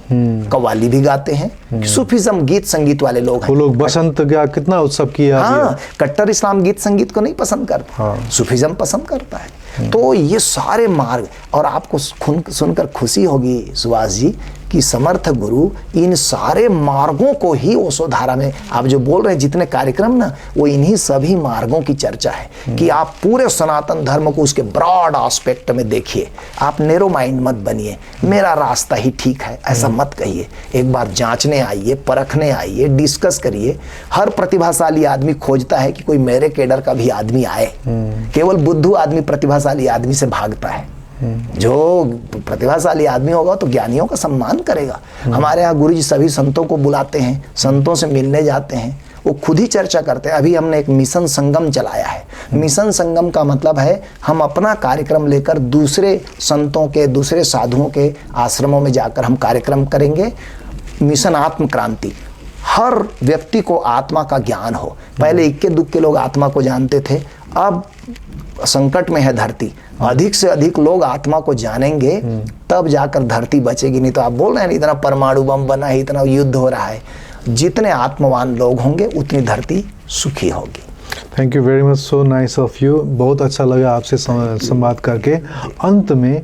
कव्वाली भी गाते हैं, सूफीज्म गीत संगीत वाले लोग हैं। वो लोग बसंत का कितना उत्सव किया। हाँ, कट्टर इस्लाम गीत संगीत को नहीं पसंद करता, हाँ। सूफीज्म पसंद करता है। तो ये सारे मार्ग, और आपको सुनकर खुशी होगी सुभाष जी कि समर्थ गुरु इन सारे मार्गों को ही ओशोधारा में आप जो बोल रहे हैं जितने कार्यक्रम ना, वो इन्हीं सभी मार्गों की चर्चा है कि आप पूरे सनातन धर्म को उसके ब्रॉड एस्पेक्ट में देखिए। आप नैरो माइंड मत बनिए, मेरा रास्ता ही ठीक है ऐसा मत कहिए। एक बार जांचने आइए, परखने आइए, डिस्कस करिए। हर प्रतिभाशाली आदमी खोजता है कि कोई मेरे केडर का भी आदमी आए। केवल बुद्धू आदमी प्रतिभाशाली आदमी से भागता है। जो प्रतिभाशाली आदमी होगा तो ज्ञानियों का सम्मान करेगा। हमारे यहाँ गुरु जी सभी संतों को बुलाते हैं, संतों से मिलने जाते हैं, वो खुद ही चर्चा करते हैं। अभी हमने एक मिशन संगम चलाया है। मिशन संगम का मतलब है हम अपना कार्यक्रम लेकर दूसरे संतों के, दूसरे साधुओं के आश्रमों में जाकर हम कार्यक्रम करेंगे। मिशन आत्म क्रांति, हर व्यक्ति को आत्मा का ज्ञान हो। पहले इक्के दुक्के लोग आत्मा को जानते थे, अब संकट में है धरती, अधिक से अधिक लोग आत्मा को जानेंगे तब जाकर धरती बचेगी। नहीं तो आप बोल रहे हैं इतना परमाणु बम बना है, इतना युद्ध हो रहा है। जितने आत्मवान लोग होंगे उतनी धरती सुखी होगी। Thank you very much, so nice of you. बहुत अच्छा लगा आपसे संवाद करके। अंत में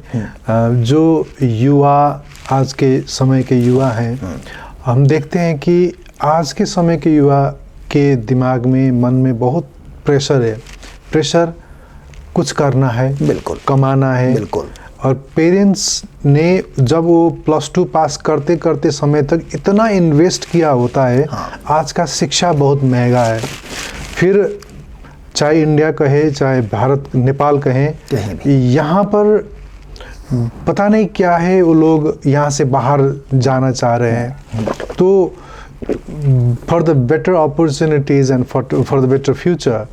जो युवा, आज के समय के युवा हैं, हम देखते हैं कि आज के समय के युवा के दिमाग में, मन में बहुत प्रेशर है। प्रेशर कुछ करना है, बिल्कुल कमाना है, बिल्कुल। और पेरेंट्स ने जब वो +2 पास करते करते समय तक इतना इन्वेस्ट किया होता है। हाँ। आज का शिक्षा बहुत महंगा है। फिर चाहे इंडिया कहे, चाहे भारत, नेपाल कहें, यहाँ पर पता नहीं क्या है, वो लोग यहाँ से बाहर जाना चाह रहे हैं। तो for the better opportunities and for the better future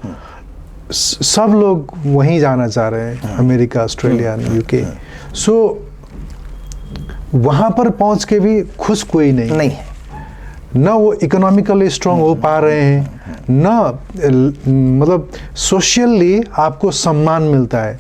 सब लोग वहीं जाना चाह रहे हैं, अमेरिका, ऑस्ट्रेलिया, यूके। सो वहाँ पर पहुँच के भी खुश कोई नहीं है। न वो इकोनॉमिकली स्ट्रॉन्ग हो पा रहे हैं, न मतलब सोशली आपको सम्मान मिलता है।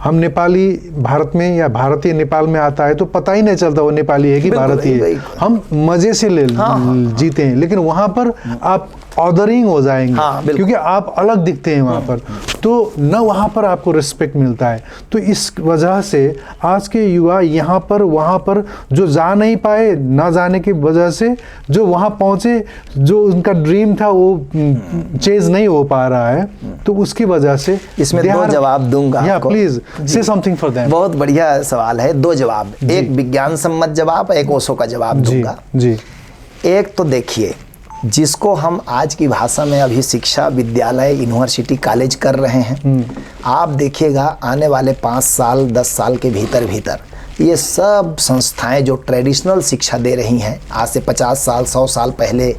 हम नेपाली भारत में या भारतीय नेपाल में आता है तो पता ही नहीं चलता वो नेपाली है कि भारतीय है। हम मजे से जीते हैं, लेकिन वहां पर आप ऑदरिंग हो जाएंगे क्योंकि आप अलग दिखते हैं वहाँ पर, तो न वहाँ पर आपको रिस्पेक्ट मिलता है। तो इस वजह से आज के युवा यहाँ पर वहाँ पर जो जा नहीं पाए, ना जाने की वजह से जो वहाँ पहुँचे, जो उनका ड्रीम था वो चेज नहीं हो पा रहा है, तो उसकी वजह से इसमें दो जवाब दूंगा आपको। प्लीज से समथिंग फॉर देम। बहुत बढ़िया सवाल है, दो जवाब, एक विज्ञान सम्मत जवाब, एक ओशो का जवाब दूंगा। जी। एक तो देखिए, जिसको हम आज की भाषा में अभी शिक्षा विद्यालय यूनिवर्सिटी कॉलेज कर रहे हैं, आप देखिएगा आने वाले 5 साल 10 साल के भीतर ये सब संस्थाएं जो ट्रेडिशनल शिक्षा दे रही हैं, आज से 50 साल 100 साल पहले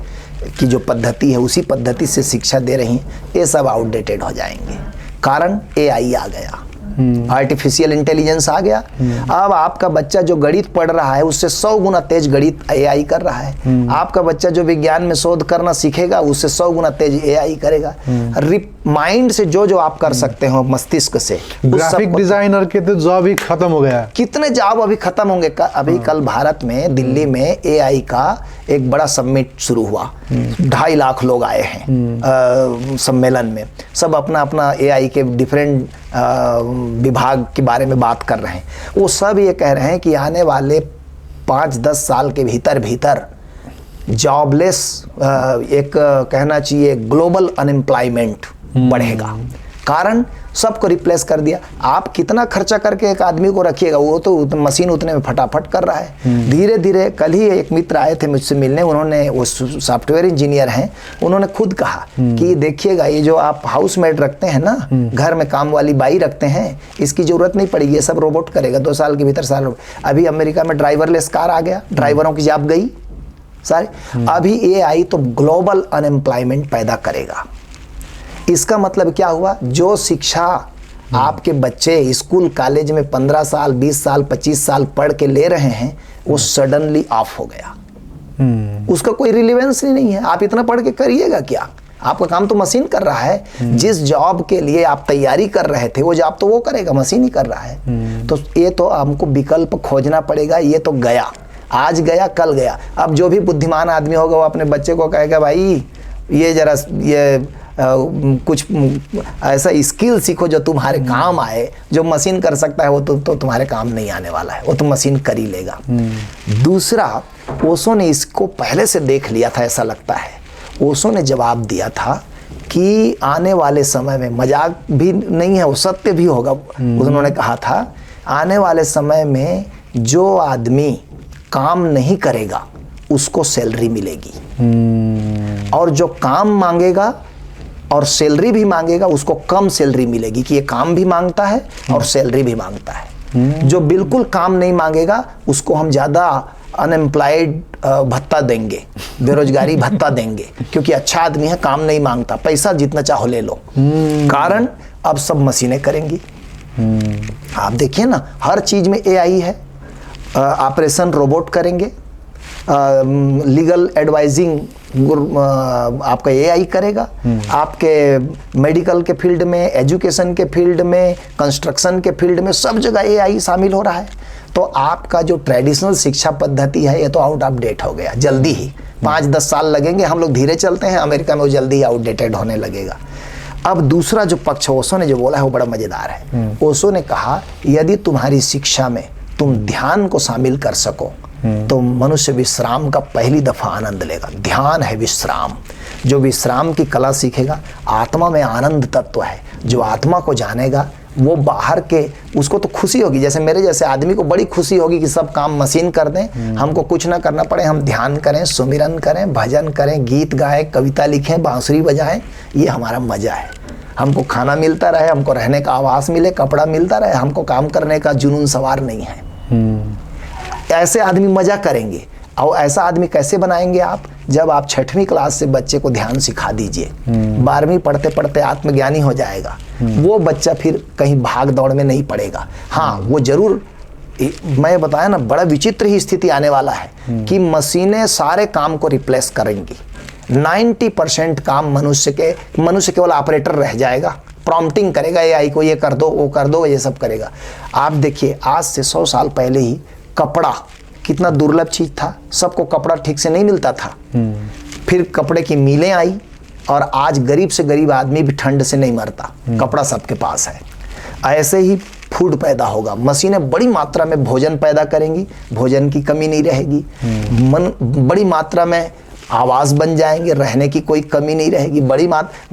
की जो पद्धति है उसी पद्धति से शिक्षा दे रही हैं, ये सब आउटडेटेड हो जाएंगे। कारण AI आ गया, आर्टिफिशियल इंटेलिजेंस आ गया। अब आपका बच्चा जो गणित पढ़ रहा है उससे 100 गुना तेज गणित AI कर रहा है। आपका बच्चा जो विज्ञान में शोध करना सीखेगा उससे 100 गुना तेज AI करेगा। माइंड से जो आप कर सकते हो मस्तिष्क से, ग्राफिक डिजाइनर के तो जॉब ही खत्म हो गया, कितने जॉब अभी खत्म होंगे। अभी कल भारत में दिल्ली में AI का एक बड़ा समिट शुरू हुआ, 2.5 लाख लोग आए हैं सम्मेलन में, सब अपना अपना AI के डिफरेंट विभाग के बारे में बात कर रहे हैं। वो सब ये कह रहे हैं कि आने वाले 5-10 साल के भीतर जॉबलेस, एक कहना चाहिए ग्लोबल अनएम्प्लॉयमेंट बढ़ेगा। कारण सबको रिप्लेस कर दिया। आप कितना खर्चा करके एक आदमी को रखिएगा, वो तो मशीन उतने में फटाफट कर रहा है। धीरे धीरे, कल ही एक मित्र आए थे मुझसे मिलने, उन्होंने, वो सॉफ्टवेयर इंजीनियर हैं, उन्होंने खुद कहा कि देखिएगा ये जो आप हाउस मेड रखते हैं ना, घर में काम वाली बाई रखते हैं, इसकी जरूरत नहीं पड़ेगी, ये सब रोबोट करेगा 2 साल के भीतर। अभी अमेरिका में ड्राइवरलेस कार आ गया, ड्राइवरों की जॉब गई सारे। अभी AI तो ग्लोबल अनएम्प्लॉयमेंट पैदा करेगा। इसका मतलब क्या हुआ, जो शिक्षा आपके बच्चे स्कूल कॉलेज में 15 साल 20 साल 25 साल पढ़ के ले रहे हैं, वो सडनली ऑफ हो गया। उसका कोई रिलेवेंस ही नहीं है। आप इतना पढ़ के करिएगा क्या? आपका काम तो मशीन कर रहा है। जिस जॉब के लिए आप तैयारी कर रहे थे वो जॉब तो वो करेगा, मशीन ही कर रहा है। तो ये तो हमको विकल्प खोजना पड़ेगा। ये तो गया, आज गया कल गया। अब जो भी बुद्धिमान आदमी होगा वो अपने बच्चे को कहेगा, भाई ये जरा कुछ ऐसा स्किल सीखो जो तुम्हारे काम आए। जो मशीन कर सकता है वो तो तुम्हारे काम नहीं आने वाला है, वो तो मशीन कर ही लेगा। दूसरा, ओशो ने इसको पहले से देख लिया था, ऐसा लगता है। ओशो ने जवाब दिया था कि आने वाले समय में, मजाक भी नहीं है, वो सत्य भी होगा। उन्होंने कहा था आने वाले समय में जो आदमी काम नहीं करेगा उसको सैलरी मिलेगी, और जो काम मांगेगा और सैलरी भी मांगेगा उसको कम सैलरी मिलेगी, कि ये काम भी मांगता है और सैलरी भी मांगता है। जो बिल्कुल काम नहीं मांगेगा उसको हम ज़्यादा अनएम्प्लॉयड भत्ता देंगे, बेरोजगारी भत्ता देंगे, क्योंकि अच्छा आदमी है, काम नहीं मांगता, पैसा जितना चाहो ले लो। कारण अब सब मशीनें करेंगी। आप देखिए ना, हर चीज में AI है। ऑपरेशन रोबोट करेंगे, लीगल एडवाइजिंग आपका AI करेगा, आपके मेडिकल के फील्ड में, एजुकेशन के फील्ड में, कंस्ट्रक्शन के फील्ड में, सब जगह AI शामिल हो रहा है। तो आपका जो ट्रेडिशनल शिक्षा पद्धति है ये तो आउट ऑफ डेट हो गया। जल्दी ही 5-10 साल लगेंगे, हम लोग धीरे चलते हैं, अमेरिका में वो जल्दी ही आउटडेटेड होने लगेगा। अब दूसरा जो पक्ष ओशो ने जो बोला है वो बड़ा मजेदार है। ओशो ने कहा यदि तुम्हारी शिक्षा में तुम ध्यान को शामिल कर सको तो मनुष्य विश्राम का पहली दफा आनंद लेगा। ध्यान है विश्राम। जो विश्राम की कला सीखेगा, आत्मा में आनंद तत्व है। जो आत्मा को जानेगा वो बाहर के, उसको तो खुशी होगी। जैसे मेरे जैसे आदमी को बड़ी खुशी होगी कि सब काम मशीन कर दें, हमको कुछ ना करना पड़े, हम ध्यान करें, सुमिरन करें, भजन करें, गीत गाएं, कविता लिखें, बांसुरी बजाएं, ये हमारा मजा है। हमको खाना मिलता रहे, हमको रहने का आवास मिले, कपड़ा मिलता रहे, हमको काम करने का जुनून सवार नहीं है। ऐसे आदमी मजा करेंगे। और ऐसा आदमी कैसे बनाएंगे आप? जब आप 6वीं क्लास से बच्चे को ध्यान सिखा दीजिए, 12वीं पढ़ते पढ़ते आत्मज्ञानी हो जाएगा, वो बच्चा फिर कहीं भाग दौड़ में नहीं पड़ेगा। हाँ, वो जरूर, मैं बताया ना, बड़ा विचित्र ही स्थिति आने वाला है कि मशीनें सारे काम को रिप्लेस करेंगी। 90% काम मनुष्य केवल ऑपरेटर रह जाएगा, प्रॉम्प्टिंग करेगा, एआई को ये कर दो, वो कर दो, ये सब करेगा। आप देखिए आज से 100 साल पहले ही कपड़ा कितना दुर्लभ चीज था, सबको कपड़ा ठीक से नहीं मिलता था। फिर कपड़े की मिलें आई और आज गरीब से गरीब आदमी भी ठंड से नहीं मरता, कपड़ा सबके पास है। ऐसे ही फूड पैदा होगा, मशीनें बड़ी मात्रा में भोजन पैदा करेंगी, भोजन की कमी नहीं रहेगी। बड़ी मात्रा में आवास बन जाएंगे, रहने की कोई कमी नहीं रहेगी।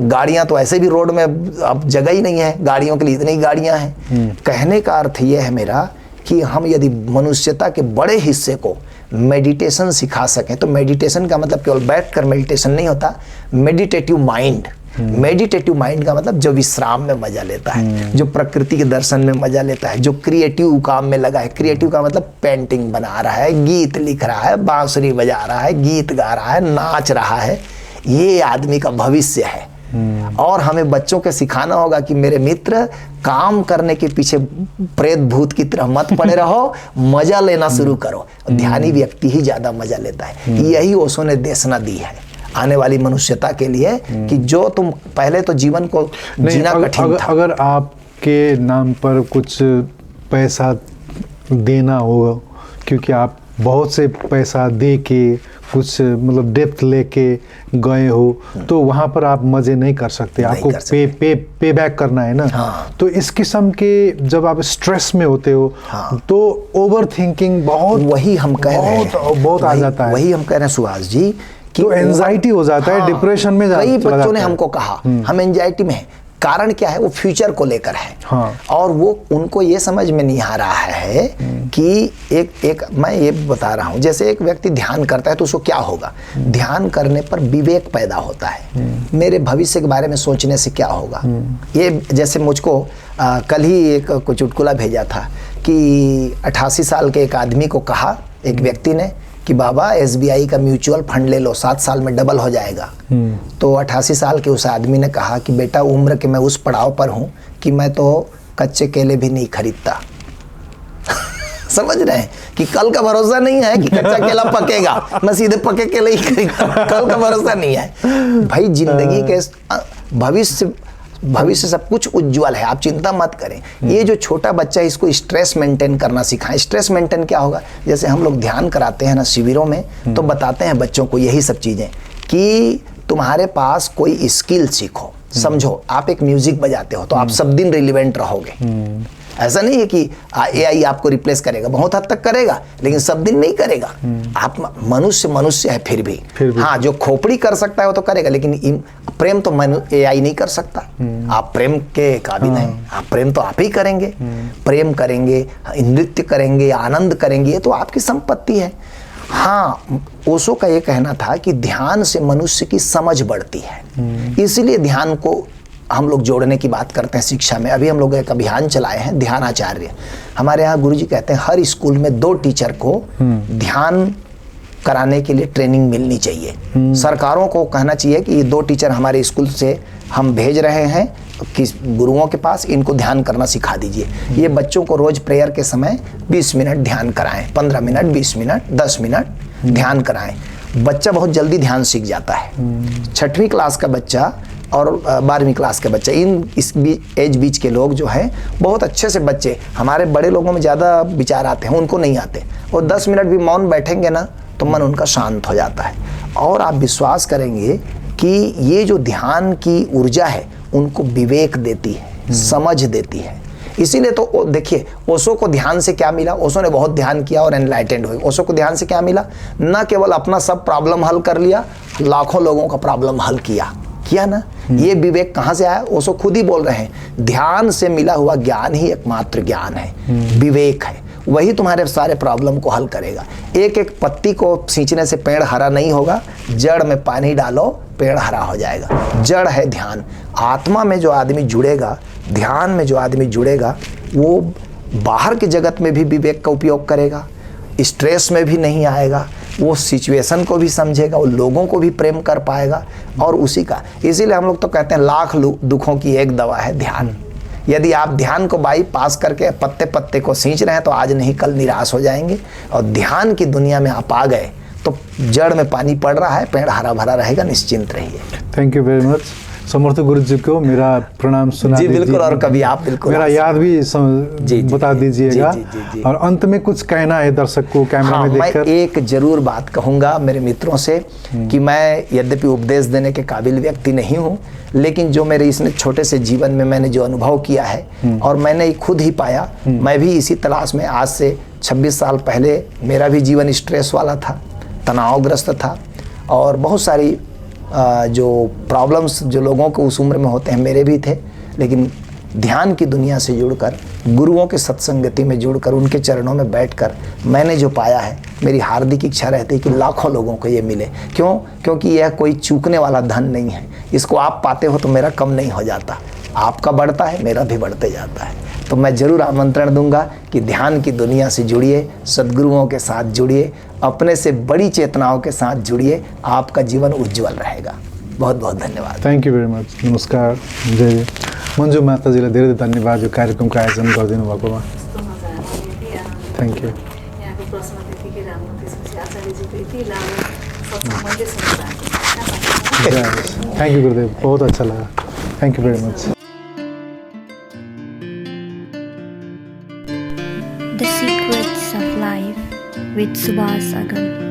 गाड़ियां तो ऐसे भी रोड में अब जगह ही नहीं है, गाड़ियों के लिए इतनी गाड़ियां हैं। कहने का अर्थ यह है मेरा कि हम यदि मनुष्यता के बड़े हिस्से को मेडिटेशन सिखा सकें, तो मेडिटेशन का मतलब केवल बैठकर मेडिटेशन नहीं होता, मेडिटेटिव माइंड। मेडिटेटिव माइंड का मतलब जो विश्राम में मजा लेता है, जो प्रकृति के दर्शन में मजा लेता है, जो क्रिएटिव काम में लगा है। क्रिएटिव का मतलब पेंटिंग बना रहा है, गीत लिख रहा है, बांसुरी बजा रहा है, गीत गा रहा है, नाच रहा है, ये आदमी का भविष्य है। और हमें बच्चों के सिखाना होगा कि मेरे मित्र, काम करने के पीछे प्रेत भूत की तरह मत पड़े रहो, मजा लेना शुरू करो। ध्यानी व्यक्ति ही ज्यादा मजा लेता है। यही ओशो ने देशना दी है आने वाली मनुष्यता के लिए कि जो तुम पहले तो जीवन को जीना कठिन था। अगर आपके नाम पर कुछ पैसा देना होगा, क्योंकि आप बहुत से पैसा दे के कुछ मतलब डेप्थ लेके गए हो, तो वहाँ पर आप मजे नहीं कर सकते, आपको पे बैक करना है ना। हाँ। तो इस किस्म के जब आप स्ट्रेस में होते हो, हाँ। तो ओवर थिंकिंग वही हम कह रहे हैं, बहुत आ जाता है। वही हम कह रहे हैं सुभाष जी कि तो एंजाइटी हो जाता है, डिप्रेशन में कई बच्चों ने हमको कहा हम एंजाइटी में हैं। कारण क्या है? वो फ्यूचर को लेकर है। हाँ। और वो उनको ये समझ में नहीं आ रहा है कि एक मैं ये बता रहा हूँ, जैसे एक व्यक्ति ध्यान करता है तो उसको क्या होगा? ध्यान करने पर विवेक पैदा होता है, मेरे भविष्य के बारे में सोचने से क्या होगा। ये जैसे मुझको कल ही एक चुटकुला भेजा था कि 88 साल के एक आदमी को कहा एक व्यक्ति ने कि बाबा एसबीआई का म्यूचुअल फंड ले लो, 7 साल में डबल हो जाएगा। तो 88 साल के उस आदमी ने कहा कि बेटा, उम्र के मैं उस पड़ाव पर हूं कि मैं तो कच्चे केले भी नहीं खरीदता। समझ रहे हैं कि कल का भरोसा नहीं है कि कच्चा केला पकेगा, मैं सीधे पके केले ही खरीदता, कल का भरोसा नहीं है भाई। जिंदगी के भविष्य सब कुछ उज्जवल है, आप चिंता मत करें। ये जो छोटा बच्चा है, इसको स्ट्रेस मेंटेन करना सिखाएं। स्ट्रेस मेंटेन क्या होगा? जैसे हम लोग ध्यान कराते हैं ना शिविरों में, तो बताते हैं बच्चों को यही सब चीजें कि तुम्हारे पास कोई स्किल सीखो। समझो आप एक म्यूजिक बजाते हो तो आप सब दिन रिलेवेंट रहोगे। ऐसा नहीं है कि एआई आपको रिप्लेस करेगा, बहुत हद तक करेगा लेकिन सब दिन नहीं करेगा। आप मनुष्य है फिर भी। हाँ, जो खोपड़ी कर सकता है वो तो करेगा, लेकिन प्रेम तो एआई नहीं कर सकता। आप प्रेम के काबिल हैं, आप प्रेम तो आप ही करेंगे। प्रेम करेंगे, नृत्य करेंगे, आनंद करेंगे, ये तो आपकी संपत्ति है। हाँ, ओशो का ये कहना था कि ध्यान से मनुष्य की समझ बढ़ती है, इसीलिए ध्यान को हम लोग जोड़ने की बात करते हैं शिक्षा में। अभी हम लोग एक अभियान चलाए हैं, ध्यान आचार्य। हमारे यहाँ गुरुजी कहते हैं हर स्कूल में 2 टीचर को ध्यान कराने के लिए ट्रेनिंग मिलनी चाहिए। सरकारों को कहना चाहिए कि ये 2 टीचर हमारे स्कूल से हम भेज रहे हैं किस गुरुओं के पास, इनको ध्यान करना सिखा दीजिए। ये बच्चों को रोज प्रेयर के समय 20 मिनट ध्यान कराएं, 15 मिनट, 20 मिनट, 10 मिनट ध्यान कराएं। बच्चा बहुत जल्दी ध्यान सीख जाता है। 6वीं क्लास का बच्चा और 12वीं क्लास के बच्चे, इस एज बीच के लोग जो हैं बहुत अच्छे से बच्चे, हमारे बड़े लोगों में ज़्यादा विचार आते हैं, उनको नहीं आते। और 10 मिनट भी मौन बैठेंगे ना तो मन उनका शांत हो जाता है। और आप विश्वास करेंगे कि ये जो ध्यान की ऊर्जा है उनको विवेक देती है, समझ देती है। इसीलिए तो देखिए ओशो को ध्यान से क्या मिला? ओशो ने बहुत ध्यान किया और एनलाइटेंड हुए। ओशो को ध्यान से क्या मिला? न केवल अपना सब प्रॉब्लम हल कर लिया, लाखों लोगों का प्रॉब्लम हल किया ना। ये विवेक कहाँ से आया? ओशो खुद ही बोल रहे हैं, ध्यान से मिला हुआ ज्ञान ही एकमात्र ज्ञान है, विवेक है। वही तुम्हारे सारे प्रॉब्लम को हल करेगा। एक एक पत्ती को सींचने से पेड़ हरा नहीं होगा, जड़ में पानी डालो पेड़ हरा हो जाएगा। जड़ है ध्यान। आत्मा में जो आदमी जुड़ेगा, ध्यान में जो आदमी जुड़ेगा, वो बाहर के जगत में भी विवेक का उपयोग करेगा, स्ट्रेस में भी नहीं आएगा, वो सिचुएशन को भी समझेगा, वो लोगों को भी प्रेम कर पाएगा और उसी का। इसीलिए हम लोग तो कहते हैं लाख दुखों की एक दवा है ध्यान। यदि आप ध्यान को बाईपास करके पत्ते पत्ते को सींच रहे हैं तो आज नहीं कल निराश हो जाएंगे। और ध्यान की दुनिया में आप आ गए तो जड़ में पानी पड़ रहा है, पेड़ हरा भरा रहेगा, निश्चिंत रहिए। Thank you very much. Samarth Guru ji को मेरा प्रणाम सुना जी दीजिए। बिल्कुल, और कभी आप बिल्कुल मेरा याद भी बता दीजिएगा। जी। और अंत में कुछ कहना है दर्शक को कैमरा में देखकर? मैं एक जरूर बात कहूँगा मेरे मित्रों से कि मैं यद्यपि उपदेश देने के काबिल व्यक्ति नहीं हूँ, लेकिन जो मेरे इस छोटे से जीवन में मैंने जो अनुभव किया है और मैंने खुद ही पाया, मैं भी इसी तलाश में आज से 26 साल पहले मेरा भी जीवन स्ट्रेस वाला था, तनावग्रस्त था, और बहुत सारी जो प्रॉब्लम्स जो लोगों को उस उम्र में होते हैं मेरे भी थे। लेकिन ध्यान की दुनिया से जुड़कर, गुरुओं के सत्संगति में जुड़कर, उनके चरणों में बैठकर मैंने जो पाया है, मेरी हार्दिक इच्छा रहती है कि लाखों लोगों को ये मिले। क्यों? क्योंकि यह कोई चूकने वाला धन नहीं है। इसको आप पाते हो तो मेरा कम नहीं हो जाता, आपका बढ़ता है, मेरा भी बढ़ते जाता है। तो मैं ज़रूर आमंत्रण दूंगा कि ध्यान की दुनिया से जुड़िए, सद्गुरुओं के साथ जुड़िए, अपने से बड़ी चेतनाओं के साथ जुड़िए, आपका जीवन उज्जवल रहेगा। बहुत बहुत धन्यवाद। Thank you very much. नमस्कार, जय जय। मन्जु माताजीलाई धेरै धेरै धन्यवाद यो कार्यक्रमको आयोजन गरिदिनु भएकोमा। Thank you. यहाँको प्रश्न त्यतिकै राम्रो, त्यसपछि आचार्यजीको यति लामो सत्सङ्ग मैले सुनिरहेको थैंक यू गुरुदेव, बहुत अच्छा लगा। Thank you very much. The Secrets of Life with Subhas Agam.